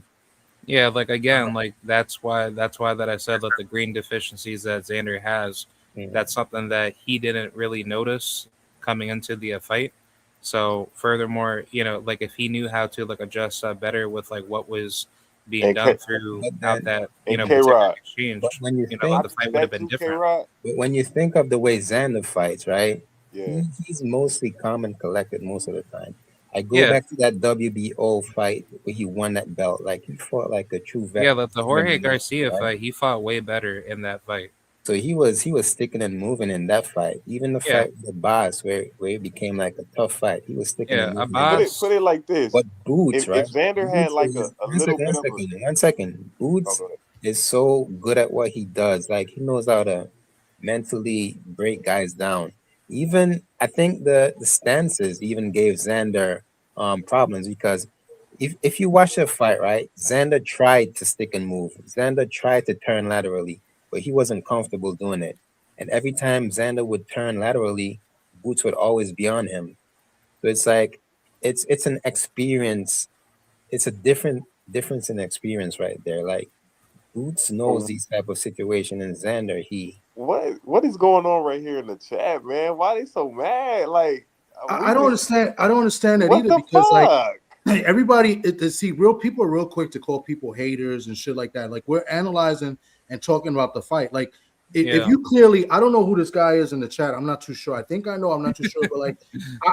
yeah, again, that's why that I said that the green deficiencies that Xander has, Yeah. that's something that he didn't really notice coming into the fight. So furthermore, if he knew how to adjust better with what was being And done K, But throughout then, that and K particular Rod. but exchange, when you I think, the see fight would have that been too, K different. Rod. but when you think of the way Xander fights, right? Yeah. He's mostly calm and collected most of the time. I go Yeah, back to that WBO fight where he won that belt. Like he fought like a true yeah, the veteran, Jorge Garcia right? fight, he fought way better in that fight. So he was sticking and moving in that fight. Even the Yeah, fight with the boss where it became like a tough fight, he was sticking and yeah, moving in Put that. it Abbas. put it like this. But Boots, right? If Xander had Boots like is a one little second, bit of a, one second. oh, Boots go ahead. is so good at what he does. Like he knows how to mentally break guys down. Even I think the stances even gave Xander problems because if you watch the fight, right, Xander tried to stick and move. Xander tried to turn laterally, but he wasn't comfortable doing it. And every time Xander would turn laterally, Boots would always be on him. So it's like it's an experience. It's a difference in experience right there. Like Boots knows these type of situation, and Xander What is going on right here in the chat, man? Why they so mad? Like I we don't just understand. I don't understand that what either the because like fuck? everybody see real people are real quick to call people haters and shit like that. Like we're analyzing and talking about the fight. Like if Yeah, you clearly, I don't know who this guy is in the chat. I'm not too sure. I think I know. I'm not too sure. But like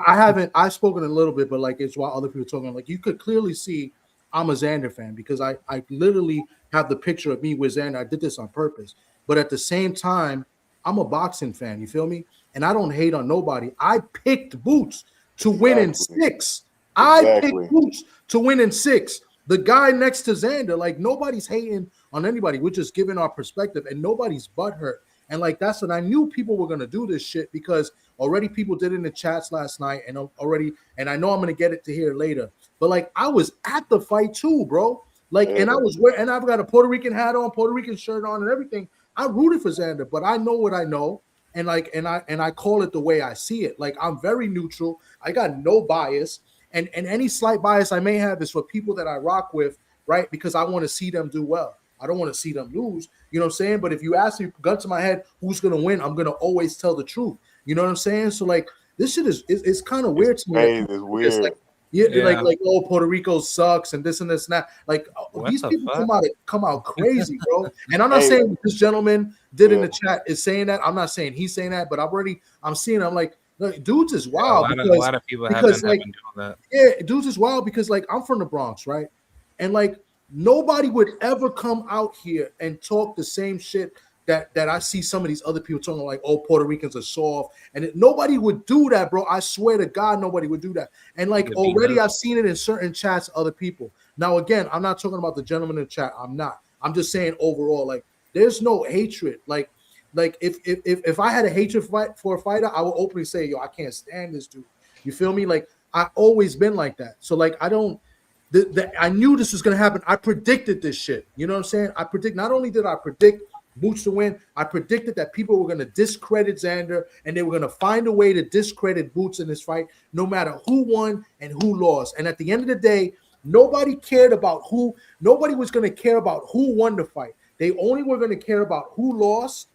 I haven't. I've spoken a little bit, but like it's while other people are talking. Like you could clearly see I'm a Xander fan because I literally have the picture of me with Xander. I did this on purpose. But at the same time, I'm a boxing fan. You feel me? And I don't hate on nobody. I picked Boots to win in Exactly. 6. I picked Exactly. Boots to win in 6. The guy next to Xander, like nobody's hating on anybody. We're just giving our perspective, and nobody's butthurt. And like that's what I knew people were gonna do this shit because already people did it in the chats last night, and and I know I'm gonna get it to hear later. But like I was at the fight too, bro. Like, and I've got a Puerto Rican hat on, Puerto Rican shirt on, and everything. I rooted for Xander, but I know what I know, and I call it the way I see it. Like I'm very neutral. I got no bias. And any slight bias I may have is for people that I rock with, right? Because I want to see them do well. I don't want to see them lose. You know what I'm saying? But if you ask me, gun to my head, who's gonna win? I'm gonna always tell the truth. You know what I'm saying? So like this shit is kind of weird to me. It's weird. Like, like oh, Puerto Rico sucks and this and this and that. Like these people come out crazy, bro. And I'm not saying what this gentleman did in the chat is saying that. I'm not saying he's saying that, but I'm seeing. I'm like. Look, dudes is wild a lot of people have been doing that. Yeah, dudes is wild because like I'm from the Bronx, right? And like nobody would ever come out here and talk the same shit that I see some of these other people talking like, oh, Puerto Ricans are soft, and nobody would do that, bro. I swear to God, nobody would do that. And like already, I've seen it in certain chats, other people. Now again, I'm not talking about the gentleman in the chat. I'm not. I'm just saying overall, like there's no hatred, like. Like if I had a hatred for a fighter, I would openly say, yo, I can't stand this dude. You feel me? Like I always been like that. So like I don't. I knew this was gonna happen. I predicted this shit. You know what I'm saying? Not only did I predict Boots to win, I predicted that people were gonna discredit Xander and they were gonna find a way to discredit Boots in this fight, no matter who won and who lost. And at the end of the day, nobody cared about who. Nobody was gonna care about who won the fight. They only were gonna care about who lost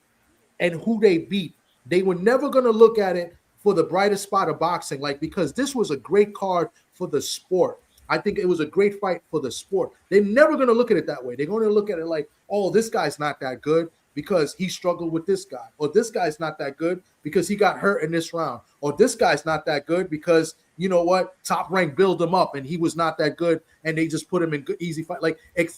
and who they beat. They were never going to look at it for the brightest spot of boxing, like because this was a great card for the sport. I think it was a great fight for the sport. They're never going to look at it that way. They're going to look at it like, oh, this guy's not that good because he struggled with this guy, or this guy's not that good because he got hurt in this round, or this guy's not that good because you know what, Top Rank built him up and he was not that good and they just put him in good, easy fight, like et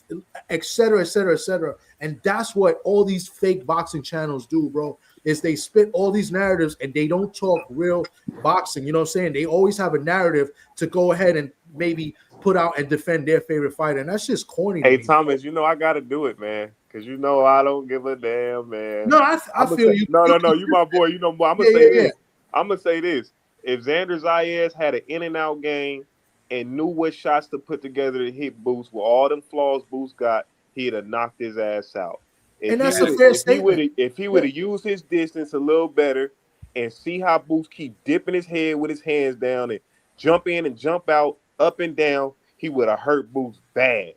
cetera, et cetera, et cetera. And that's what all these fake boxing channels do, bro, is they spit all these narratives and they don't talk real boxing. You know what I'm saying? They always have a narrative to go ahead and maybe put out and defend their favorite fighter. And that's just corny. Hey, Thomas, you know I got to do it, man, because you know I don't give a damn, man. No, I feel you. No, you my boy. You know, I'm going to say this. I'm going to say this. If Xander Zayas had an in-and-out game and knew what shots to put together to hit Boots with all them flaws Boots got, he'd have knocked his ass out. And that's a fair statement. If he would have used his distance a little better and see how Boots keep dipping his head with his hands down and jump in and jump out, up and down, he would have hurt Boots bad.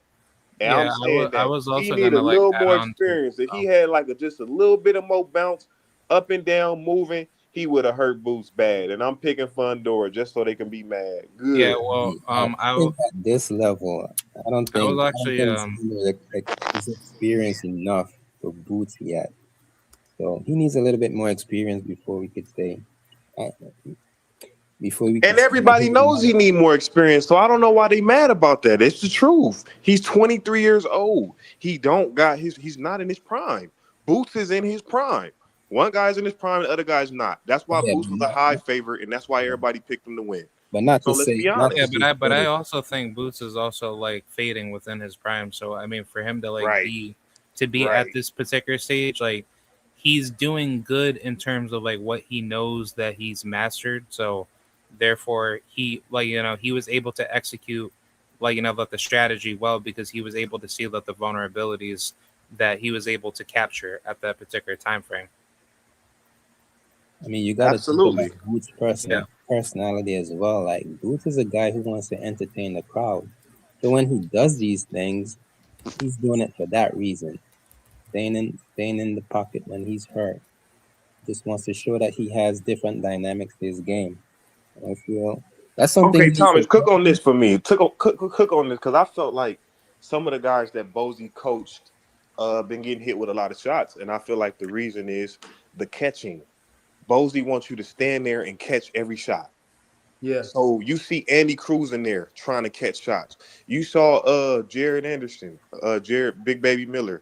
And I'm saying that I was also he need a little more experience. If he had like just a little bit of more bounce, up and down, moving, he would have hurt Boots bad. And I'm picking Fundora just so they can be mad. Good. Yeah, well, I think at this level, I don't think he's experienced enough for Boots yet. So he needs a little bit more experience before we could say. And everybody knows he need more experience, so I don't know why they mad about that. It's the truth. He's 23 years old. He's not in his prime. Boots is in his prime. One guy's in his prime, the other guy's not. That's why Boots was a high favorite, and that's why everybody picked him to win. But not so to say, but I also think Boots is also like fading within his prime. So I mean, for him to be at this particular stage, like he's doing good in terms of like what he knows that he's mastered. So therefore, he was able to execute the strategy well because he was able to see that the vulnerabilities that he was able to capture at that particular time frame. I mean, you got to think about Boots' personality as well. Like Boots is a guy who wants to entertain the crowd. So when he does these things, he's doing it for that reason. Staying in the pocket when he's hurt. Just wants to show that he has different dynamics to his game. I feel that's something. Okay, Thomas, cook on this for me. Cook on this because I felt like some of the guys that Bozy coached been getting hit with a lot of shots, and I feel like the reason is the catching. Bozy wants you to stand there and catch every shot. Yeah. So you see Andy Cruz in there trying to catch shots. You saw Jared Anderson, Jared Big Baby Miller,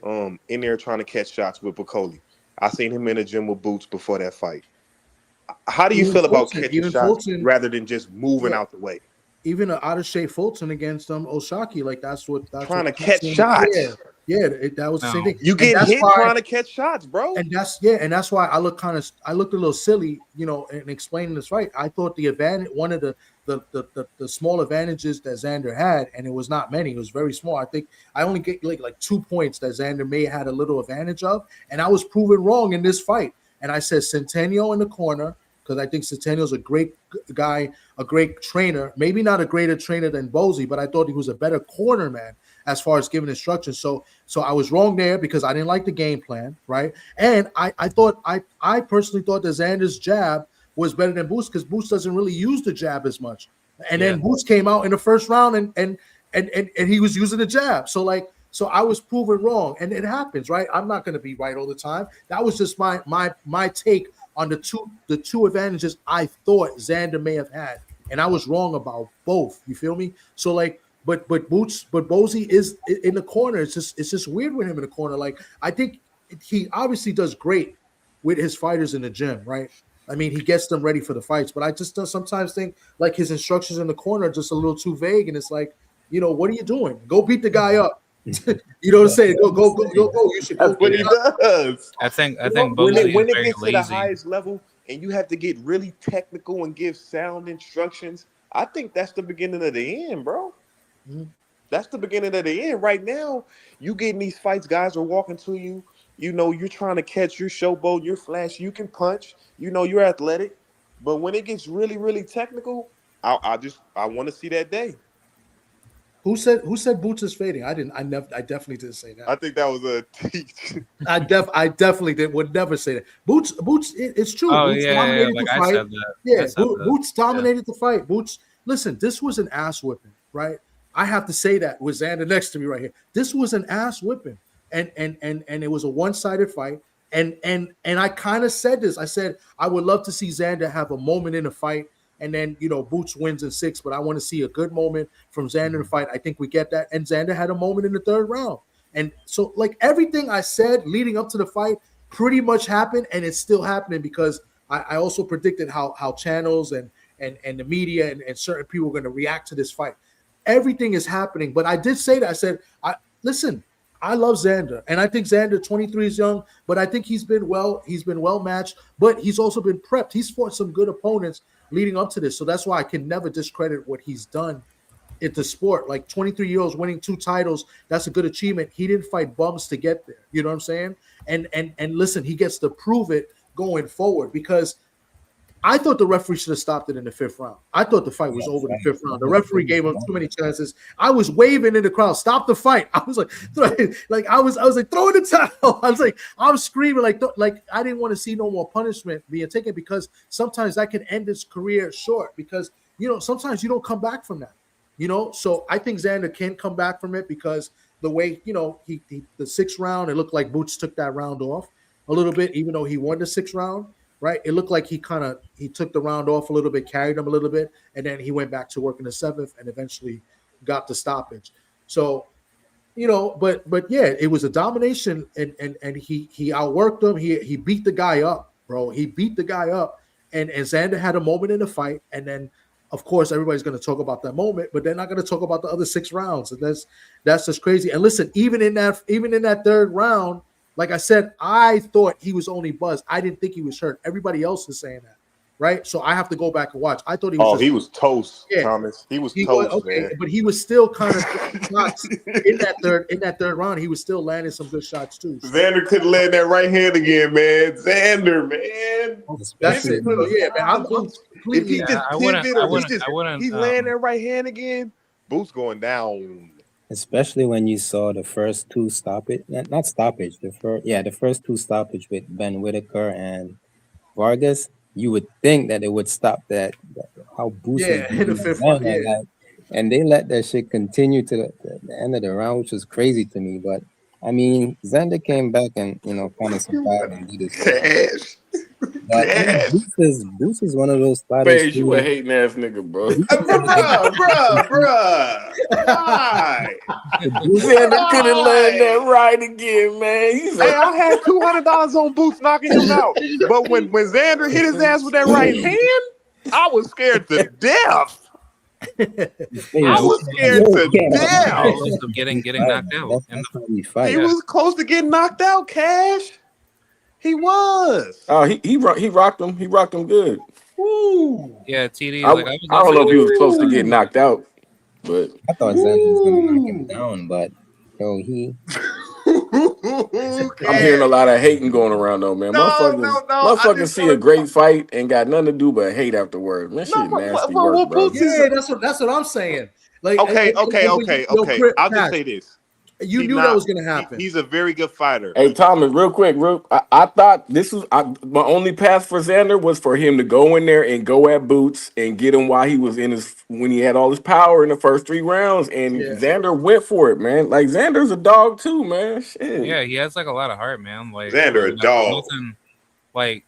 in there trying to catch shots with Piccoli. I seen him in the gym with Boots before that fight. How do you feel about catching shots rather than just moving out the way? even an out of shape Fulton against Oshaki, like that's trying what to catch shots. Yeah, that was the same thing. You get hit trying to catch shots, bro. And that's why I looked a little silly, in explaining this fight. I thought the advantage, one of the small advantages that Xander had, and it was not many, it was very small. I think I only get like 2 points that Xander may have had a little advantage of, and I was proven wrong in this fight. And I said Centennial in the corner, because I think Centennial's a great guy, a great trainer, maybe not a greater trainer than Bozy, but I thought he was a better corner man as far as giving instructions. So I was wrong there because I didn't like the game plan, right? And I personally thought that Xander's jab was better than Boots because Boots doesn't really use the jab as much. And then Boots came out in the first round and he was using the jab. So I was proven wrong, and it happens, right? I'm not going to be right all the time. That was just my take on the two advantages I thought Xander may have had, and I was wrong about both. You feel me? So but Bozy is in the corner. It's just weird with him in the corner. Like I think he obviously does great with his fighters in the gym, right? I mean, he gets them ready for the fights, but I just sometimes think like his instructions in the corner are just a little too vague, and it's like, what are you doing? Go beat the guy up. You know what I'm saying? Go. You should go. That's what he does. I think when it very gets lazy. to the highest level and you have to get really technical and give sound instructions, I think that's the beginning of the end, bro. Mm-hmm. That's the beginning of the end. Right now, you getting these fights, guys are walking to you. You're trying to catch your showboat, your flash. You can punch. You're athletic. But when it gets really, really technical, I want to see that day. Who said Boots is fading? I definitely didn't say that. I think that was a teach. I definitely would never say that. Boots, it's true. Oh, Boots yeah, dominated like the I fight. said that. Yeah, I said that. Boots dominated the fight. Boots, listen, this was an ass whipping, right? I have to say that with Xander next to me right here. This was an ass whipping, and it was a one-sided fight. And I kind of said this. I said I would love to see Xander have a moment in the fight. And then, Boots wins in 6, but I want to see a good moment from Xander in the fight. I think we get that. And Xander had a moment in the 3rd round. And so, like, everything I said leading up to the fight pretty much happened, and it's still happening because I also predicted how channels and the media and certain people are going to react to this fight. Everything is happening. But I did say that. I said, listen, I love Xander, and I think Xander, 23, is young, but I think he's been well matched, but he's also been prepped. He's fought some good opponents leading up to this. So that's why I can never discredit what he's done in the sport. Like 23-year-olds winning 2 titles, that's a good achievement. He didn't fight bums to get there. You know what I'm saying? And listen, he gets to prove it going forward because I thought the referee should have stopped it in the 5th round. I thought the fight was over in the 5th round. The referee gave him too many chances. I was waving in the crowd, stop the fight. I was like, I was like, throw in the towel. I was like, I'm screaming like I didn't want to see no more punishment being taken because sometimes that can end his career short because sometimes you don't come back from that. So I think Xander can come back from it because the way he the 6th round, it looked like Boots took that round off a little bit, even though he won the 6th round. Right, it looked like he took the round off a little bit, carried him a little bit, and then he went back to work in the 7th and eventually got the stoppage. So, but yeah, it was a domination, and he outworked him. He beat the guy up, bro. He beat the guy up, and Xander had a moment in the fight, and then of course everybody's going to talk about that moment, but they're not going to talk about the other 6 rounds, and that's just crazy. And listen, even in that 3rd round. Like I said, I thought he was only buzzed. I didn't think he was hurt. Everybody else is saying that, right? So I have to go back and watch. I thought he was. He was toast, Thomas. He was toast, okay, man. But he was still kind of shots in that 3rd round. He was still landing some good shots too. So. Xander couldn't land that right hand again, man. Xander, man. That's it. Yeah, man. I'm completely. He's landing that right hand again. Boots going down. Especially when you saw the first 2 stoppage, not stoppage, the first 2 stoppage with Ben Whitaker and Vargas, you would think that it would stop that how boosted in the 5th round, and they let that shit continue to the end of the round, which was crazy to me. But I mean, Xander came back and kind of survived and did his But Boots is one of those fighters. Beige, you a hating ass nigga, bro. bruh. Why? Xander couldn't land that right again, man. Hey, I had $200 on Boots knocking him out. But when Xander hit his ass with that right hand, I was scared to death. I was scared to death. Close to getting knocked out. He was close to getting knocked out, Cash. He was. Oh, he rocked him. He rocked him good. Woo. Yeah, TD. I don't know if he was close to getting knocked out, but I thought Xander was gonna knock him down, but he. I'm hearing a lot of hating going around though, man. Motherfuckers see a great fight and got nothing to do but hate afterwards. Man, shit nasty work, bro. Yeah, that's what I'm saying. Like, okay. I'll just say this. You knew that was going to happen. He's a very good fighter. Hey, Thomas, real quick, I thought this was my only pass for Xander was for him to go in there and go at Boots and get him while he was when he had all his power in the first 3 rounds, and Xander went for it, man. Like Xander's a dog too, man. Shit. Yeah, he has like a lot of heart, man. Like Xander a dog. Like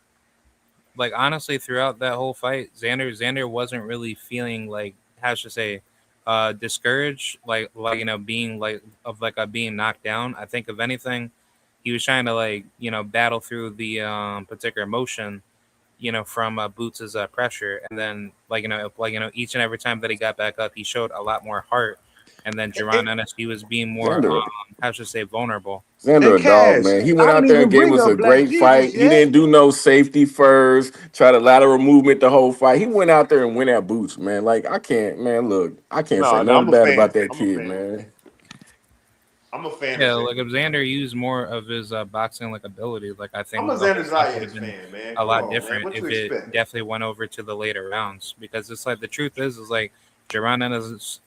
honestly, throughout that whole fight, Xander wasn't really feeling like how should I say. Discouraged, like being being knocked down. I think if anything, he was trying to battle through the particular emotion, from Boots's pressure, and then each and every time that he got back up, he showed a lot more heart. And then Jaron Ennis, he was being more how should I say vulnerable. Xander a dog, man. He went out there and gave us a great fight. He didn't do no safety first, try to lateral movement the whole fight. He went out there and went at Boots, man. Like, I can't say nothing bad about that kid, man. I'm a fan. Yeah, like if Xander used more of his boxing ability, I think I'm a Xander Zayas fan, man. A lot different if it definitely went over to the later rounds, because it's the truth is Jaron Ennis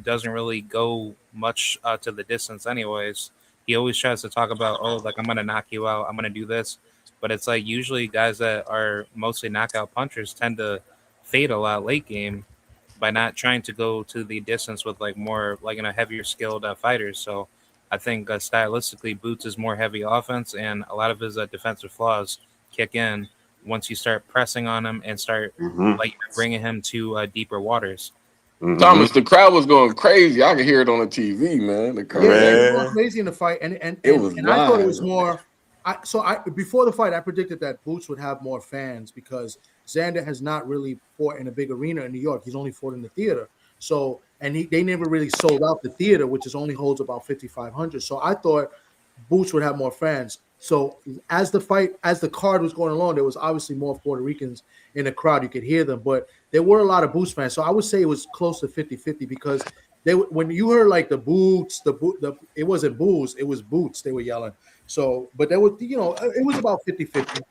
doesn't really go much to the distance anyways. He always tries to talk about, I'm going to knock you out. I'm going to do this. But it's usually guys that are mostly knockout punchers tend to fade a lot late game by not trying to go to the distance with more heavier skilled fighters. So I think stylistically Boots is more heavy offense, and a lot of his defensive flaws kick in once you start pressing on him and start bringing him to deeper waters. Mm-hmm. Thomas, the crowd was going crazy. I could hear it on the TV, man. The crowd was going crazy in the fight, and it was. And I thought it was more. Before the fight, I predicted that Boots would have more fans because Xander has not really fought in a big arena in New York. He's only fought in the theater. So, and they never really sold out the theater, which only holds about 5,500. So I thought Boots would have more fans. So as the card was going along, there was obviously more Puerto Ricans in the crowd. You could hear them, but there were a lot of Boots fans. So I would say it was close to 50-50 because when you heard the Boots, it wasn't boos, it was Boots. They were yelling. So, but there was, it was about 50-50.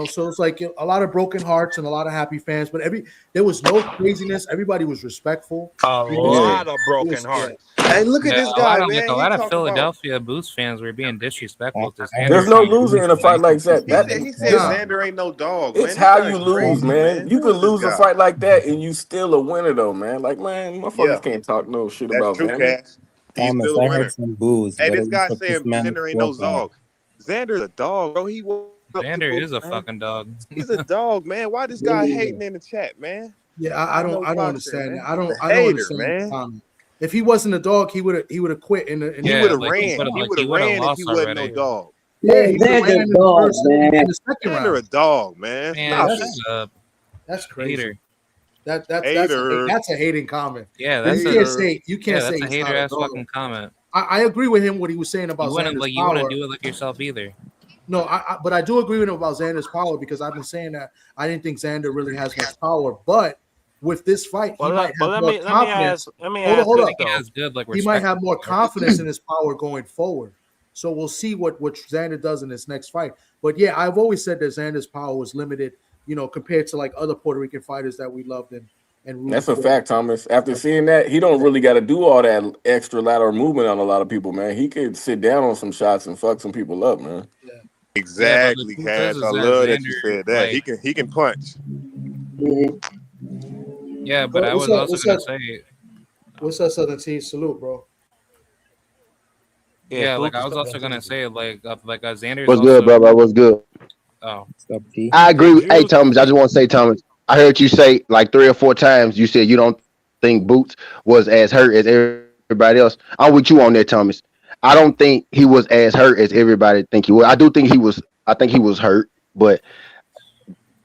So it's a lot of broken hearts and a lot of happy fans, but there was no craziness. Everybody was respectful. A lot of broken hearts. Hey, look at this guy, man. A lot of Philadelphia Boost fans were being disrespectful to Xander. There's no loser in a fight like that. He said Xander ain't no dog. It's how you lose, man. You can lose a fight like that and you still a winner, though, man. Motherfuckers can't talk no shit about Xander. Thomas, I heard some boos. Hey, this guy saying Xander ain't no dog. Xander's a dog, bro. Xander is a fucking dog. He's a dog, man. Why this guy hating in the chat, man? Yeah, I don't understand. I don't understand, man. If he wasn't a dog, he would have quit. He would have ran. He would have ran if he wasn't no dog. Yeah, Xander's a dog, man. Xander a dog, man. That's crazy. Hater. That's a hating comment. Yeah, you can't say a hater ass fucking comment. I agree with him what he was saying about Xander's power. You wouldn't do it yourself either. No, but I do agree with him about Xander's power because I've been saying that I didn't think Xander really has much power, but with this fight, he might have more confidence. Hold up. He might have more confidence in his power going forward. So we'll see what Xander does in this next fight. But yeah, I've always said that Xander's power was limited, compared to other Puerto Rican fighters that we loved and that's a fact, Thomas. After seeing that, he don't really got to do all that extra lateral movement on a lot of people, man. He could sit down on some shots and fuck some people up, man. Yeah. Exactly, Cash. I love that you said that. He can punch. Yeah, but I was also gonna say, what's up, Southern T? Salute, bro. Yeah, I was also gonna say, Xander. What's good, brother? What's good? Oh, I agree. Hey, Thomas, I just want to say, Thomas, I heard you say 3 or 4 times. You said you don't think Boots was as hurt as everybody else. I'm with you on that, Thomas. I don't think he was as hurt as everybody think he was. I do think he was. I think he was hurt, but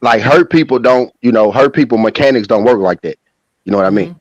hurt people don't. Hurt people mechanics don't work like that. You know what I mean?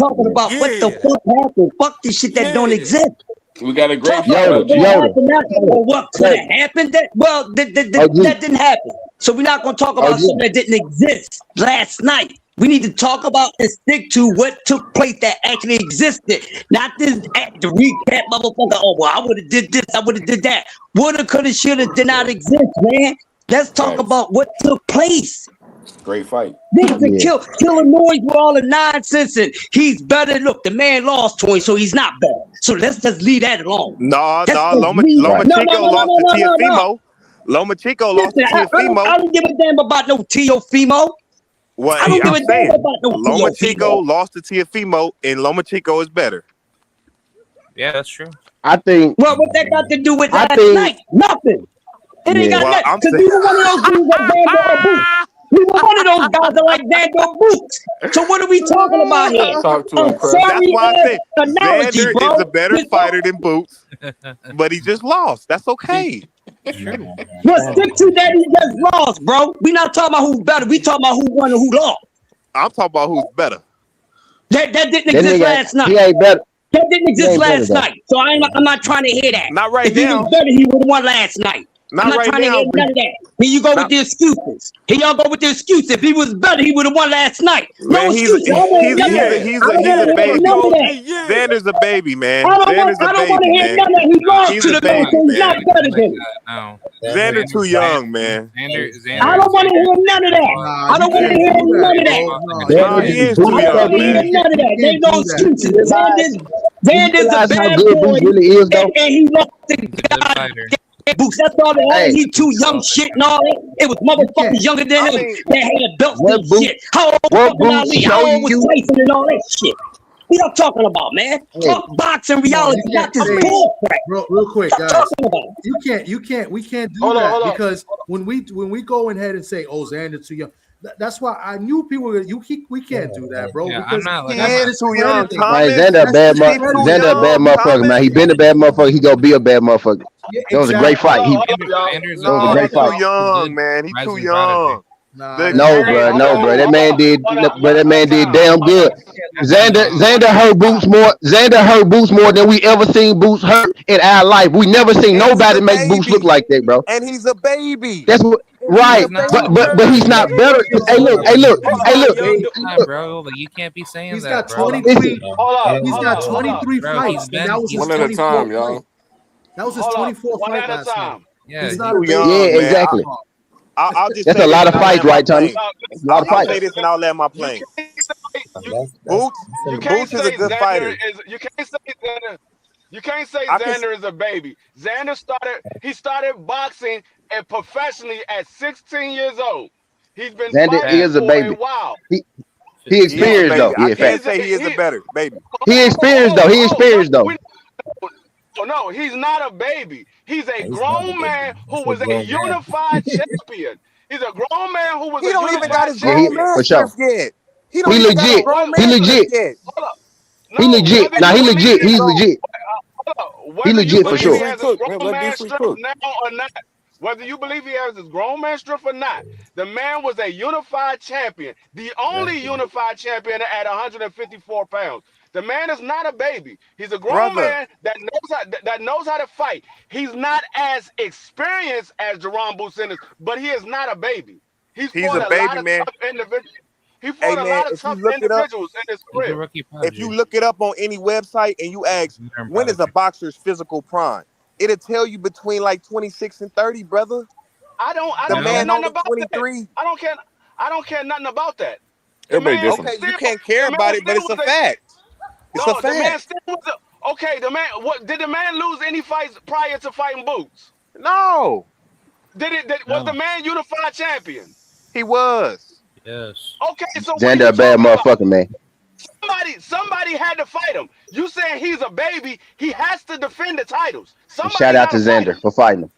talking about what the fuck happened. Fuck this shit that don't exist. We got a great Talk about what happened, not about what could have happened. That didn't happen. So we're not gonna talk about something that didn't exist last night. We need to talk about and stick to what took place that actually existed, not this the recap, motherfucker. Oh well, I would have did this, I would have did that. Woulda, coulda, shoulda, did not exist, man. Let's talk about what took place. Great fight. Niggas that kill noise with all the nonsense and he's better. Look, the man lost 20, so he's not better. So let's just leave that alone. No, Let's just Loma leave. Chico lost to No. Tiafimo. Loma Chico lost to Listen, Tiafimo. I don't give a damn about no Tiafimo. What I don't give a damn saying, about no Loma Chico Tiafimo. lost to Tiafimo, and Loma Chico is better. Yeah, that's true. I think. Well, what that got to do with I last think. night? Nothing. It ain't got Well, nothing. I'm Because saying, we were one of those dudes like Xander Boots. We were one of those guys that like Xander Boots. So what are we talking about here? Talk to him, Chris. that's Sorry why I ass said analogy, Xander bro. is a better fighter than Boots, but he just lost. That's okay. Well, stick to that. He just lost, bro. We not talking about who's better. We talking about who won and who lost. I'm talking about who's better. That didn't That exist nigga, last night. he ain't better. That didn't He exist ain't better last though. night. So I'm not trying to hear that. Not right If he now. was better, he would have won last night. Not I'm not right trying to now. hear none of that. Here you go with the excuses. Here y'all go with the excuses. If he was better, he would have won last night. No Man, excuses. I don't want none of that. he's I don't a want to hear baby. none of that. Xander's a baby, man. I Xander's a don't want to baby, hear man. none of that. He lost He's to a the man, baby, so he's man. not better than him. No. Xander's too young, man. I don't want to hear none of that. I don't want to hear none of that. No, he is too I don't young, want to hear man. none of that. There's no excuses. Xander's a realize how bad good boy, Boots really is, though? and he lost the guy. Boots, that's all that Hey. he too young shit and all that. It was motherfuckers younger than him that had belts What and Boots- shit. How old what was Boots Ali? How show old was you- Tyson and all that shit? What y'all talking about, man? Talk boxing reality, not this bull crap. Bro, real quick, What y'all guys. talking about? We can't do Hold on, that hold on. because when we go ahead and say, "Oh, Xander's too young," that's why I knew people were. We can't do that, bro. Yeah, because I'm not like He I'm is not. too young, discrediting. Thomas. Man, Xander a bad He's too Xander a bad young, motherfucker, man. Thomas. He been a bad motherfucker. He gonna be a bad motherfucker. Yeah, It was a great fight. He, Xander's That was a No, great he's fight. too young, man. He's too young. No, bro, That man did, that man did damn good. Xander hurt Boots more. Xander hurt Boots more than we ever seen Boots hurt in our life. We never seen And he's nobody a make Boots look baby. like that, bro. And he's a baby. That's what. Right, but he's not better. Hey, look. Nah, bro, like, you can't be saying He's that, got bro. 23. Hold He's up, got hold up. 23 Bro, fights. he's been- That was his One at a 24th time, fight. y'all. That was his Hold up. 24th One fight at a last night. time. Yeah, He's He's not too a baby. young, Yeah, man. exactly. I'll just That's say a this lot and of I'll fights, land my right, Thomas? plane. That's a lot of I'll fights. say this and I'll land my plane. Boots You can't is a say good Xander fighter. is. You can't say Xander. You can't say I can- Xander is a baby. Xander started boxing and professionally at 16 years old. He's been Xander fighting is a for baby. a while. He He is a experienced though. baby. Yeah, I can't fact. say he is a better baby. He experienced though. He experienced though. No, he's not a baby. He's a grown man who was a unified champion. He's a grown man who was He a don't even got unified his Yeah, grown champion. man for sure. strength yet. He He don't even got his legit. grown He man legit. strength yet. Hold up. He No, legit. whether Now you he believe legit. he's He's legit. He whether you legit for believe he sure. has his Man, grown let man D-Free strength cook. now or not, whether you believe he has his grown man strength or not, the man was a unified champion, the only unified champion at 154 pounds. The man is not a baby. He's a grown Brother. man that knows how to fight. He's not as experienced as Jaron Ennis, but he is not a baby. He's He's fought a a baby, lot of man. tough individuals. He Hey fought a man, lot of if you tough look it up, individuals in his he's a career. rookie if you prodigy. look it up on any website and you ask when is a boxer's physical prime, it'll tell you between like 26 and 30, brother. I don't The care man nothing only about that. 23. I don't care nothing about that. The Everybody man different. Okay, still you can't care the man about it, but still it's a was fact. It's a no, the man fact. still was okay. The man, what did the man lose any fights prior to fighting Boots? No, Was the man unified champion? he was. Yes. Okay, so what are Xander you a bad talking about? motherfucker, man. Somebody had to fight him. You saying he's a baby? He has to defend the titles. And Somebody shout out to gotta fight Xander him. for fighting him.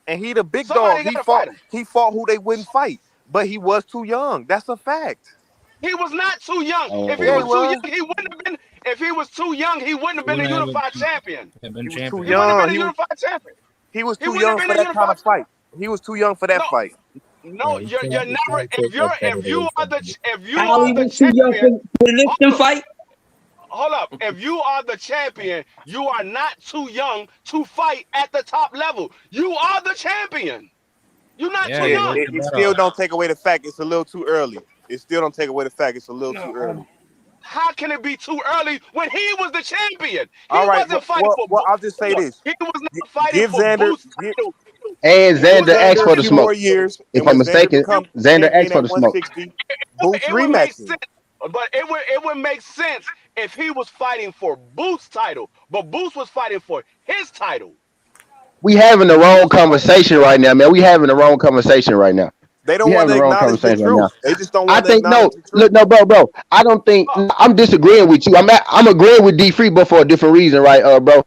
And he the big Somebody dog. gotta fight him. He fought who they wouldn't fight, but he was too young. That's a fact. He was not too young. If he Yeah, was he too was. young, he wouldn't have been. If he was too young, he wouldn't have been a unified champion. He was too He wouldn't have young. been a unified champion. He was He too wouldn't young have for been a that kind unified of fight. He was too young for that No, fight. no, you're never. If you Ali are the was too young champion, for the lifting fight. hold up. If you are the champion, you are not too young to fight at the top level. You are the champion. You're not too young. It still don't take away the fact it's a little too early. It still don't take away the fact it's a little too early. How can it be too early when he was the champion? He All right, wasn't fighting for. well, I'll just say this. He was not fighting Give for Xander, Boots title. And Give Xander asked Xander for a the few more smoke. years, If and I'm when Xander mistaken, becomes Xander champion asked for at the smoke. 160, Boots It would make rematch him. sense, but it would make sense if he was fighting for Boots' title, but Boots was fighting for his title. We having the wrong Boots was fighting for conversation right now, man. We having the wrong conversation right now. They We don't want having to the wrong acknowledge the conversation right now. truth. They just don't I want to think acknowledge no, the truth. look, no, bro. I don't think I'm disagreeing with you. I'm agreeing with D Free, but for a different reason, right, bro.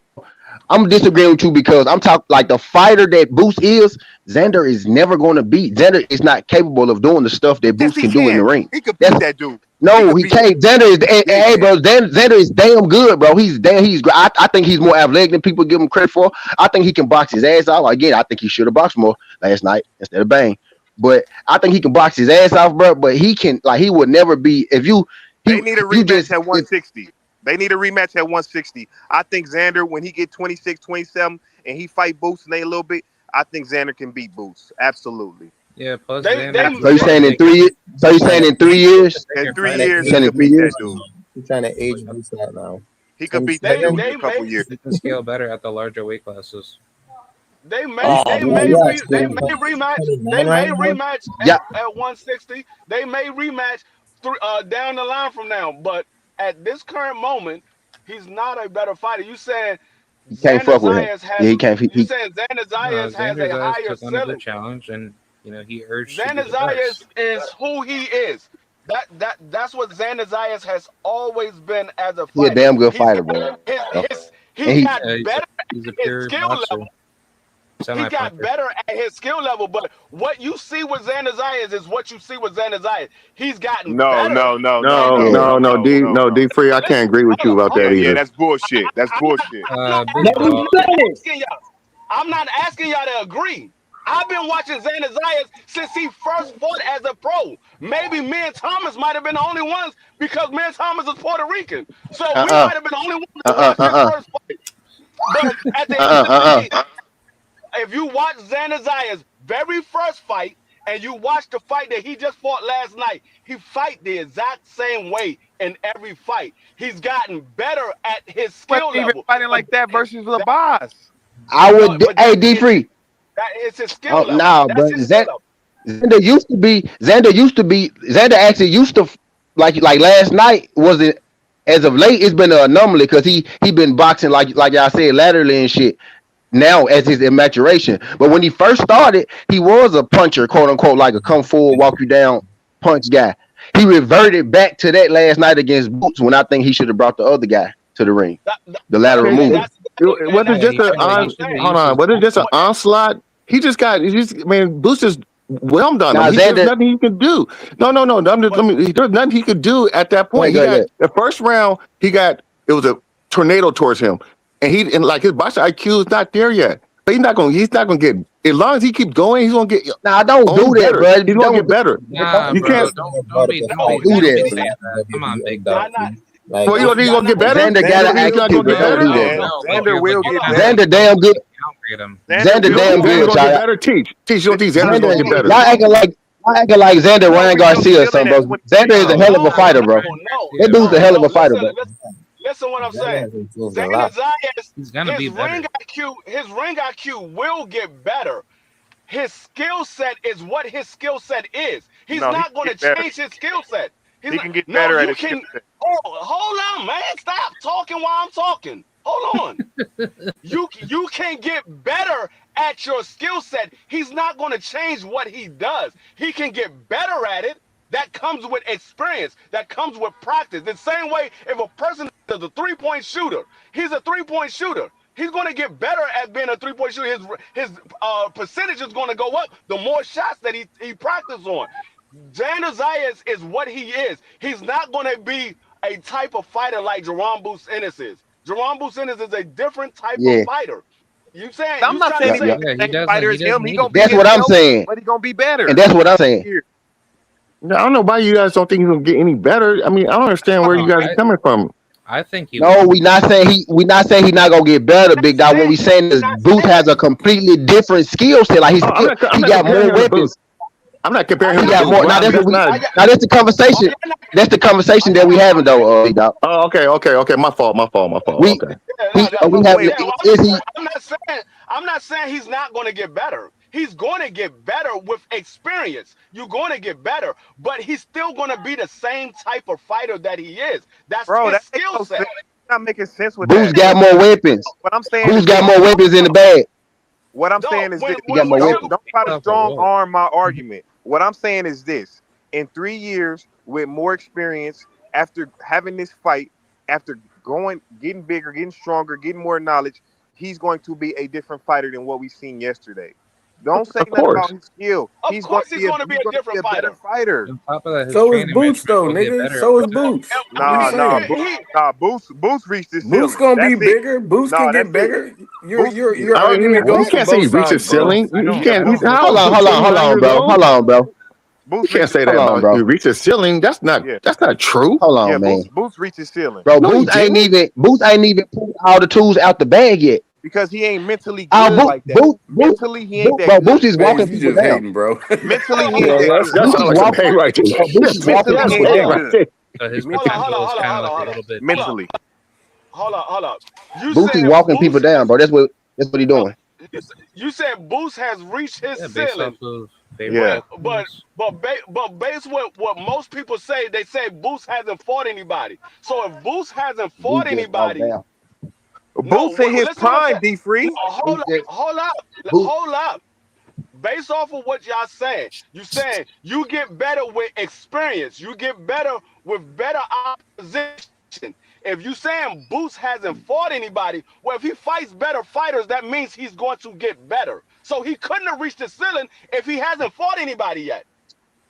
I'm disagreeing with you because I'm talking like the fighter that Boost is. Xander is never going to beat. Xander is not capable of doing the stuff that Yes, Boost he can do in the can. ring. He could beat That's that dude. He no, could he beat that can't. dude. Xander is, Yeah, he hey, can. bro. Xander is damn good, bro. He's damn. I think he's more athletic than people give him credit for. I think he can box his ass off. Again, I think he should have boxed more last night instead of bang. But I think he can box his ass off, bro. But he can, like, he would never be if you They need a you rematch just at if 160. They need a rematch at 160. I think Xander, when he get 26, 27, and he fight Boots in a little bit, I think Xander can beat Boots. Absolutely. Yeah, plus they Xander's so you before saying they in big. 3 years. So you Trying saying to in 3 years. In Bigger three trying to fighter. years, You he age saying in could three beat Boots that years. dude. now. He's trying to age Boots out now. He could beat that 27. dude in they a couple may years. He can scale better at the larger weight classes. they may Oh they man, may yeah, re, it's they getting may rematch 29 they right may now. rematch Yeah, at 160. They may rematch down the line from now, but at this current moment, he's not a better fighter. you can't fuck with him. Yeah, he can't. You saying Xander No, Zayas has Xander a Zayas higher took on a good ceiling. challenge, and he urged to be Xander the best. Zayas is who he is. That's what Xander Zayas has always been as a he a fighter. damn good He's fighter, got bro. he And he got Yeah, better he's a at his pure skill boxer, level. He semi got puncher. better at his skill level, but what you see with Xander Zayas is what you see with Xander Zayas. He's gotten No, better no, no, no, No, no, yeah. no, no, no, no, D, no, no, no. D free. I can't Listen, agree with you about Yeah, that yeah, either. that's bullshit. That's bullshit. Big I'm dog. not asking y'all. I'm not asking y'all to agree. I've been watching Xander Zayas since he first fought as a pro. Maybe me and Thomas might have been the only ones because me and Thomas is Puerto Rican. So Uh we uh might have been the only ones uh to uh watch his uh first fight. But at the uh end of the uh day, if you watch Xander Zayas' very first fight and you watch the fight that he just fought last night, he fight the exact same way in every fight. He's gotten better at his Wasn't skill even level. fighting But like that versus that, LaBaz. I no, would. but Hey, that D is free. that is his skill Oh level. no, That's bro. his skill level. Xander actually used to like last night wasn't as of late. It's been an anomaly because he been boxing like y'all said laterally and shit. Now as his maturation, but when he first started, he was a puncher, quote unquote, like a come forward, walk you down punch guy. He reverted back to that last night against Boots when I think he should have brought the other guy to the ring, the lateral Okay, and mover. it and wasn't that's Yeah, just he a should have. exactly what He I'm on. should have saying. Hold used on, his. wasn't it just an What, onslaught? He just got. He just. I mean, Boost just whelmed on him. Now There's Xander, nothing he can do. No, no, no. but There's nothing he could do at that go point. ahead, He go ahead, go got ahead. the first round. It was a tornado towards him, and like his boxing IQ is not there yet. But he's not going. He's not going to get. As long as he keeps going, he's going to get Now don't only do that, better. bro. He's going to get better. Nah, You bro. can't. Don't no, be Do that, don't that. be that, saying that. Come on, big dog. y'all not Well, you y'all don't think he's y'all going to not get better? Xander You got don't an think he's understanding. not going IQ, to bro. get Don't better? do Hold that. on, No, but Xander will hold get on. better. Xander damn good. downgrade him. Xander Xander will You damn get don't think he's good, better. going to get y'all. better? Teach. You don't think Xander's going to Xander, get better? y'all acting like Xander No, Ryan because Garcia or Dylan something, at bro. Xander 23 is a years hell of old. a No, fighter, Ryan bro. no, That Garcia, dude's bro. a no, hell of no. a fighter, bro. Listen what I'm Xander saying. has improved a Xander lot. Zayas, He's gonna be better. his ring IQ will get better. His skill set is what his skill set is. He's No, he not can going to get better. change his skill set. He's He not. can get No, better at you his skill can. set. Oh, hold on, man. Stop talking while I'm talking. Hold on. You can get better at your skill set. He's not going to change what he does. He can get better at it. That comes with experience. That comes with practice. The same way if a person is a three-point shooter, he's a three-point shooter. He's going to get better at being a three-point shooter. His percentage is going to go up the more shots that he practices on. Xander Zayas is what he is. He's not going to be a type of fighter like Jaron Boots Ennis is. Jaron Boots Ennis is a different type of Yeah, fighter. You saying I'm you not trying saying to yeah, he's yeah. say the Yeah, same fighter he as him. doesn't He need to gonna be That's be. what I'm himself, saying, but he gonna be and better. that's what I'm saying. Here. I don't know why you guys don't think he's going to get any better. I mean, I don't understand where No, you guys are coming from. I think he No, will. we not saying he's not gonna get better, big dog. What saying we saying is not Booth has saying. a completely different skill set. Like Oh, I'm he not got comparing more him to Boots. weapons. I'm not Are comparing He him y'all to got Boots. more. Well, Now I'm that's what just we. not. Now that's the Are conversation. y'all not? That's the Are conversation that y'all we not? having though, big dog. Oh, okay. My fault. We Okay. Yeah, no, we no, have. Wait, yeah. Well, Is he? I'm not saying he's not going to get better. He's going to get better with experience. You're going to get better, but he's still going to be the same type of fighter that he is. That's Bro, his that makes skill no set. sense. You're not making sense with Boots that. got more weapons. What I'm saying Boots is got this. more weapons in the bag. What I'm No, saying is this. He got more weapons. Don't try to Oh, strong whoa. arm my argument. What I'm saying is this. In 3 years, with more experience, after having this fight, after getting bigger, getting stronger, getting more knowledge, he's going to be a different fighter than what we've seen yesterday. Don't say Of nothing course. about his skill. of He's going course to he's be going to be a different a better fighter. fighter. On top of that, his So is training Boots regimen though, will get nigga. better. So is Boots. What are you Nah, saying? Boots reached his Boots ceiling. gonna be That's it. bigger. Boots can Nah, get that's it. bigger. Boots Your I don't, argument you goes for can't say he both reached his sides, bro. ceiling. I You don't. can't. I don't. Hold on, hold on, hold 29 on, years bro. old. Hold on, bro. Boots You can't reached his say that Hold ceiling. on, about bro. you reached his ceiling. That's not Yeah, true. Hold yeah. on, man. Boots reached his ceiling Bro, No, he Boots ain't didn't. even pulled all the tools out the bag yet. because he ain't mentally good like that. Mentally, he ain't that Bro, Boots good. is walking Beige, you people just down. hating, bro. Mentally, he ain't Yeah, that that good. Boots sounds is like some walking. hate right there. Bro, Boots is walking Mentally, That's he people ain't some hate that down. right good. there. So his Hold on, hold potential on, is hold on, kind hold of on, like a hold on, little bit hold on, muted. Mentally, hold on. You Boots is said walking people Boost down, has bro. That's what he doing. you said Boost has reached his Yeah, based off ceiling, of yeah. favorable but weapons. based what most people say, they say Boost hasn't fought anybody. So if Boost hasn't fought Boots just walked anybody, down. no, Boots in his listen to what I'm prime, saying. D Free. Boots just Boots. Hold up. Based off of what y'all saying, you saying you get better with experience. You get better with better opposition. If you saying Boots hasn't fought anybody, well, if he fights better fighters, that means he's going to get better. So he couldn't have reached the ceiling if he hasn't fought anybody yet.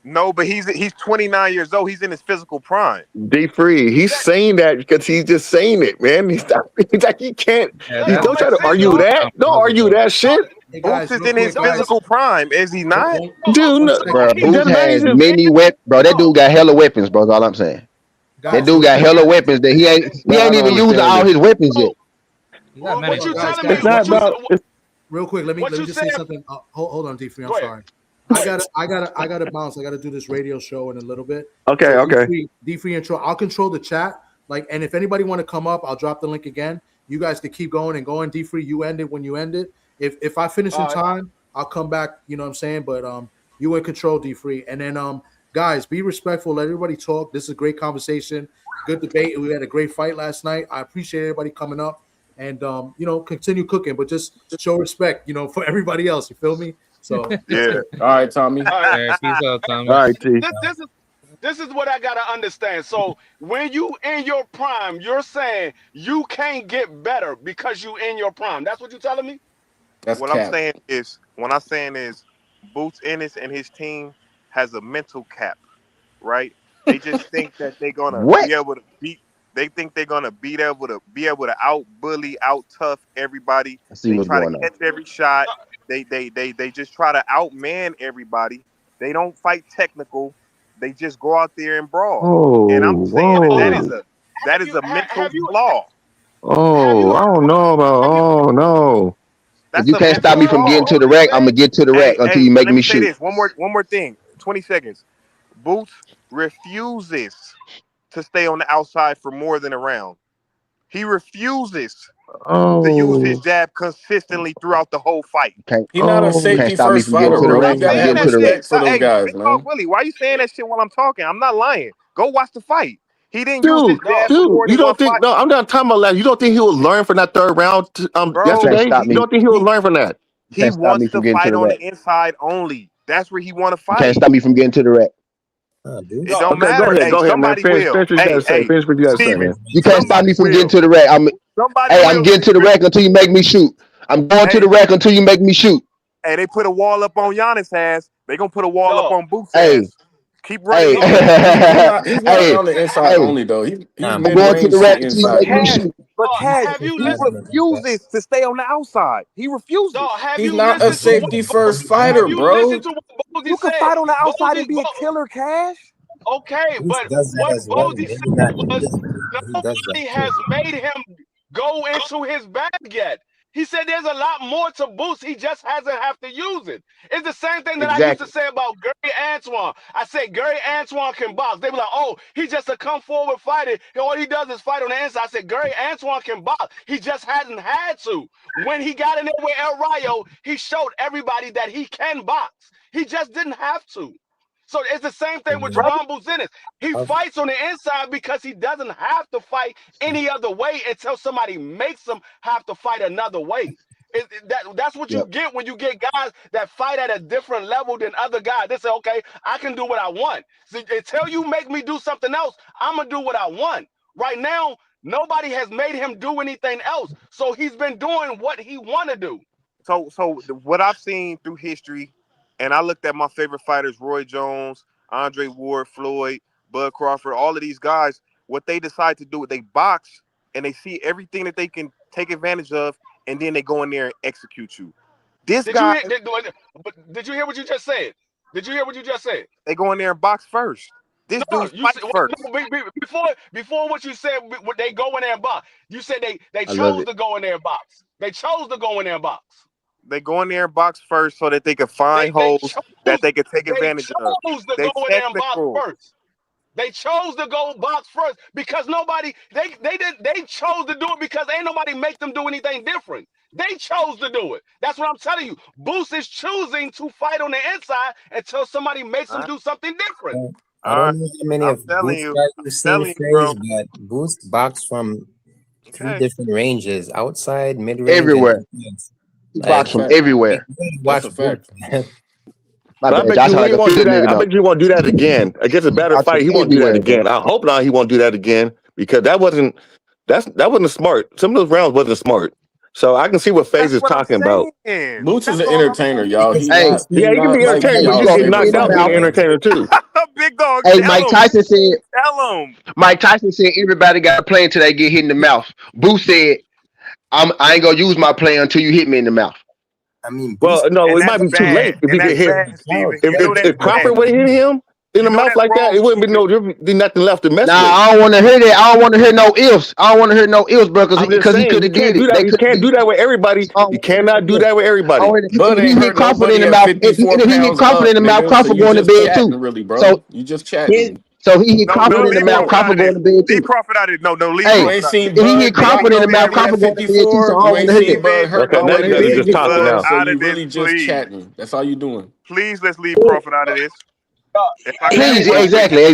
No, but he's 29 years old. He's in his physical prime. D free. He's That saying that because he's just saying it, man. He's not. He's like he can't. Yeah, that He that's don't don't try make to sense, that's argue a dog. little that. Don't convoluted argue though. that shit, Hey Boots guys, is real in his quick, No, guys. physical prime, is he not? dude. No, Bro, he, Boots that's not has even. many weapons, bro. That no, dude got hella weapons, bro. That's all I'm saying. That Guys, dude real got quick. hella weapons that he Bro, I ain't don't even using understand all this. his weapons yet. no. You got Hold What on, you guys, telling me? It's guys. not Real What you quick. said? about. It's, Real quick. Let What me you just said? say something. Hold on, D3. I'm Go ahead. sorry. Go ahead. I gotta bounce. I gotta do this radio show in a little bit. okay, So okay. D3 intro. I'll control the chat. Like, and if anybody want to come up, I'll drop the link again. You guys can keep going and going. D3, you end it when you end it. If I finish in All right. time, I'll come back. You know what I'm saying? But you in control, D3. And then guys, be respectful. Let everybody talk. This is a great conversation. Good debate. We had a great fight last night. I appreciate everybody coming up and continue cooking, but just show respect, for everybody else. You feel me? So that's Yeah. it. All right, Tommy. All right. All right, peace out, All Thomas. right, T. This is what I gotta understand. So when you in your prime, you're saying you can't get better because you in your prime. That's what you're telling me? That's What I'm cap. saying is, Boots Ennis and his team has a mental cap, right? They just think that they're gonna What? be able to beat. They think they're gonna be able to out bully, out tough everybody. I see They what's try to going on. catch every shot. They just try to outman everybody. They don't fight technical. They just go out there and brawl. And I'm Oh, saying that Hold on. whoa. that is a mental flaw. Have you Oh, I heard don't know about. have you Oh no. If That's you a can't have you stop me mental heard from what getting flaw. to the Boosie rack, I'm gonna said? get to the rack until you make Let me me say shoot. this. One more thing. 20 seconds. Boots refuses to stay on the outside for more than a round. He refuses to use his Oh, jab consistently throughout the whole fight. Can't He not a oh, can't safety stop me first from getting fighter, to the Bro, bro. rack. You stop I'm gotta gonna saying have get that to the shit. rack. respect for Stop, those hey, guys, Big Dog man. Willie, why you saying that shit while I'm talking? I'm not lying. Go watch the fight. He didn't use his dude, jab No, for dude. more You than one don't think? fight. No, I'm not talking about that. You don't think he will learn from that third round You Bro, can't yesterday? stop You me. don't think he will he learn from that? You he can't stop me wants from to getting to fight the on rack. the inside only. That's where he want to You can't fight. stop me from getting to the rack. It no. don't Okay, go matter. ahead, Hey, go ahead, man. somebody Finish, will. finish what you gotta Hey, say. hey, Finish what you gotta say, Steven, man. You can't stop somebody me from getting will. to the rack. Somebody Hey, I'm will, getting to the Steven. rack until you make me shoot. I'm going to Hey, the rack until you make me shoot. hey, they put a wall up on Giannis' ass. They gonna put a wall up No. on Boots' Hey, ass. Keep running hey, his Okay. mouth. He's not hey, on the inside hey. only though. He's I'm mid going to the range rack to until you But inside make me too. Cash, shoot. Have you he listened? refuses to stay on the outside. He No, refuses. have He's you not a listened to what safety first have fighter, you listened bro. to what Bozy You can said? fight on the outside and Bozy, be a killer, Cash. okay, but what Bozy said was nobody has made him go into his bag yet. He said there's a lot more to Boots. He just hasn't have to use it. It's the same thing that I used to Exactly. say about Gary Antoine. I said Gary Antoine can box. They be like, oh, he's just a come forward fighter. All he does is fight on the inside. I said Gary Antoine can box. He just hasn't had to. When he got in there with El Rayo, he showed everybody that he can box. He just didn't have to. So it's the same thing with Jaron Buzinnis. He fights on the inside because he doesn't have to fight any other way until somebody makes him have to fight another way. That's what you get when you get guys that fight at a different level than other guys. They say, okay, I can do what I want. So until you make me do something else, I'm going to do what I want. Right now, nobody has made him do anything else. So he's been doing what he want to do. So what I've seen through history, and I looked at my favorite fighters, Roy Jones, Andre Ward, Floyd, Bud Crawford, all of these guys, what they decide to do is they box and they see everything that they can take advantage of, and then they go in there and execute you. Did you hear what you just said? Did you hear what you just said? They go in there and box first. This dude's fight first. Before what you said, they go in there and box. You said they chose to go in there and box. They chose to go in there and box. They go in there and box first so that they can find holes that they can take advantage of. They chose to go in there and box first. They chose to go box first because nobody they chose to do it because ain't nobody make them do anything different. They chose to do it. That's what I'm telling you. Boots is choosing to fight on the inside until somebody makes him do something different. I don't know how many of Boots guys you've seen phrase, but Boots box from 3 different ranges: outside, mid range, everywhere. Box from everywhere. Watch fact. But I bet you he won't do that. I bet you won't do that again. Against a better fight, he won't do that again. I hope not. He won't do that again because that wasn't smart. Some of those rounds wasn't smart. So I can see what FaZe is talking about. Boots is an entertainer, y'all. He can be entertained, but you get knocked out being an entertainer too. Big dog. Hey, Mike Tyson said. Tell him. Mike Tyson said everybody got a play until they get hit in the mouth. Boots said, I ain't gonna use my play until you hit me in the mouth. I mean, well, no, it might be too late if he get hit. If Crawford would hit him in the mouth like that, it wouldn't be nothing left to mess with. Nah, I don't want to hear that. I don't want to hear no ifs. I don't want to hear no ifs, bro, because he could have did it. You can't do that with everybody. You cannot do that with everybody. But he hit Crawford in the mouth. If he hit Crawford in the mouth, Crawford going to bed too. Really, bro. So you just chatting. So he hit Crawford in the mouth, Crawford going to bed too. Leave Crawford out of it. No, leave Crawford out. If he hit Crawford in the mouth, Crawford going to bed too. So I don't want to hear that. Now you just talking now. So you really just chatting. That's all you doing. Please, let's leave Crawford out of this. Please, exactly.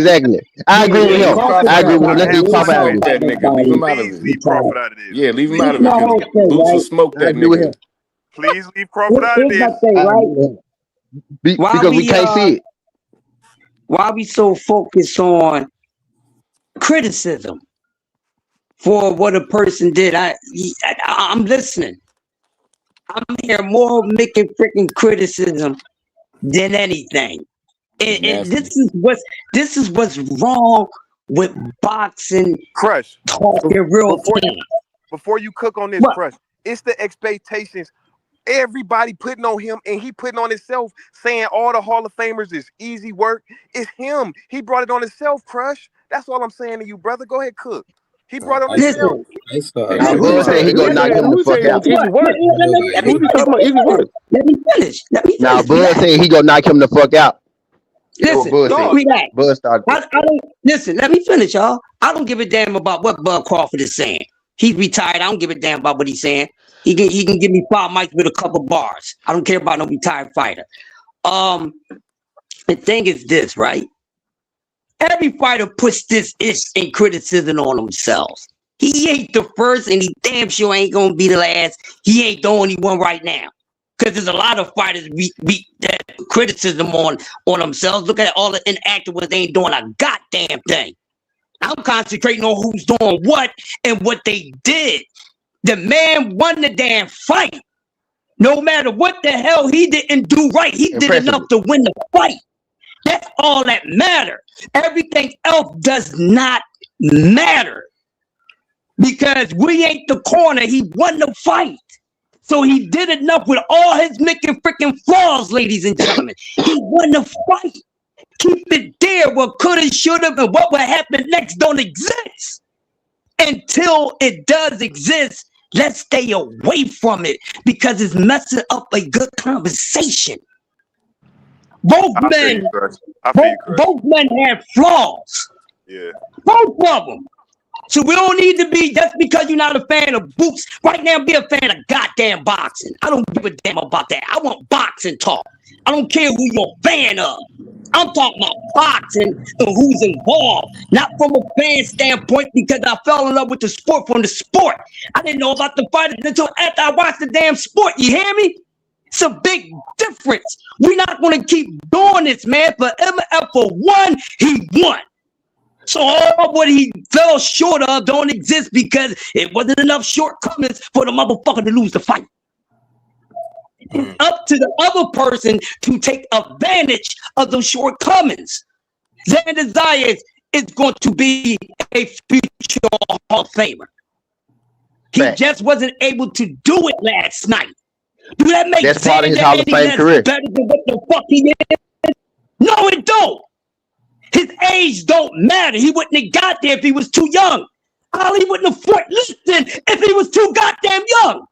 I agree with him. Let's leave Crawford out of that nigga. Leave him out of it. Leave Crawford out of this. Yeah, leave him out of it. Boots will smoke that nigga. Please leave Crawford out of this. Because we can't see it. Why we so focused on criticism for what a person did? I'm listening. I'm hearing more making freaking criticism than anything. And this is what's wrong with boxing. Crush. Talking real time. Before you cook on this, Crush, it's the expectations. Everybody putting on him and he putting on himself, saying all the Hall of Famers is easy work. It's him. He brought it on himself, Crush. That's all I'm saying to you, brother. Go ahead, cook. He brought it on himself. Bud said he gonna knock him the fuck out. Let me finish. Now, Bud said he gonna knock him the fuck out. Listen, Bud started. Listen, let me finish, y'all. I don't give a damn about what Bud Crawford is saying. He's retired. I don't give a damn about what he's saying. He can give me 5 mics with a couple bars. I don't care about no retired fighter. The thing is this, right? Every fighter puts this ish in criticism on themselves. He ain't the first, and he damn sure ain't gonna be the last. He ain't the only one right now. Because there's a lot of fighters beat that criticism on themselves. Look at all the inactive ones. They ain't doing a goddamn thing. I'm concentrating on who's doing what and what they did. The man won the damn fight. No matter what the hell he didn't do right, he did enough to win the fight. That's all that matters. Everything else does not matter. Because we ain't the corner. He won the fight. So he did enough with all his making freaking flaws, ladies and gentlemen. He won the fight. Keep it there. What could have, should have, and what will happen next don't exist. Until it does exist, Let's stay away from it because it's messing up a good conversation. Both men have flaws. Yeah. Both of them. So we don't need to be, just because you're not a fan of boots, right now be a fan of goddamn boxing. I don't give a damn about that. I want boxing talk. I don't care who you're a fan of. I'm talking about boxing and who's involved. Not from a fan standpoint because I fell in love with the sport from the sport. I didn't know about the fight until after I watched the damn sport. You hear me? It's a big difference. We're not going to keep doing this, man. For MF for one, he won. So all what he fell short of don't exist because it wasn't enough shortcomings for the motherfucker to lose the fight. It's up to the other person to take advantage of those shortcomings. Xander Zayas is going to be a future Hall of Famer. He just wasn't able to do it last night. Do that make That's part of his Xander Hall of any Fame less career. better than what the fuck he is? No, it don't. His age don't matter. He wouldn't have got there if he was too young. Ali wouldn't have fought Liston if he was too goddamn young.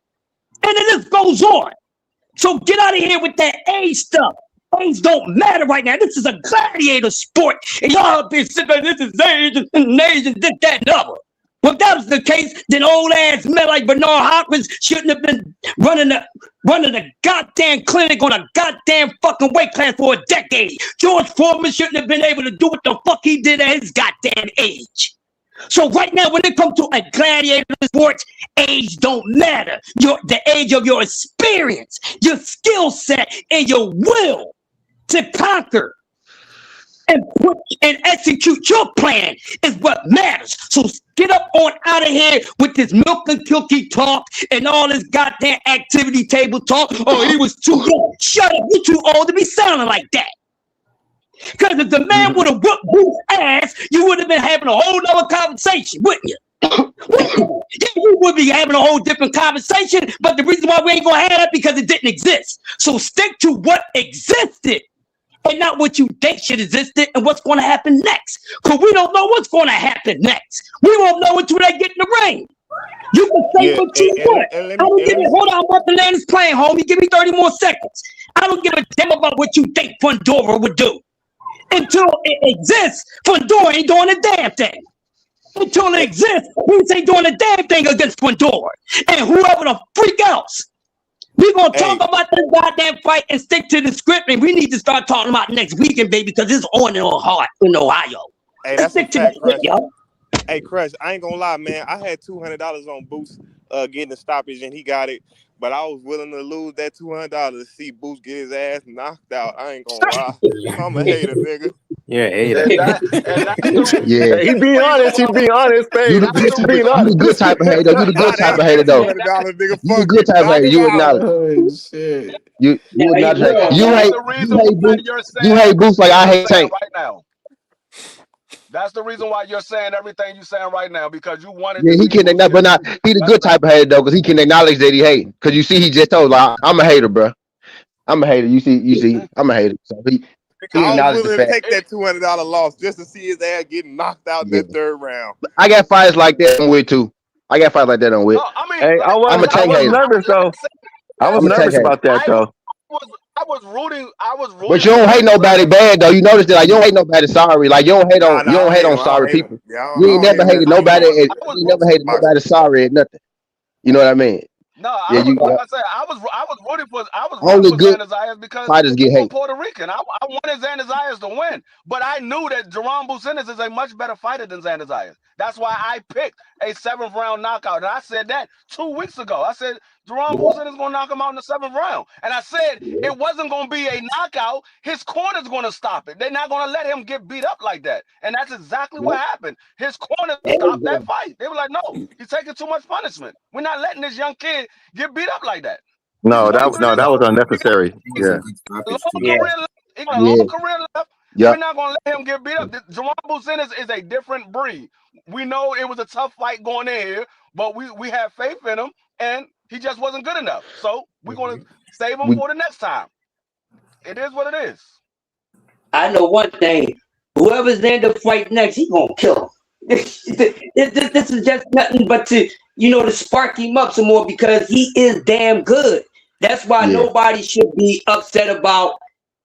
And then this goes on. So get out of here with that age stuff. Age don't matter right now. This is a gladiator sport. And y'all up there sitting there, this is age and age and this, that, and other. Well, if that was the case, then old ass men like Bernard Hopkins shouldn't have been running the goddamn clinic on a goddamn fucking weight class for a decade. George Foreman shouldn't have been able to do what the fuck he did at his goddamn age. So right now, when it comes to a gladiator sport, age don't matter. The age of your experience, your skill set, and your will to conquer and execute your plan is what matters. So get up on out of here with this milk and cookie talk and all this goddamn activity table talk. Oh, he was too young. Shut up. You're too old to be sounding like that. Because if the man would have whooped Booth's ass, you would have been having a whole nother conversation, wouldn't you? You would be having a whole different conversation, but the reason why we ain't gonna have that because it didn't exist. So stick to what existed and not what you think should exist and what's going to happen next. Because we don't know what's going to happen next. We won't know until they get in the ring. You can say what you want. I don't give a hold on, I'm about to land this plane, homie. Give me 30 more seconds. I don't give a damn about what you think Fundora would do. Until it exists, Fundora ain't doing a damn thing. Until it exists, we ain't doing a damn thing against Fundora. And whoever the freak else. We're going to talk about this goddamn fight and stick to the script, and we need to start talking about next weekend, baby, because it's on and on hard in Ohio. Hey, that's stick to the script, yo. Hey, Crush, I ain't gonna lie, man. I had $200 on Boots getting the stoppage, and he got it. But I was willing to lose that $200 to see Boots get his ass knocked out. I ain't gonna lie. I'm a hater, nigga. Yeah, hater. Yeah. He being honest. He being honest, babe. You the good type of hater. You the good type of hater, though. You the good type of hater. You acknowledge. Oh shit. You acknowledge. You hate Boots like I hate Tank. Right now. That's the reason why you're saying everything you're saying right now, because you wanted. Yeah, he can acknowledge, but not he the good type of hater though, because he can acknowledge that he hate. Because you see, he just told like I'm a hater, bro. I'm a hater. You see, I'm a hater. So he I was willing to take that $200 loss just to see his ass getting knocked out in that third round. I got fights like that on with too. I got fights like that on with. Hey, I was nervous though. I was nervous about that though. I was rooting. But you don't hate nobody bad though. You notice that like you don't hate nobody sorry. Like you don't hate on sorry people. You ain't never hated nobody. You never hated nobody sorry at nothing. You know what I mean? No, yeah, I was rooting for only good Xander Zayas because fighters get hate. Puerto Rican. I wanted Xander Zayas to win, but I knew that Jaron Ennis is a much better fighter than Xander Zayas. That's why I picked a 7th round knockout, and I said that 2 weeks ago. I said Jaron Ennis is going to knock him out in the 7th round, and I said it wasn't going to be a knockout. His corner's going to stop it. They're not going to let him get beat up like that, and that's exactly what happened. His corner stopped that fight. They were like, "No, he's taking too much punishment. We're not letting this young kid get beat up like that." No, that was unnecessary. Yeah. He got a long career left. We're not gonna let him get beat up. Jaron Ennis is a different breed. We know it was a tough fight going in here, but we have faith in him, and he just wasn't good enough. So we're gonna save him for the next time. It is what it is. I know one thing. Whoever's in the fight next, he gonna kill him. This is just nothing but to to spark him up some more because he is damn good. That's why nobody should be upset about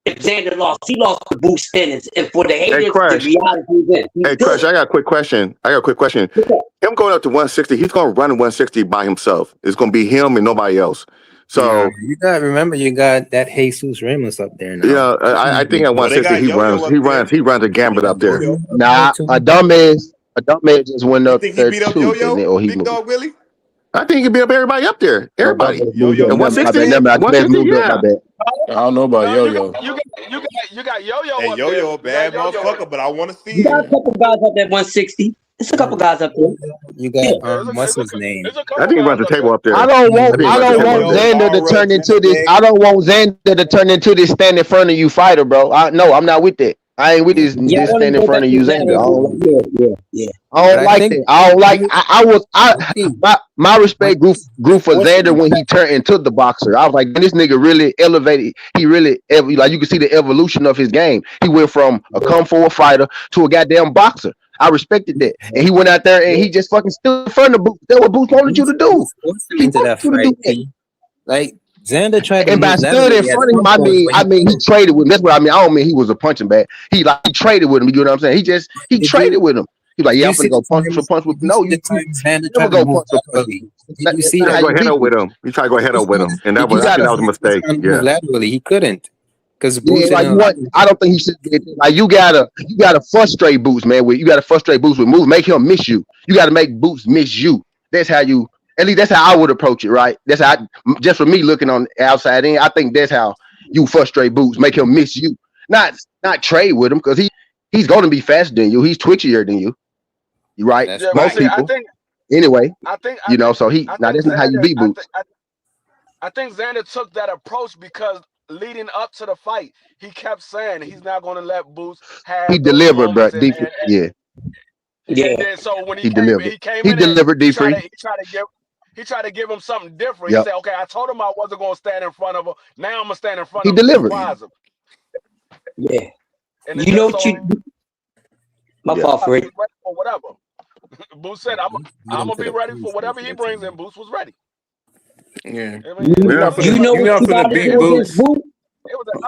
if Xander lost. He lost to Boots Ennis. And for the haters, the reality is this. Hey, Crush, I got a quick question. Him going up to 160, he's going to run 160 by himself. It's going to be him and nobody else. So you got that Jesus Ramos up there now. Yeah, I think at 160 he runs a gambit up there. Nah, a dumbass just went up there too. Big Dog Willie? I think he can beat up everybody up there. Everybody. Yo-Yo. And 160? I don't know about Yo-Yo. You got Yo-Yo. Hey, Yo-Yo a bad motherfucker, but I want to see You got a couple guys up at 160. There's a couple guys up there. You got what's his name? I think he runs the table up there. I don't want Xander to turn into this. I don't want Xander to turn into this stand in front of you fighter, bro. No, I'm not with that. I ain't with this stand in front of you, Xander. I don't like that. I don't like. My respect grew for Xander when he turned into the boxer. I was like, this nigga really elevated. He really like you can see the evolution of his game. He went from a kung fu fighter to a goddamn boxer. I respected that, and he went out there and he just fucking stood in front of Boots. That's what Boots wanted you to do. He wanted you to do that. Like Xander tried to. And by stood in front of him, I mean he traded with him. That's what I mean. I don't mean he was a punching bag. He traded with him. You know what I'm saying? He traded with him. He's like, yeah, I'm gonna go punch for punch with. No, you never go punch for punch. You see that? Go head up with him. You try to go head up with him, and that was a mistake. Yeah, laterally he couldn't. Because I don't think he should get like you gotta frustrate Boots, man. You gotta frustrate Boots with moves, make him miss you. You gotta make Boots miss you. That's how you. At least that's how I would approach it, right? That's how. Just for me looking on the outside in, I think that's how you frustrate Boots, make him miss you. Not trade with him because he's going to be faster than you. He's twitchier than you. You right? Most people. Anyway, so he now this is how you beat Boots. I think Xander took that approach because leading up to the fight, he kept saying he's not going to let Boots have. He delivered, bro. Yeah. And then, so when he delivered, came he in, delivered he tried to give him something different. Yep. He said, "Okay, I told him I wasn't going to stand in front of him. Now I'm gonna stand in front of him." He delivered. Yeah. And you know what you? My fault for it. Or whatever. Boots said, "I'm gonna be ready for whatever he brings," and Boots was ready. Yeah. You're not finna beat Boots.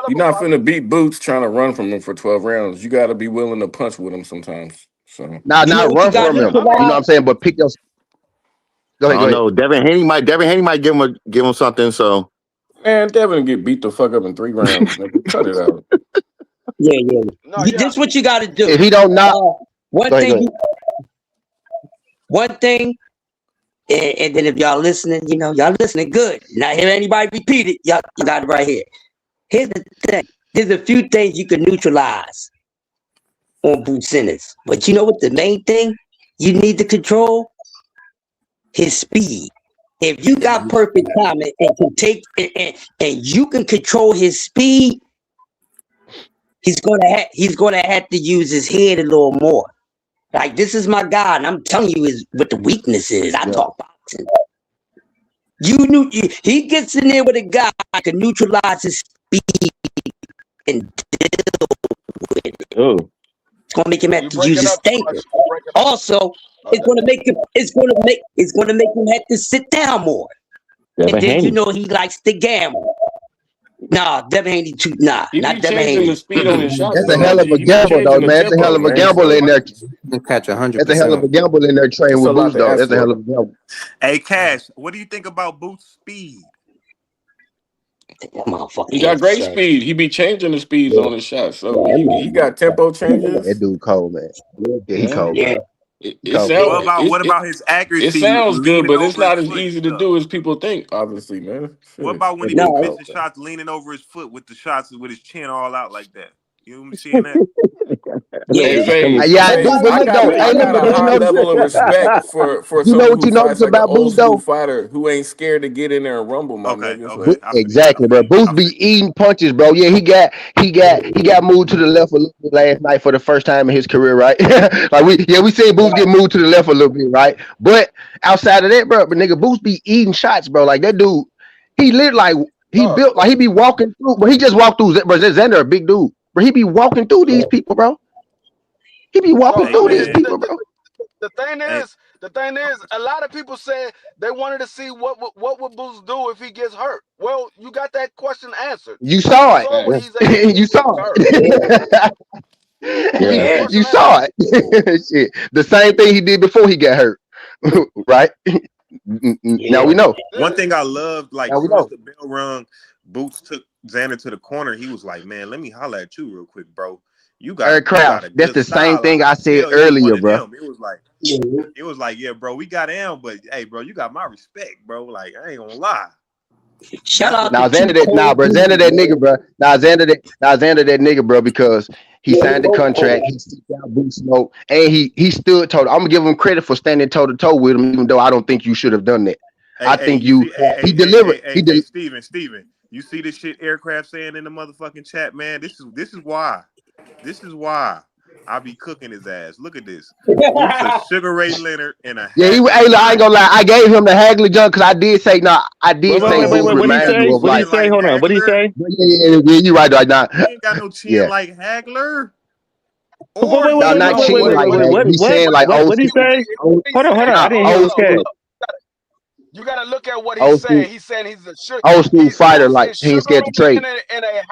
You're not finna beat Boots trying to run from him for 12 rounds. You got to be willing to punch with him sometimes. So not run from him. You know what I'm saying? But pick your. Go ahead. No, Devin Haney might give him something. So man, Devin get beat the fuck up in 3 rounds. Cut it out. Yeah. This is what you got to do. If he don't knock, one thing. And then if y'all listening, y'all listening good. Not hear anybody repeat it. Y'all got it right here. Here's the thing. There's a few things you can neutralize on Boots Ennis. But you know what the main thing you need to control? His speed. If you got perfect timing and can take and you can control his speed, he's gonna have to use his head a little more. Like, this is my guy, and I'm telling you is what the weakness is. I talk boxing. He gets in there with a guy that can neutralize his speed and deal with it. Oh. It's gonna make him have to use his thinker. Also, it's gonna make him have to sit down more. And then he likes to gamble. Nah, Devin Haney too. Nah, not Devin Haney. That's a hell of a gamble, though, man. That's a hell of a gamble in there. Catch 100%. That's a hell of a gamble in there training with Boots, though. That's a hell of a gamble. Hey, Cash, what do you think about Boots' speed? He got great speed. He be changing the speeds on his shots. So he got tempo changes. That dude cold, man. Yeah, he cold. Yeah. What about his accuracy? It sounds good, but it's not as easy to do as people think, obviously, man. What about when he was missing shots leaning over his foot with the shots with his chin all out like that? You ever seeing that? I do. I got a high level of respect for someone who fights like an old school fighter who ain't scared to get in there and rumble, my nigga. Exactly, bro. Boots be eating punches, bro. Yeah, he got moved to the left a little bit last night for the first time in his career, right? we seen Boots get moved to the left a little bit, right? But outside of that, bro, Boots be eating shots, bro. Like that dude, he lit like he built like he be walking through, but he just walked through. Bro, Xander a big dude. But he be walking through these people, bro. He be walking through these people, bro. The thing is, The thing is, a lot of people said they wanted to see what would Boots do if he gets hurt. Well, you got that question answered. You saw You saw what it. he's able to do You saw when he's it. hurt. You got the You question saw answered. it. Shit. The same thing he did before he got hurt. Right? Now we know. One thing I loved, like Now we soon as know. the bell rung, Boots took Xander to the corner. He was like, "Man, let me holler at you real quick, bro. You got a Craft. That's good the same style. I thing I could said tell you one earlier, of bro. them." It was like, yeah, bro, we got him, but hey, bro, you got my respect, bro. Like, I ain't gonna lie. Shout out Now to Xander two that cold bro. Xander dudes, that man. nigga, bro. Xander that nigga, bro, because he signed the contract, he stood out Boots smoke, and he stood toe. I'm gonna give him credit for standing toe to toe with him, even though I don't think you should have done that. I Hey, think you see, he delivered. Steven, you see this shit Aircraft saying in the motherfucking chat, man. This is why. This is why I be cooking his ass. Look at this. Boots a Sugar Ray Leonard and a Yeah, Hagler hey, look, I ain't jersey. gonna lie. I gave him the Hagler junk because I did say Wait. Boots What he reminded say? you of What he like. say? Hold on. What he Hagler. say? Yeah, you right now. He ain't got no chin Yeah. like Hagler. Wait, Or wait, he wait, No, wait, ain't not wait, no wait, cheating wait, like wait, that. wait, He's what? saying like What he say? Hold on. I nah, didn't hear what he old said. school, You gotta look at what he's old saying. school, He's saying he's a old school fighter. Boots Like is he ain't Sugar scared to Ray trade. Leonard and a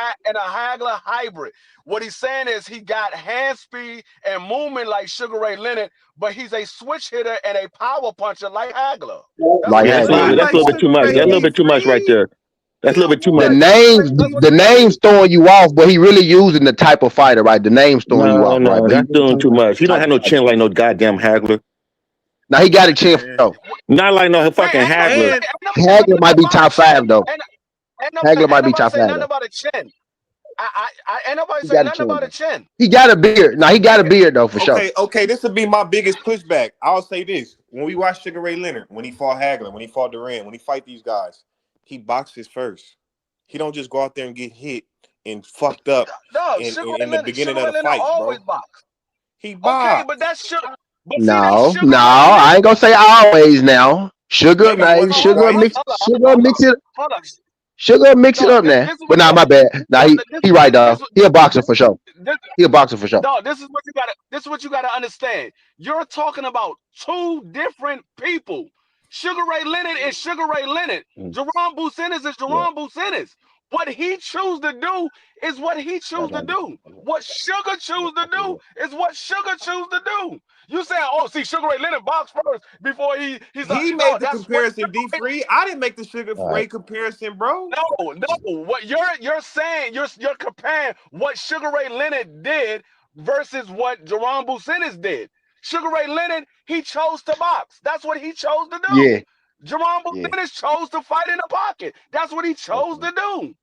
Hagler hybrid. What he's saying is he got hand speed and movement like Sugar Ray Leonard, but he's a switch hitter and a power puncher like Hagler. That's Like what Yeah, he's that's Hagler. a saying. little, Not that's a like little bit too Sugar much. Ray That's a little D bit too much right free. there. That's a little bit too The much. name's throwing you off, but he really using the type of fighter, right? The name's throwing you off, right? No, But he that's really doing talking too about much. He the don't type have of no fighter. chin like no goddamn Hagler. Now he got a chin Man. though. Not like no Man, fucking ain't nobody say Hagler. And ain't nobody say Hagler nothing might be about a top chin. 5 though. Hagler Ain't might be nobody top say 5 nothing though. about a chin. Ain't nobody He say got a nothing chin about a though. chin. He got a beard. Now he got a beard though for sure. okay, this would be my biggest pushback. I'll say this. When we watch Sugar Ray Leonard, when he fought Hagler, when he fought Durant, when he fight these guys, he boxes first. He don't just go out there and get hit and fucked up No, in the beginning of the fight, always bro. box. He Okay, boxed. but that's Sugar. But see, that's No, Sugar no, Ray I Leonard. ain't gonna say always now. Sugar, Maybe now once or sugar twice. mix, sugar mix it, Hold on. sugar mix it No, up now. this is But what nah, my bad. Nah, he right though. He a boxer for sure. this, He a boxer for sure. no, this is what you gotta. This is what you gotta understand. You're talking about two different people. Sugar Ray Leonard is Sugar Ray Leonard. Jaron Bucenis is Yeah. Jaron Bucenis. What he choose to do is what he choose to do. What Sugar choose to do is what Sugar choose to do. You saying, oh, see, Sugar Ray Leonard box first before he's like, He no, made the that's what comparison, D free. I didn't make the Sugar Ray comparison, bro. no. What you're saying, you're comparing what Sugar Ray Leonard did versus what Jaron Bucenis did. Sugar Ray Leonard, he chose to box. That's what he chose to do. Yeah, Jaron yeah. Bucenis chose to fight in the pocket. That's what he chose to do.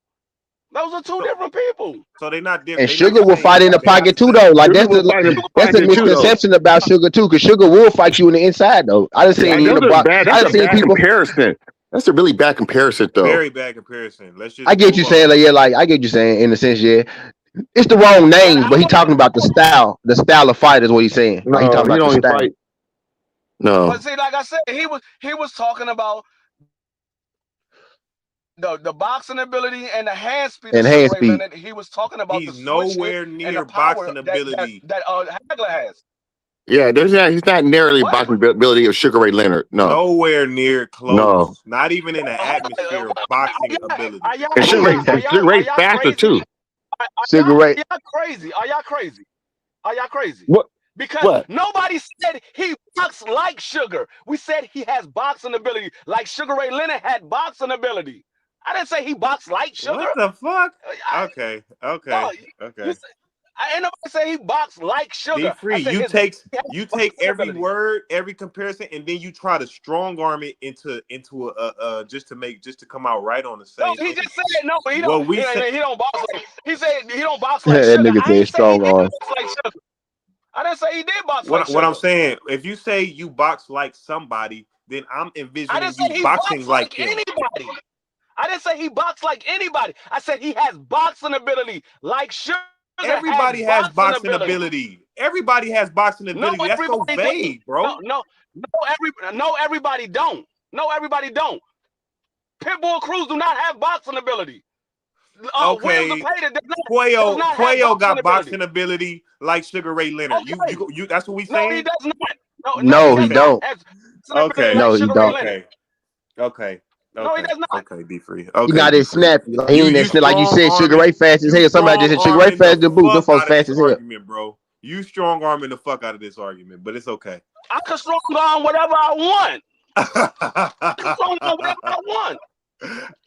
Those are two different people. So they not different. And They not Sugar the will fight same. in the They not pocket the too, same. though. Like Sugar will that's a fight too, though. misconception about Sugar too, because Sugar will fight you in the inside though. I done seen him in the box. I That's done a seen bad people. comparison. That's a really bad comparison, though. Very bad comparison. Let's just I get move you on. saying, like, yeah, like I get you saying in the sense, yeah, it's the wrong names, but he talking about the style of fight is what he's saying. Like he No, talking he about the don't even style. fight. No. But see, like I said, he was talking about the boxing ability and the hand speed of And Sugar hand Ray speed. Leonard. He was talking about the He's switch hit nowhere and the near power boxing that ability. Hagler has. Yeah, he's not nearly What? boxing ability of Sugar Ray Leonard. No. Nowhere near No. close. Not even in the atmosphere of boxing ability. And Sugar Ray's faster, crazy? too. Sugar Ray. Are y'all crazy? Are y'all crazy? Are y'all crazy? What? Because What? nobody said he boxed like Sugar. We said he has boxing ability, like Sugar Ray Leonard had boxing ability. I didn't say he boxed like Sugar. What the fuck? No, Okay. I ain't nobody say he boxed like Sugar. D free, I said you his take boxing every ability. word, every comparison, and then you try to strong arm it into a just to come out right on the No, same he thing. just said no. He don't. What we say? He don't box like. He said he don't box like That Sugar. nigga I ain't said say he strong did arm. box like Sugar. I didn't say he did box like What I'm Sugar. saying, if you say you box like somebody, then I'm I envisioning didn't you say he boxing boxed like like them. anybody. I didn't say he boxed like anybody. I said he has boxing ability like Sugar. Everybody has boxing ability. Everybody has boxing ability. That's so vague, bro. No, everybody don't. No, everybody don't. Pitbull Cruz do not have boxing ability. Williams Okay, Zepeda does Cuello not have boxing got ability. boxing ability like Sugar Ray Leonard. Okay. You that's what we No, he saying? does not. No, he don't. Okay. No, he don't. Okay. No, he does not. Okay, D-Free. He Okay, not as D-Free. snappy. Like, he ain't that snappy. Like you said, Sugar Ray fast as hell. Somebody just said Sugar Ray faster than Boots. Them folks Out of fast this as hell. argument, bro. You strong arming the fuck out of this argument, but it's okay. I can strong arm whatever I want. I can strong arm whatever I want.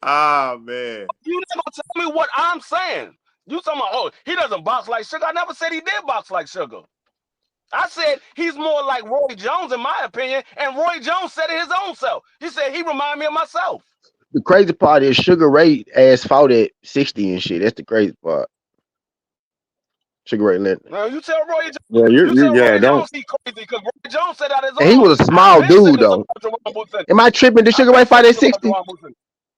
Ah, man. You never tell me what I'm saying. You talking about, oh, he doesn't box like Sugar. I never said he did box like Sugar. I said he's more like Roy Jones, in my opinion, and Roy Jones said it his own self. He said he remind me of myself. The crazy part is Sugar Ray ass fought at 60 and shit. That's the crazy part. Sugar Ray Leonard. Now you tell Roy Jones. Yeah, Roy don't. Jones he crazy because Roy Jones said out his own. And he was a small dude though. Am I tripping? Did Sugar Ray fight at 60?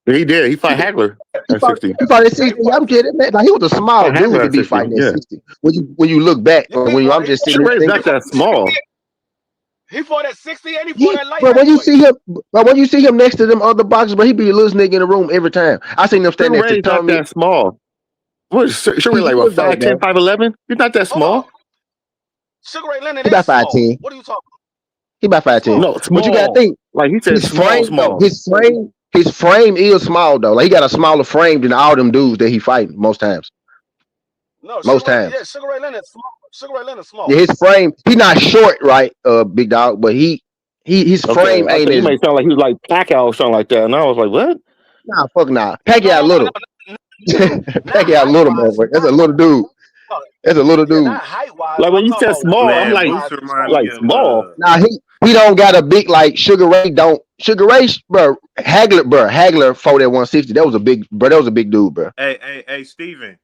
He did. He fought Hagler at 60. He fought at 60. I'm kidding, man. Like, he was a small dude to be fighting at 60. When you look back, or when I'm just sitting there not that small. He fought at 60 and he fought at light. But when you see him next to them other boxers, but he be the littlest nigga in the room every time. I seen them standing next to Tommy. Not that small. What is Sugar Ray like? What, 5'10", 5'11"? He's not that small. Sugar Ray Leonard He about 5'10". What are you talking about? He about 5'10". No, small. But you gotta think, like he said, small. His frame is small though. Like he got a smaller frame than all them dudes that he fighting most times. No, most times. Yeah, Sugar Ray Leonard small. Sugar Ray Leonard small. Yeah, his frame. He not short, right, big dog. But his frame ain't. You may sound like he was like Pacquiao or something like that, and I was like, what? Nah, fuck nah. Pacquiao little. Pacquiao little, motherfucker. That's a little dude. That's a little dude. Like when you said small, I'm like small. Nah, he don't got a big like Sugar Ray. Sugar Ray, bro. Hagler fought at 160. That was a big, bro. That was a big dude, bro. Hey, Steven.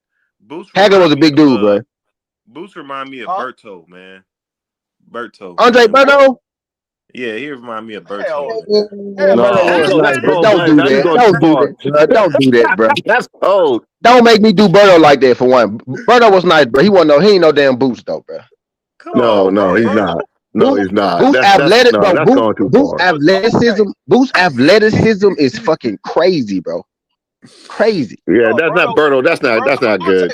Hagler was a big dude, bro. Boots remind me of Berto, man. Berto. Andre Berto? Yeah, he remind me of Berto. Don't do that. Don't do that, bro. That's cold. Don't make me do Berto like that for one. Berto was nice, bro. He ain't no damn Boots though, bro. No, he's not. No, he's not. Boots athletic, bro. That's going too far. Boots athleticism is fucking crazy, bro. Crazy. Yeah, that's not Berto. That's not good.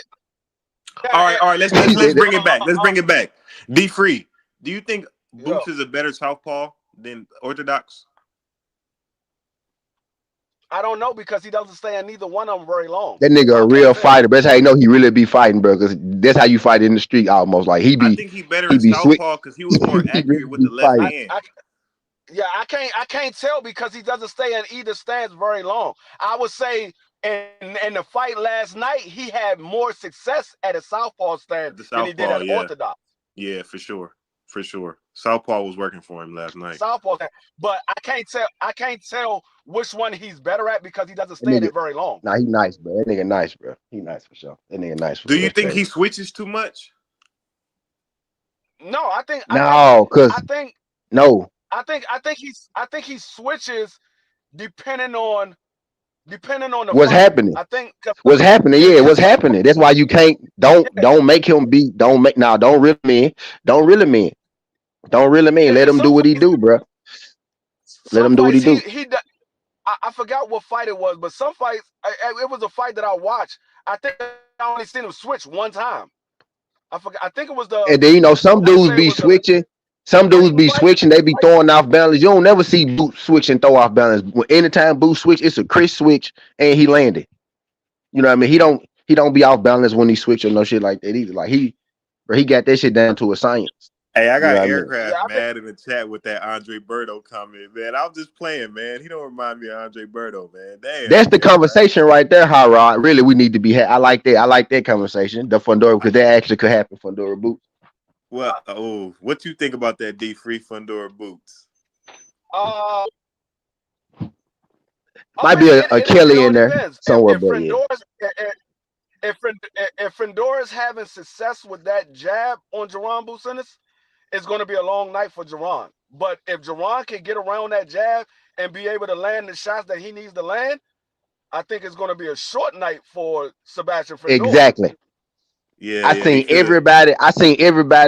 All right. Let's bring it back. Let's bring it back. D-Free, do you think Boots is a better southpaw than orthodox? I don't know because he doesn't stay in neither one of them very long. That nigga a real fighter. That's how you know he really be fighting, bro. Because that's how you fight in the street almost. Like I think he better in southpaw because he was more accurate with the left hand. I can't tell because he doesn't stay in either stance very long. I would say in the fight last night, he had more success at a southpaw stance than he did at orthodox. Yeah, for sure. Southpaw was working for him last night. Southpaw, but I can't tell which one he's better at because he doesn't stay in it very long. Nah, he nice, bro. That nigga nice, bro. He nice for sure. That nigga nice. Do you think he switches too much? No, I think he switches depending on what's happening. I think what's happening. Yeah, what's happening. That's why you can't. Don't make him be. Don't reel him in. Let him do what he do, bro. Let him do what he do. I forgot what fight it was, but some fights. It was a fight that I watched. I think I only seen him switch one time. I forgot. I think it was the. And then some dudes be switching. Some dudes be switching. They be throwing off balance. You don't never see Boots switch and throw off balance. Anytime Boots switch, it's a crisp switch and he landed. You know what I mean? He don't be off balance when he switch or no shit like that either. Like he got that shit down to a science. Hey, I got Aircraft mad in the chat with that Andre Berto comment, man. I'm just playing, man. He don't remind me of Andre Berto, man. Damn. That's the conversation right there, Hot Rod. Really, we need to be. I like that. I like that conversation. The Fundora, because that actually could happen. Fundora Boots. Well, what you think about that D-Free Fundora Boots? Might be a Kelly in there somewhere, but if Fundora's having success with that jab on Jaron Boots, it's going to be a long night for Jaron. But if Jaron can get around that jab and be able to land the shots that he needs to land, I think it's going to be a short night for Sebastian Fundora. Exactly. Yeah, I seen everybody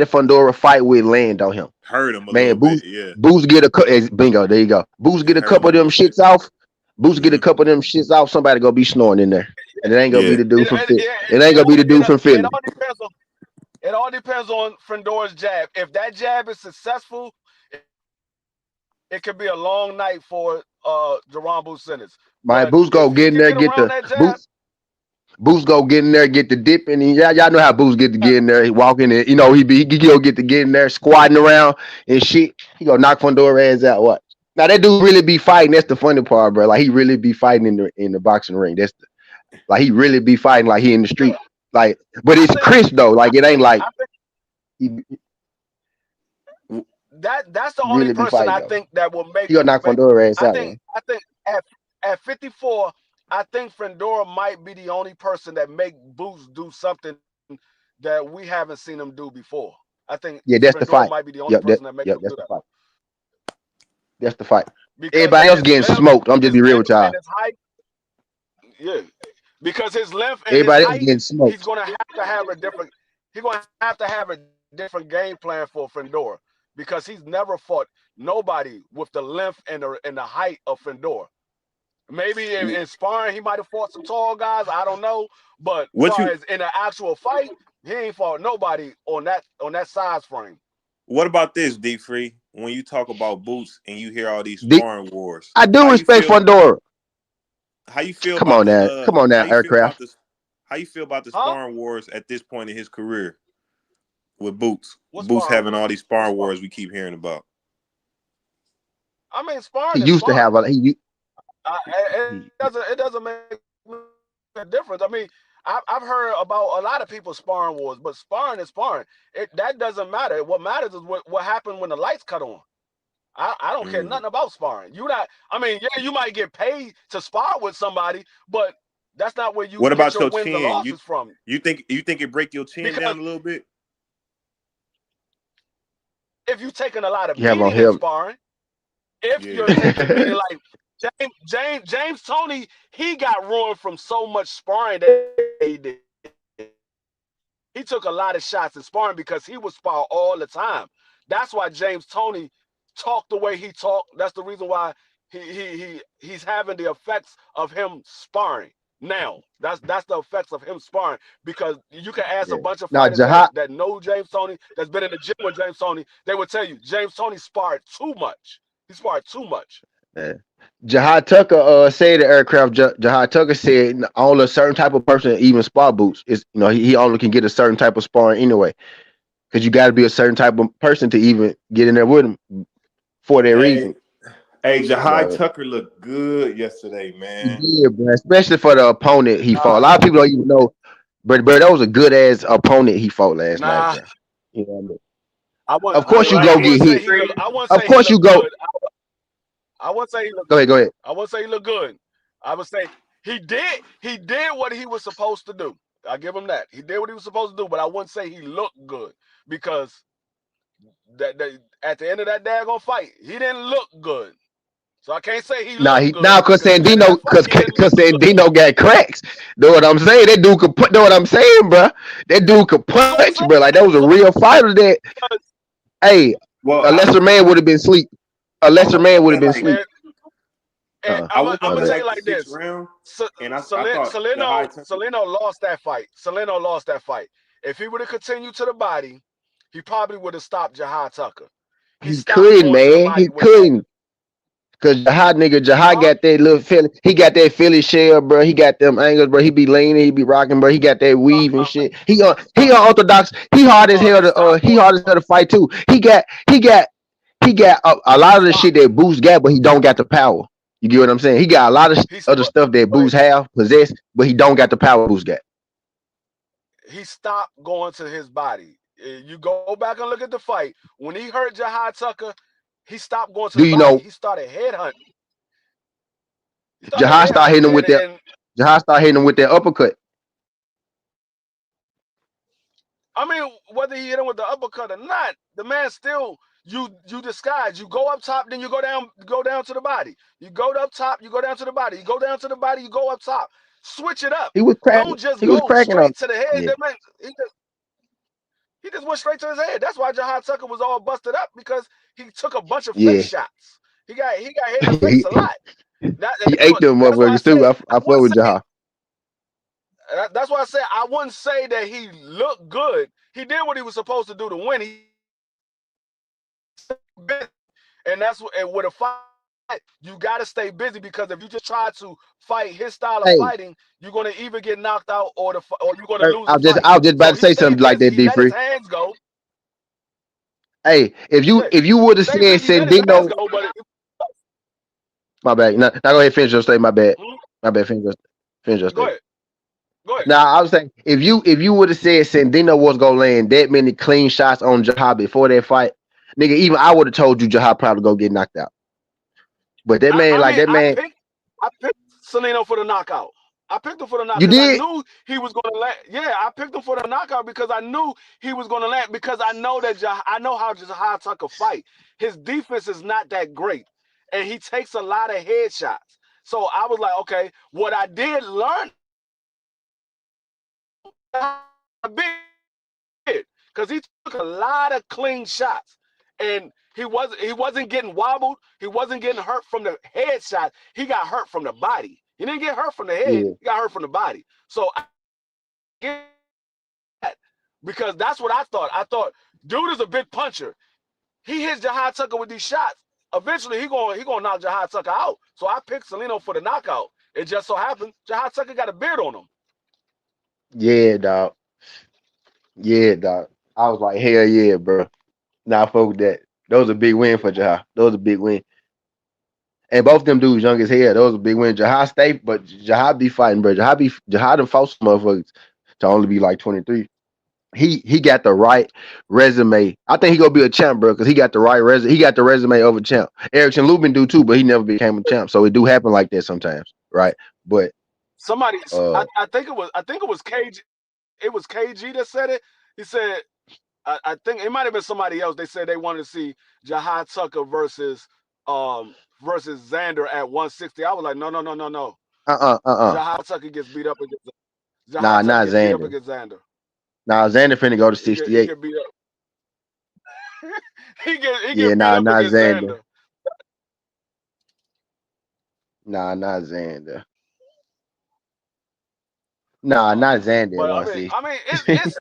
Fundora fight with land on him. Hurt him, Boots, bit, yeah. Boots get a bingo. There you go. Boots get a couple of them shits off. Boots get a couple of them shits off. Somebody gonna be snoring in there, and it ain't gonna be the dude from Philly. It ain't gonna be the dude from Philly. It all depends on Fundora's jab. If that jab is successful, it could be a long night for Jaron Boots Ennis. My But Boots go if he get in can there, get get around the that jab, Boots go get in there, get the dip, and y'all know how Boots get to get in there. He walk in there, he go get to get in there, squatting around and shit. He go knock Fondora's out. What? Now that dude really be fighting. That's the funny part, bro. Like he really be fighting in the boxing ring. Like he really be fighting like he in the street. Like, but it's crisp though. Like it ain't like he that's the only really be person fighting I though. think that will make. He gonna knock Fondora's I out, think man. at 54, I think Fundora might be the only person that make Boots do something that we haven't seen him do before. I think Yeah, that's the Fundora fight. might be the only Yep, person that make him that's do the that. fight. That's the fight. Because Everybody else his getting length, smoked. I'm just be real with y'all. and his height, yeah. Because his length and his Everybody else height, getting smoked. he's gonna have to have a different. He's gonna have to have a different game plan for Fundora because he's never fought nobody with the length and the height of Fundora. Maybe in sparring he might have fought some tall guys. I don't know, but as far as in an actual fight, he ain't fought nobody on that size frame. What about this, D Free? When you talk about Boots and you hear all these sparring wars, I do respect Fundora. How you feel Come about on now, aircraft. How you feel about the Huh? sparring wars at this point in his career with Boots? What Boots sparring having all these sparring wars we keep hearing about. I mean, He sparring is used to have sparring. a It doesn't make a difference. I mean, I've heard about a lot of people sparring wars, but sparring is sparring. That doesn't matter. What matters is what happened when the lights cut on. I don't care nothing about sparring. I mean, yeah, you might get paid to spar with somebody, but that's not where you What get about your your wins and chin? losses from. You think it break your chin Because down a little bit? if you're taking a lot of you have on beating in him. sparring, if you're taking beating like James Toney, he got ruined from so much sparring that he did. He took a lot of shots in sparring because he would spar all the time. That's why James Toney talked the way he talked. That's the reason why he's having the effects of him sparring now. That's the effects of him sparring because you can ask a bunch of Now fighters Jihad, that know James Toney, that's been in the gym with James Toney. They would tell you James Toney sparred too much. He sparred too much. Jihad Tucker said the aircraft. Jihad Tucker said only a certain type of person even spar Boots is he only can get a certain type of sparring anyway because you got to be a certain type of person to even get in there with him for that reason. Hey, Jahai Tucker looked good yesterday, man. He did, bro. Especially for the opponent he fought. A lot of people don't even know, but that was a good ass opponent he fought last night, bro. You know what I mean? Of course you go get hit. Of course you go. I wouldn't say he looked Go ahead. I wouldn't say he looked good. I would say he did what he was supposed to do. I give him that. He did what he was supposed to do, but I wouldn't say he looked good because that at the end of that daggone fight, he didn't look good. So I can't say he looked good. Because Sandino got cracks. Know what I'm saying? That dude could put. Know what I'm saying, bro? That dude could punch, bro. Like that was a real fighter. That a lesser man would have been asleep. A lesser man would have been asleep. I'm gonna tell you like this. Salino lost that fight. Salino lost that fight. If he would have continued to the body, he probably would have stopped Jihad Tucker. He couldn't, man. He couldn't. Cause Jihad got that little Philly. He got that Philly shell, bro. He got them angles, bro. He be leaning, he be rocking, bro. He got that weave and shit. He unorthodox. He hard as hell to fight too. He got a lot of the shit that Boost got, but he don't got the power. You get what I'm saying? He got a lot of other stuff that Boost possess, but he don't got the power Boost got. He stopped going to his body. You go back and look at the fight. When he hurt Jihad Tucker, he stopped going to the body. He started headhunting. Jihad started hitting him with that. Jihad started hitting him with that uppercut. I mean, whether he hit him with the uppercut or not, the man still you disguise. You go up top, then you go down to the body. You go up top, you go down to the body. You go down to the body, you go up top. Switch it up. He was cracking. Don't just he go was cracking straight up. to the head. Yeah. Man, he just went straight to his head. That's why Jihad Tucker was all busted up because he took a bunch of face shots. He got hit in the face a lot. He ate them motherfuckers too. I fuck with Jihad. That's why I said I wouldn't say that he looked good. He did what he was supposed to do to win. And that's what, and with a fight, you got to stay busy, because if you just try to fight his style of Hey, fighting, you're gonna either get knocked out or you're gonna lose the I fight. was just about So to he say stayed something like busy. that, He D let his Free. hands go. Hey, Yeah, if you would he have stayed said busy. He let his hands Sandino, go. But my bad. Now go ahead, finish your statement. My bad. Mhm. My bad. Finish your Go statement. ahead. Go ahead. Now I was saying if you would have said Sandino was gonna land that many clean shots on Jahab before that fight, nigga, even I would have told you Jahab probably go get knocked out. But that man, I like mean, that man, I picked Salino for the knockout. I picked him for the knockout you because I did. knew he was going to land. Yeah, I picked him for the knockout because I knew he was going to land, because I know that I know how Jahad Tucker fight. His defense is not that great, and he takes a lot of headshots. So I was like, okay, what I did learn a bit, because he took a lot of clean shots, and he wasn't getting wobbled. He wasn't getting hurt from the headshot. He got hurt from the body. He didn't get hurt from the head. Yeah, He got hurt from the body. So I get that, because that's what I thought. I thought dude is a big puncher. He hits Jahad Tucker with these shots. Eventually, he gonna knock Jahad Tucker out. So I picked Salino for the knockout. It just so happened Jahad Tucker got a beard on him. yeah, dog. Yeah, dog. I was like, hell yeah, bro. Nah, fuck with that. Those a big win for Jahad. Those a big win. And both them dudes young as hell. Those a big win. Jahad stay, but Jahad be fighting, bro. Jahad done fought some motherfuckers to only be like 23. He got the right resume. I think he gonna be a champ, bro, because he got the right resume. He got the resume of a champ. Erickson Lubin do too, but he never became a champ. So it do happen like that sometimes, right? But Somebody, uh I think it was KG. It was KG that said it. He said, I think it might have been somebody else. They said they wanted to see Jahad Tucker versus Xander at 160. I was like, no, no, no, no, no. Jahad Tucker gets beat up against Nah, Jahad Tucker not gets beat up Xander. against Xander. Nah, Xander finna go to He 68. get beat up. he Yeah, get beat nah, up not against Xander. Xander. Nah, not Xander. Nah, not Xander at But 160. I mean, it's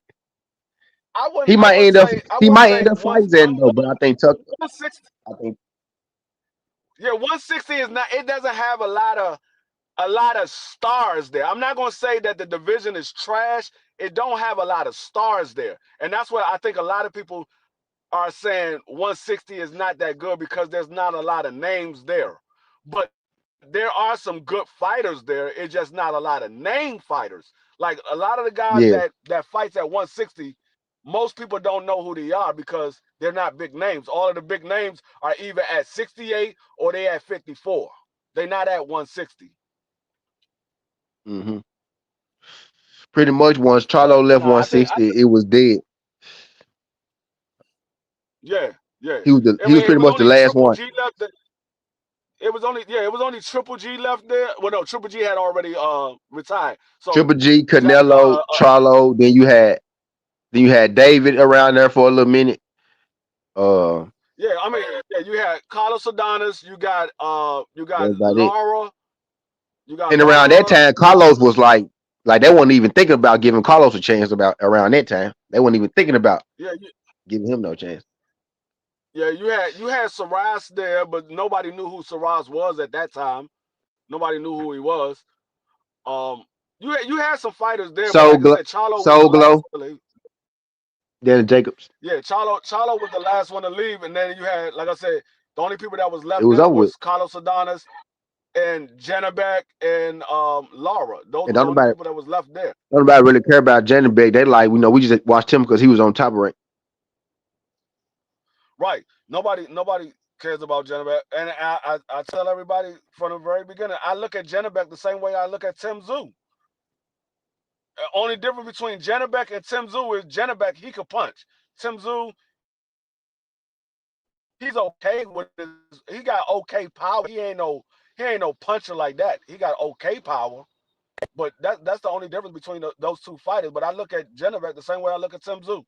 I He I might wouldn't end up say he might end up fighting Xander though, but I think Tucker. 160. I think Yeah, 160 is not. It doesn't have a lot of stars there. I'm not gonna say that the division is trash. It don't have a lot of stars there, and that's what I think a lot of people are saying 160 is not that good, because there's not a lot of names there. But there are some good fighters there. It's just not a lot of name fighters. Like a lot of the guys yeah. that fights at 160, most people don't know who they are because they're not big names. All of the big names are either at 68 or they at 54. They're not at 160. hmm Pretty much once Charlo left No, I 160, it was dead. yeah, yeah. I He was mean, it pretty was much the only last Triple one. G left. It was only Triple G left there. Well, no, Triple G had already retired. So Triple G, just Canelo, Charlo, then you had David around there for a little minute. yeah, I mean, yeah, you had Carlos Adonis, you got That's about it. Laura, you got And around that Laura, time, Carlos was like they weren't even thinking about giving Carlos a chance about around that time. They weren't even thinking about yeah, giving him no chance. yeah, you had Saras there, but nobody knew who Saras was at that time. Nobody knew who he was. Um, you had some fighters there, but like I said, Charlo was the Soul last Glow, one to leave. then Jacobs. Yeah, Charlo was the last one to leave, and then you had, like I said, the only people that was It left was there over with. was Carlos Adonis and Janabek and Laura. Those And were the only people that was left there. don't nobody really care about Janenbeck. They like, we just watched him because he was on top rank. Right. Nobody cares about Janabek. And I tell everybody from the very beginning, I look at Janabek the same way I look at Tim Tszyu. Only difference between Janabek and Tim Tszyu is Janabek, he could punch. Tim Tszyu, he's okay with his, he got okay power. He ain't no puncher like that. He got okay power. But that's the only difference between those two fighters. But I look at Janabek the same way I look at Tim Tszyu.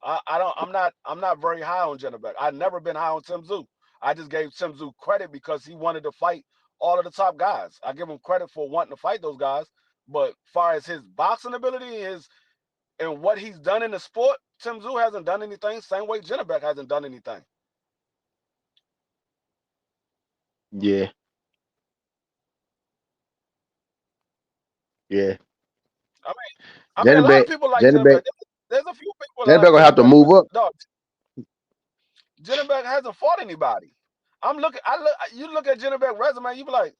I'm not very high on Janabek. I've never been high on Tim Tszyu. I just gave Tim Tszyu credit because he wanted to fight all of the top guys. I give him credit for wanting to fight those guys. But far as his boxing ability, and what he's done in the sport, Tim Tszyu hasn't done anything. Same way Janabek hasn't done anything. Yeah, yeah. A lot of Jennebeck, people like Jennebeck. Jennebeck, There's a few people that Jennebeck like gonna have to Jennebeck, but move up. dog, Jennebeck hasn't fought anybody. I'm looking. I look. You look at Jennebeck resume, you be like,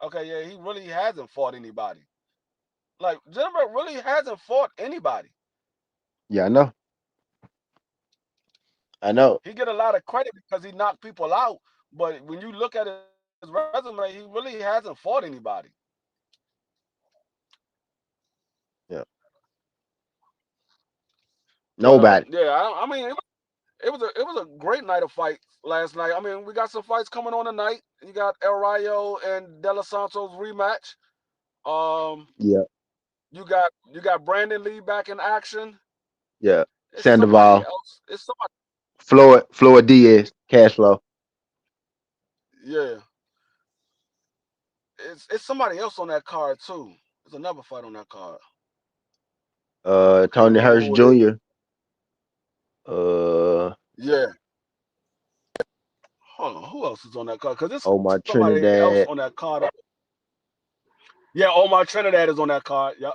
okay, yeah, he really hasn't fought anybody. Like Jennebeck really hasn't fought anybody. Yeah, I know. I know. He get a lot of credit because he knocked people out, but when you look at his resume, he really hasn't fought anybody. Yeah. But Nobody. yeah, I mean, it was a great night of fights last night. I mean, we got some fights coming on tonight. You got El Rayo and De Los Santos rematch. Um, Yeah. you got Brandon Lee back in action. Yeah. It's somebody Sandoval, else. It's somebody. Floyd Diaz, cash flow. Yeah, it's somebody else on that card too. There's another fight on that card. I can't Tony remember Hurst who it is. Jr. Uh, Yeah. Hold on. Who else is on that card? Because there's Omar somebody else Trinidad. on that card. Yeah, Omar Trinidad is on that card. Yep.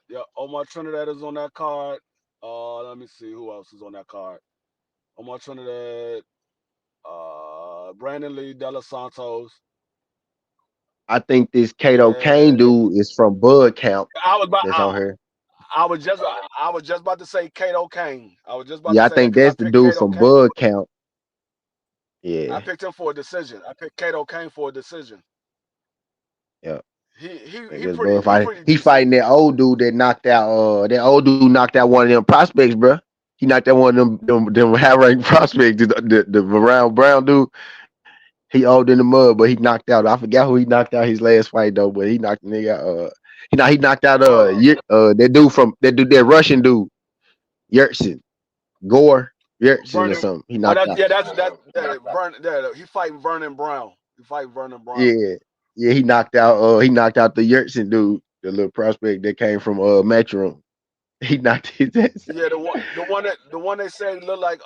Yeah, Omar Trinidad is on that card. Let me see who else is on that card. Omar Trinidad, Brandon Lee, De Los Santos, I think this Kato Kane and dude is from Bud Camp. I was about That's on here. I was just about to say Kato Kane. I was just about to Yeah, I say that think because I that's the picked dude Kato from Kane. Bud Camp. I Yeah, picked him for a decision. I picked Kato Kane for a decision. yeah. He he Think he it's pretty Bud he fighting. pretty He decent. fighting that old dude that knocked out. That old dude knocked out one of them prospects, bro. He knocked out one of them high ranked prospects. The brown dude. He old in the mud, but he knocked out. I forgot who he knocked out his last fight though, but he knocked the nigga out. He knocked out that Russian dude, Yurtsin, Gore Yurtsin or Vernon. something. He Oh, knocked that out. yeah, he fighting Vernon Brown. He fighting Vernon Brown. Yeah, yeah, he knocked out the Yurtsin dude, the little prospect that came from Matchroom. He knocked his ass out. Yeah, the one they say look like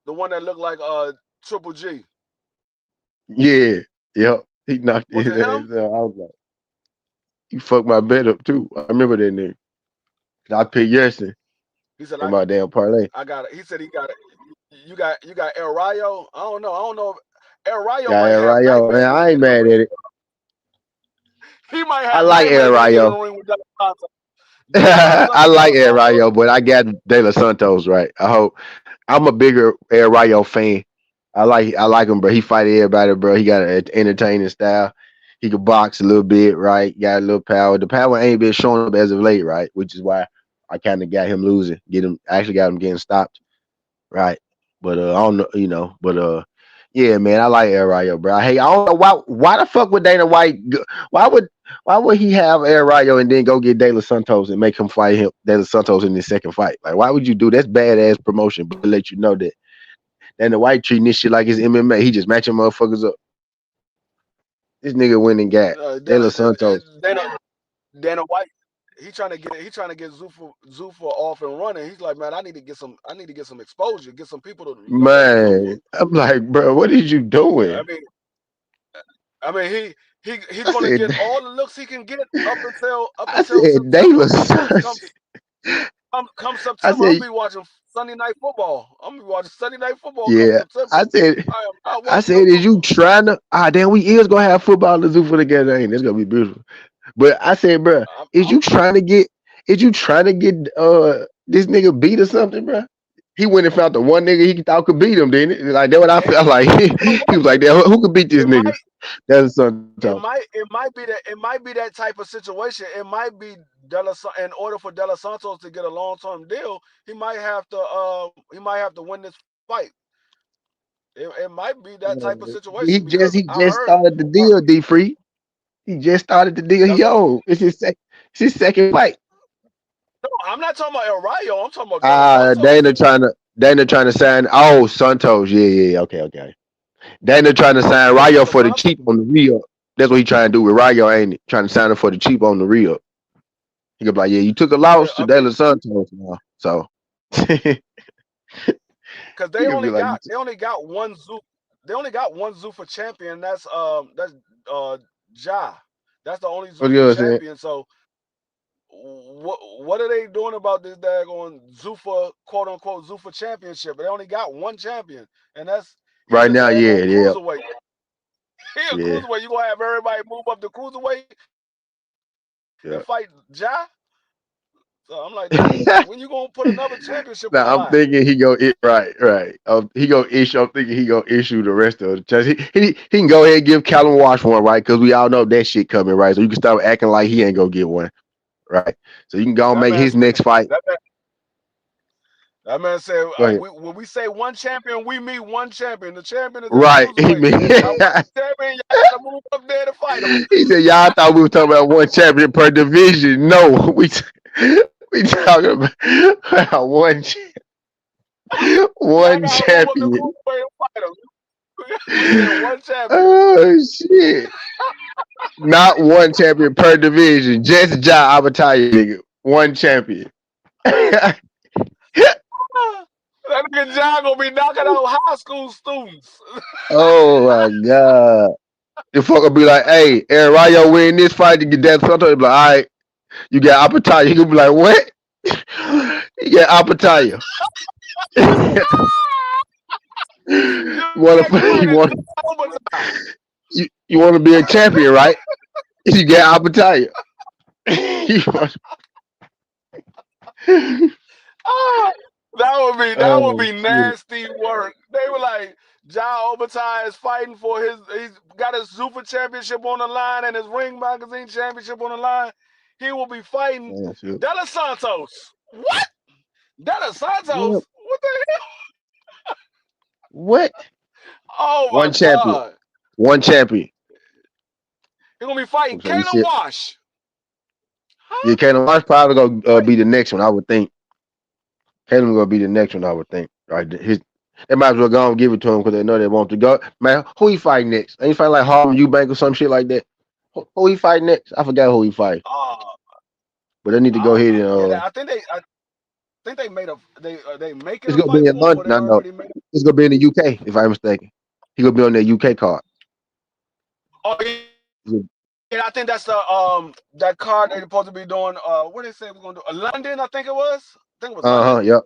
the one that looked like Triple G. Yeah, yep. He knocked Was his it him? ass out. I was like, you fucked my bet up too. I remember that nigga. I picked Yurtsin He said in my damn parlay. I got it. He said he got it. You got El Rayo. I don't know. El Rayo Got might El have Rayo. Man, nightmares when he I ain't get in the mad ring. at it. He might I have like El nightmares when he get in Rayo. the ring with De La Santos. I De like La El Santos. Rayo, but I got De Los Santos right. I hope I'm a bigger El Rayo fan. I like him, bro. He fight everybody, bro. He got an entertaining style. He can box a little bit, right? Got a little power. The power ain't been showing up as of late, right? Which is why I kind of got him losing. Actually got him getting stopped, right? But I don't know, yeah, man, I like El Rayo, bro. Hey, I don't know why the fuck would Dana White why would why would he have El Rayo and then go get De Los Santos and make him fight him De Los Santos in his second fight? Like, why would you do that's badass promotion, but let you know that Dana White treating this shit like it's MMA. He just matching motherfuckers up. This nigga went and got De Los Santos. Dana White. He trying to get Zuffa off and running. He's like, man, I need to get some exposure, get some people to look at Zuffa. Man, I'm like, bro, what is you I doing? mean, he's I gonna said, get all the looks he can get up until I said De September. Los Santos. Come I September, I'm said, be watching Sunday Night Football. I'm be watching Sunday Night Football come yeah. September. I said, I am not I watching no said, is you Zuffa. trying to? Damn, we is gonna have football and Zuffa together, ain't it? It's gonna be beautiful. But I said, bro, I'm, is you trying to get? Is you trying to get this nigga beat or something, bro? He went and found the one nigga he thought could beat him, didn't it? Like that what I felt like. you know He what? was like, "Damn, who could beat this It nigga?" might That's Santos. it might be that type of situation. It might be in order for De Los Santos to get a long-term deal, he might have to win this fight. It might be that type of He situation just because he I just heard started the deal, D Free. He just started the deal. that's what Yo, it's his second fight. no, I'm not talking about El Rayo. I'm talking about De Los Santos. Dana trying to sign. Oh, Santos. Yeah, yeah. Okay. Dana trying to sign Yeah, De Rayo Los for the Santos. cheap on the real. That's what he trying to do with Rayo, ain't it? Trying to sign him for the cheap on the real. He could be like, yeah, you took a Yeah, loss to I De mean, Los Santos now. So he because could be like, they only got one Zook. one Zuffa champion. That's Ja. That's the only What Zuffa you saying? champion. So what are they doing about this daggone Zuffa, quote unquote Zuffa championship? They only got one champion, and he's Right a now, yeah, daggone yeah, cruiserweight. He a yeah, cruiserweight. You gonna have everybody move up to cruiserweight yeah. and fight Ja? So I'm like, dang, when you gonna put another championship on the Now I'm line? thinking he go right. He go issue. I'm thinking he go issue the rest of the chance. He can go ahead and give Callum Wash one, right? Because we all know that shit coming, right? So you can stop acting like he ain't gonna get one, right? So you can go and That make man his said. next fight. That man said, Go ahead. when we say one champion, we mean one champion. The champion is in the Right. He cruiserweight. mean, That one champion, y'all gotta move up there to fight him. he said, "Y'all thought we were talking about one champion per division. No, we talking about Y'all one gotta move up the champion." cruiserweight and fight him. We said one champion. Oh shit! Not one champion per division. Just Ja Abataya, nigga. One champion. That nigga John gonna be knocking out high school students. Oh my god. The fuck will be like, hey, Aaron Rayo win this fight to get that something. Be like, all right, you got Abataya. He gonna be like, what? You got Abataya. You want to be a champion, right? You get Abataya. That would be nasty work. They were like, Ja Obatai is fighting for he's got his Zuffa championship on the line and his Ring Magazine championship on the line. He will be fighting De Los Santos. What? De Los Santos? What the hell? What? Oh my One champion. god. One champion. He's gonna be fighting Kalen Wash. Yeah, Kalen Wash probably gonna be the next one, I would think. Kalen gonna be the next one, I would think. Right, they might as well go and give it to him because they know they want to go. Man, who he fight next? Ain't he fight like Harlem Eubank or some shit like that? Who he fight next? I forgot who he fight. But they need to go ahead and. Yeah, I think they made they making It's a gonna fight be in for him, or London. they I know. already made it. It's gonna be in the UK, if I'm mistaken. He gonna be on the UK card. Oh yeah, I think that's the that card they're supposed to be doing. What they say we're gonna do? London, I think it was. I think it was London. Yep.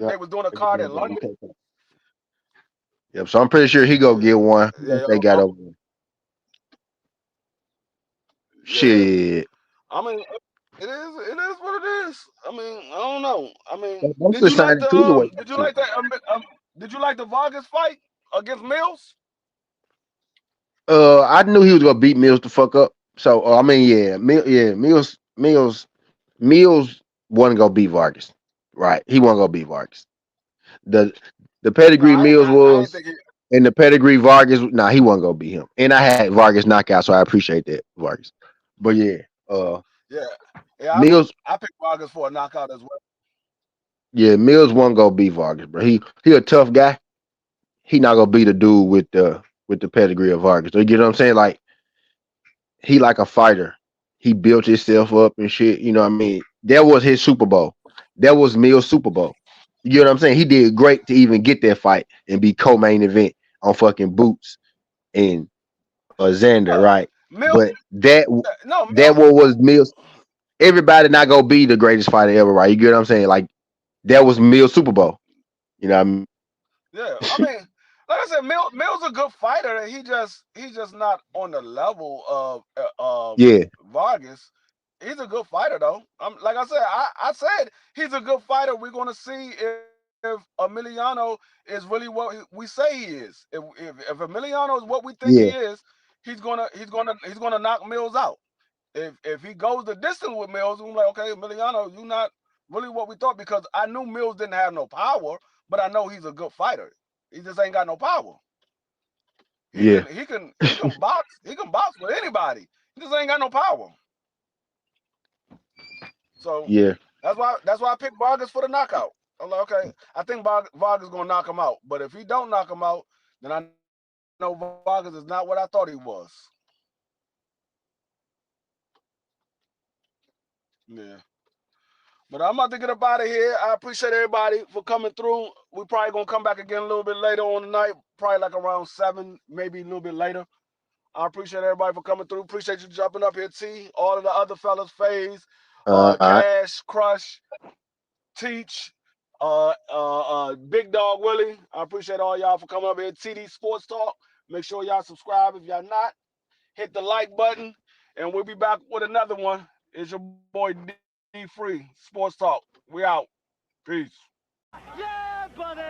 They was doing a card in London. Yep. So I'm pretty sure he gonna get one. They got over there. Shit. I mean, it is what it is. I mean, I don't know. I mean, Did you like the Vargas fight against Mills? I knew he was gonna beat Mills the fuck up. So I mean, Mills wasn't gonna beat Vargas, right? He wasn't gonna beat Vargas. The pedigree Mills was, and the pedigree Vargas. Nah, he wasn't gonna beat him. And I had Vargas knockout, so I appreciate that Vargas. But Mills. I picked Vargas for a knockout as well. Yeah, Mills wasn't gonna beat Vargas, bro. He a tough guy. He not gonna be the dude with the pedigree of Vargas. You get what I'm saying? Like he like a fighter. He built himself up and shit. You know what I mean? That was his Super Bowl. That was Mills' Super Bowl. You get what I'm saying? He did great to even get that fight and be co-main event on fucking Boots and Xander, right? But that what was Mills. Everybody not gonna be the greatest fighter ever, right? You get what I'm saying? Like that was Mills' Super Bowl. You know what I mean? Yeah, I mean, like I said, Mills a good fighter. He's just not on the level of Vargas. He's a good fighter though. Like I said, I said he's a good fighter. We're gonna see if Emiliano is really what we say he is. If Emiliano is what we think he is, he's gonna knock Mills out. If he goes the distance with Mills, I'm like, okay, Emiliano, you're not really what we thought, because I knew Mills didn't have no power, but I know he's a good fighter. He just ain't got no power. He can box. He can box with anybody. He just ain't got no power. So that's why I picked Vargas for the knockout. I'm like, okay, I think Vargas gonna knock him out. But if he don't knock him out, then I know Vargas is not what I thought he was. Yeah. But I'm about to get up out of here. I appreciate everybody for coming through. We probably gonna come back again a little bit later on tonight, probably like around 7, maybe a little bit later. I appreciate everybody for coming through. Appreciate you jumping up here, T. All of the other fellas, FaZe, All right. Cash, Crush, Teach, Big Dog Willie. I appreciate all y'all for coming up here. TD Sports Talk. Make sure y'all subscribe if y'all not. Hit the like button, and we'll be back with another one. It's your boy D Free Sports Talk. We out. Peace. Yeah, buddy!